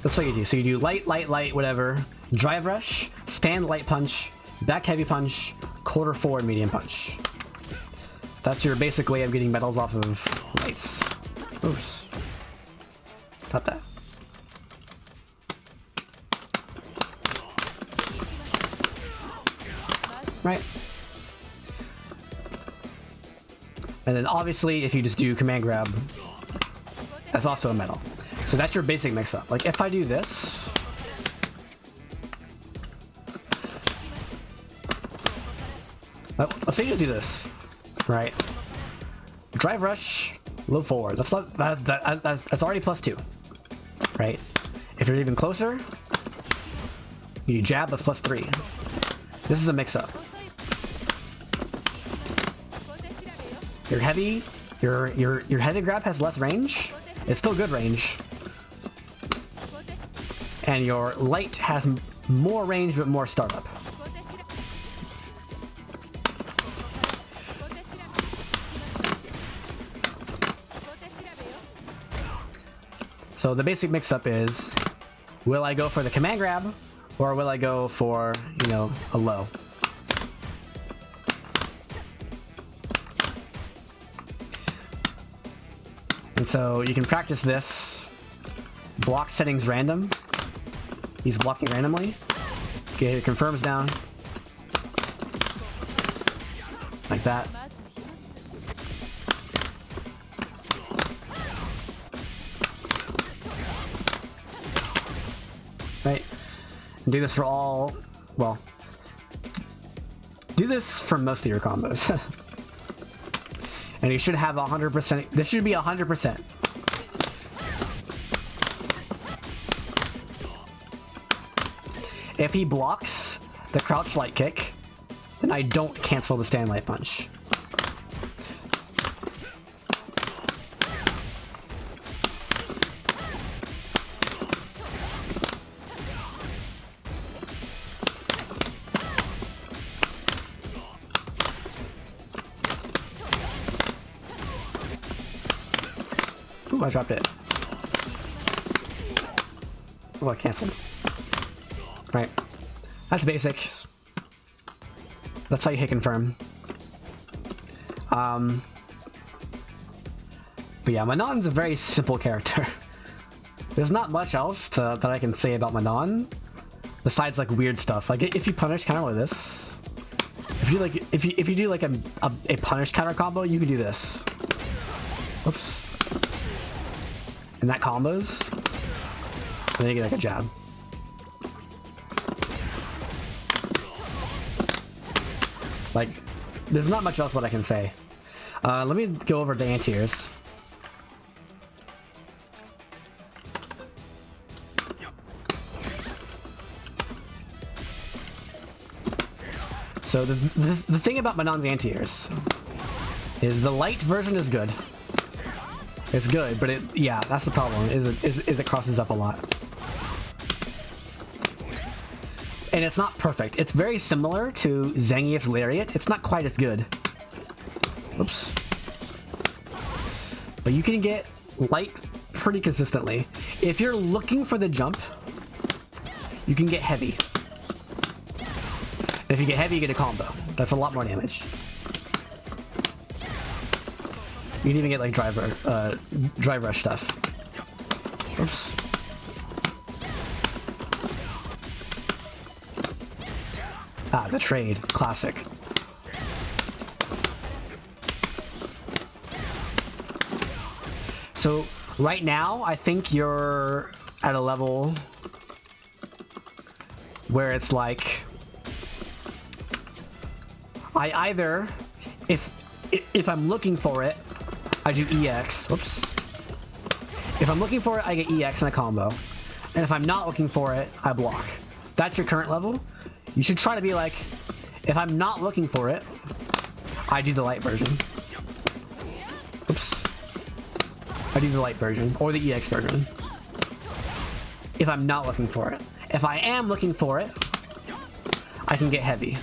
That's what you do. So you do light, whatever. Drive rush, stand light punch, back heavy punch, quarter forward medium punch. That's your basic way of getting medals off of lights. Oops. Stop that. Right. And then obviously if you just do command grab, that's also a medal. So that's your basic mix-up. Like if I do this, let's say you do this, right? Drive rush, low forward. That's not that's already +2, right? If you're even closer, you jab. That's +3. This is a mix-up. Your heavy, your heavy grab has less range. It's still good range. And your light has more range but more startup. So the basic mix-up is, will I go for the command grab or will I go for, you know, a low? And so you can practice this. Block settings random. He's blocking randomly. Okay, it confirms down. Like that. Right? And do this for all, well, do this for most of your combos. And you should have 100%, this should be 100%. If he blocks the crouch light kick, then I don't cancel the stand light punch. Ooh, I dropped it. Oh, I canceled. Right. That's basic. That's how you hit confirm. But yeah, Manon's a very simple character. There's not much else that I can say about Manon, besides like weird stuff. Like if you punish counter like this, if you do like a punish counter combo, you can do this. Oops. And that combos, and then you get like a jab. Like, there's not much else what I can say. Let me go over the anti-airs. So the thing about Manon's anti-airs is the light version is good. It's good, but yeah, that's the problem, is it crosses up a lot. And it's not perfect. It's very similar to Zangief's Lariat. It's not quite as good. Oops. But you can get light pretty consistently. If you're looking for the jump, you can get heavy. And if you get heavy, you get a combo. That's a lot more damage. You can even get like drive rush stuff. Oops. Ah, the trade. Classic. So, right now, I think you're at a level where it's like... I either... If I'm looking for it, I do EX. Whoops. If I'm looking for it, I get EX and a combo. And if I'm not looking for it, I block. That's your current level. You should try to be like, if I'm not looking for it, I do the light version. Oops. I do the light version, or the EX version. If I'm not looking for it. If I am looking for it, I can get heavy.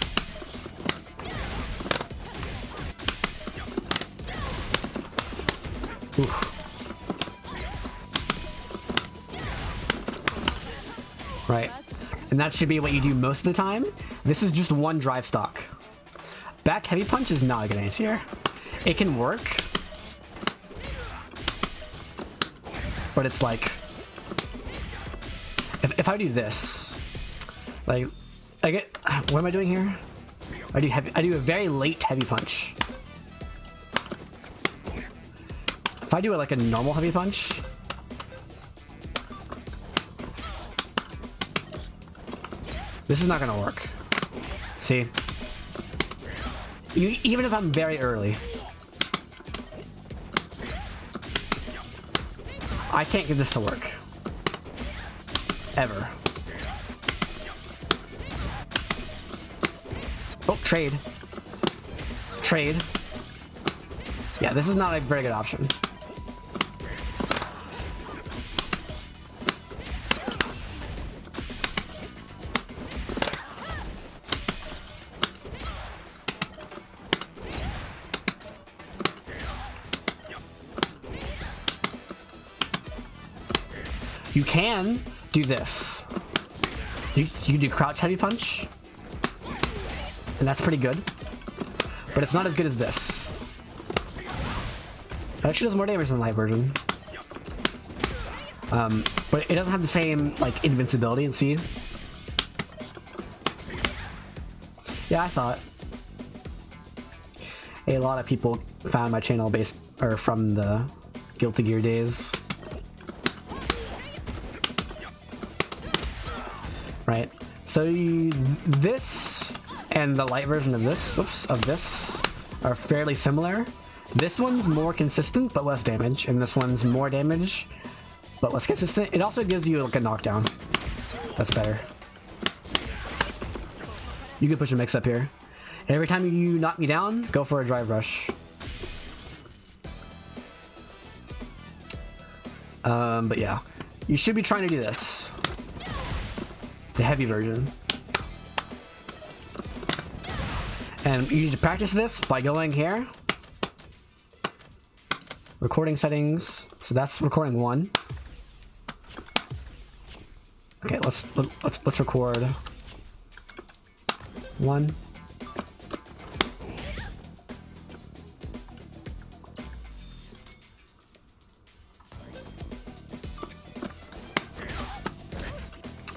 Oof. Right. And that should be what you do most of the time. This is just one drive stock. Back heavy punch is not a good answer. It can work, but it's like, if I do this, like, I get, what am I doing here? I do a very late heavy punch. If I do it like a normal heavy punch, this is not gonna work. See? Even if I'm very early, I can't get this to work. Ever. Oh, trade. Trade. Yeah, this is not a very good option. You can do this. You can do crouch heavy punch, and that's pretty good, but it's not as good as this. It actually does more damage than the light version. But it doesn't have the same, like, invincibility, and see? Yeah, I thought. A lot of people found my channel based, or from the Guilty Gear days. Right, so this and the light version of this, are fairly similar. This one's more consistent but less damage, and this one's more damage but less consistent. It also gives you like a knockdown. That's better. You can push a mix up here. Every time you knock me down, go for a drive rush. But yeah, you should be trying to do this. The heavy version. And you need to practice this by going here. Recording settings. So that's recording 1. Okay, let's record 1.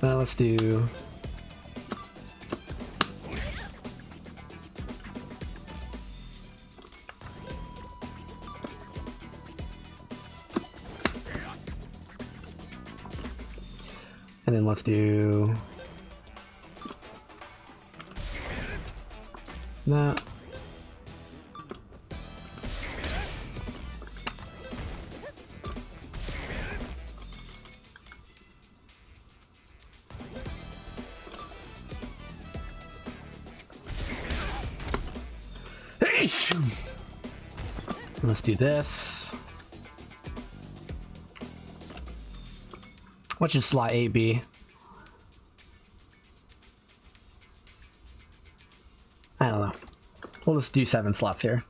Let's do and then let's do that. Let's do this. What should slot A be? I don't know. We'll just do 7 slots here.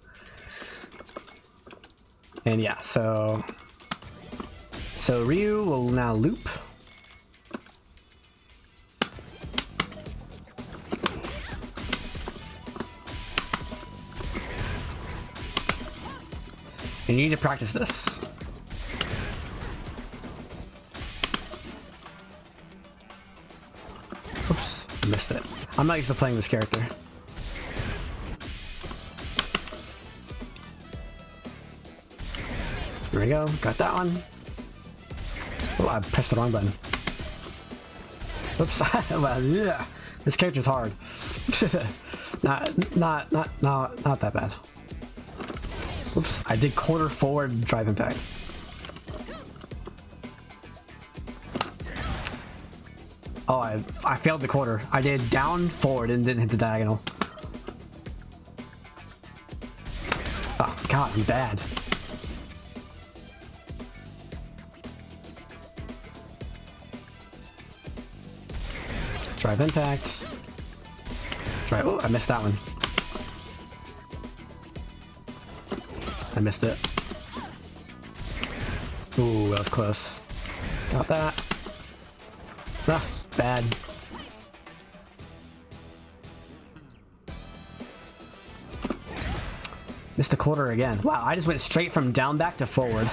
And yeah, so Ryu will now loop. And you need to practice this. Oops, I missed it. I'm not used to playing this character. There we go, got that one. Oh, I pressed the wrong button. Oops, well, yeah. This character's hard. not that bad. Oops, I did quarter forward drive impact. Oh, I failed the quarter. I did down forward and didn't hit the diagonal. Oh god, I'm bad. Drive impact. Drive. Oh, I missed that one. I missed it. Ooh, that was close. Got that. Ah, bad. Missed a quarter again. Wow, I just went straight from down back to forward.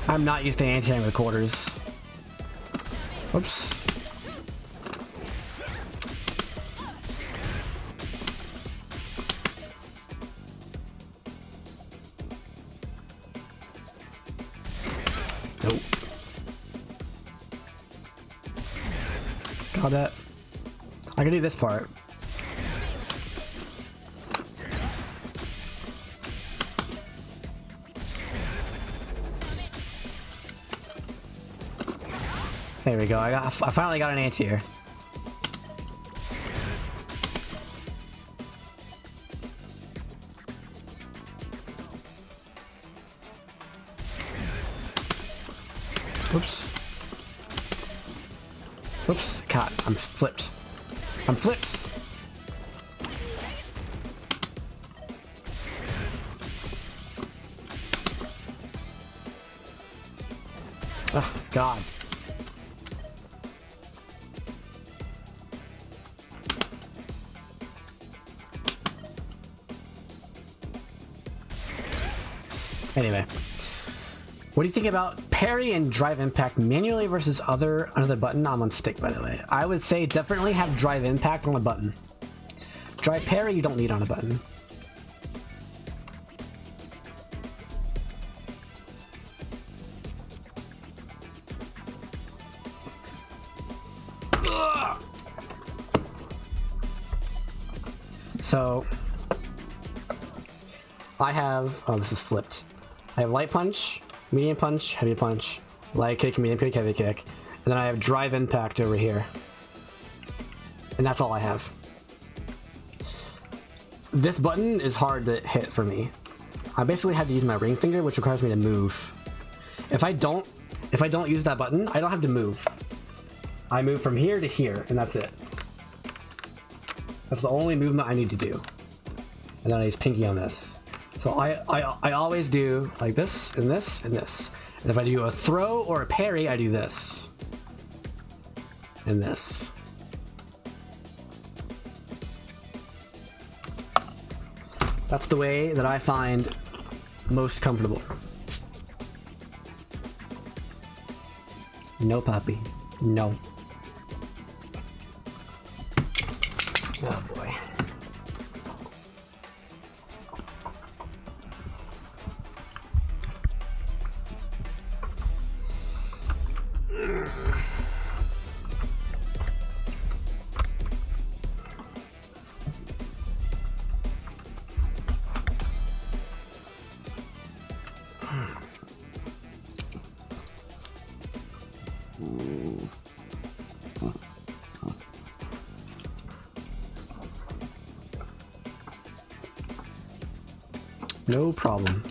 I'm not used to anti-aiming with quarters. Oops. Nope. Got that. I can do this part. There we go. I finally got an anti-air. Oops. Oops. God, I'm flipped. I'm flipped. Oh, God. Anyway, what do you think about parry and drive impact manually versus another button? I'm on stick, by the way. I would say definitely have drive impact on a button. Drive parry you don't need on a button. Ugh. So I have, oh, this is flipped. I have light punch, medium punch, heavy punch, light kick, medium kick, heavy kick. And then I have drive impact over here. And and that's all I have. This button is hard to hit for me. I basically have to use my ring finger, which requires me to move. If I don't use that button, I don't have to move. I move from here to here, and that's it. That's the only movement I need to do. And then I use pinky on this. So I always do like this, and this, and this. And if I do a throw or a parry, I do this. And this. That's the way that I find most comfortable. No, puppy. No. Oh boy. No problem.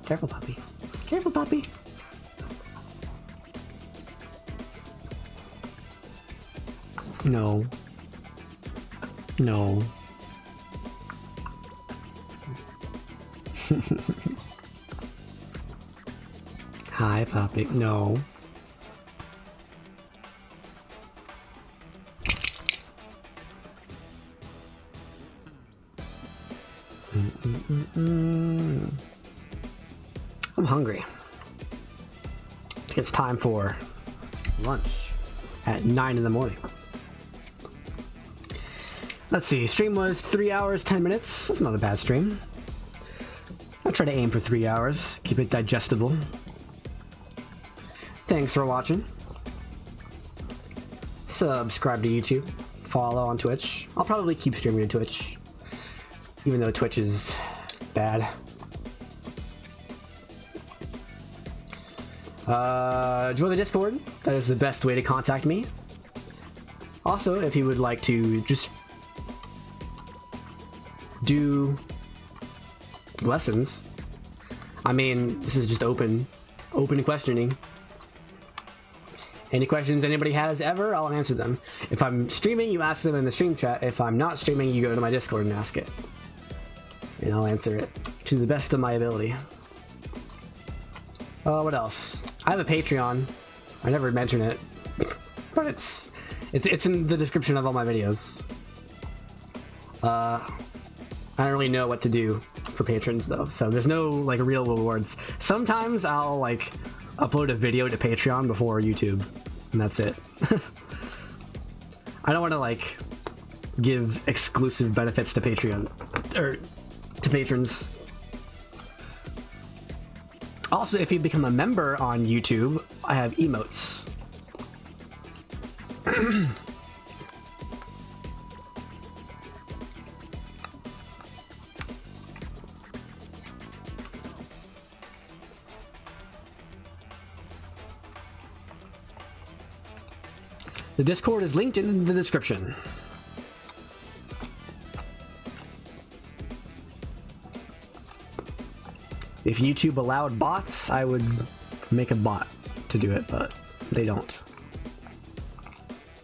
Careful, puppy. Careful, puppy. No. No. Hi, puppy. No. I'm hungry. It's time for lunch at 9 in the morning. Let's see, stream was 3 hours, 10 minutes. That's not a bad stream. I'll try to aim for 3 hours, keep it digestible. Thanks for watching. Subscribe to YouTube, follow on Twitch. I'll probably keep streaming to Twitch, even though Twitch is bad. Join the Discord. That is the best way to contact me. Also, if you would like to just do lessons, I mean, this is just open questioning. Any questions anybody has ever, I'll answer them. If I'm streaming, you ask them in the stream chat. If I'm not streaming, you go to my Discord and ask it. And I'll answer it to the best of my ability. What else? I have a Patreon. I never mention it, but it's in the description of all my videos. I don't really know what to do for patrons though, so there's no like real rewards. Sometimes I'll like upload a video to Patreon before YouTube, and that's it. I don't want to like give exclusive benefits to Patreon or to patrons. Also, if you become a member on YouTube, I have emotes. The Discord is linked in the description. If YouTube allowed bots, I would make a bot. to do it, but they don't.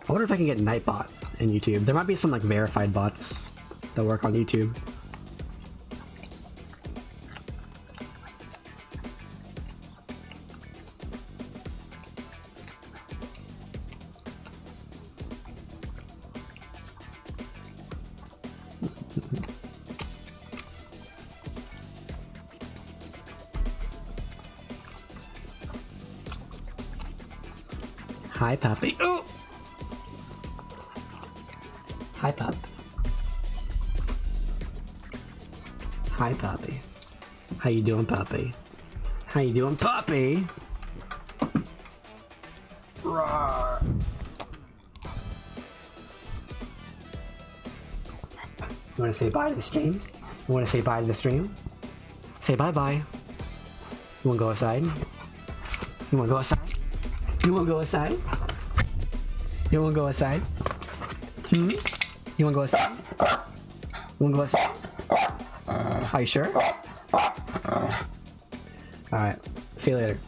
I wonder if I can get Nightbot in YouTube. There might be some like verified bots that work on YouTube. Hi, puppy. Oh! Hi, pup. Hi, puppy. How you doing, puppy? How you doing, puppy? Roar. You wanna say bye to the stream? You wanna say bye to the stream? Say bye-bye. You wanna go outside? You wanna go outside? You wanna go outside? You wanna go outside? Hmm? You wanna go outside? You wanna go outside? Are you sure? Alright, see you later.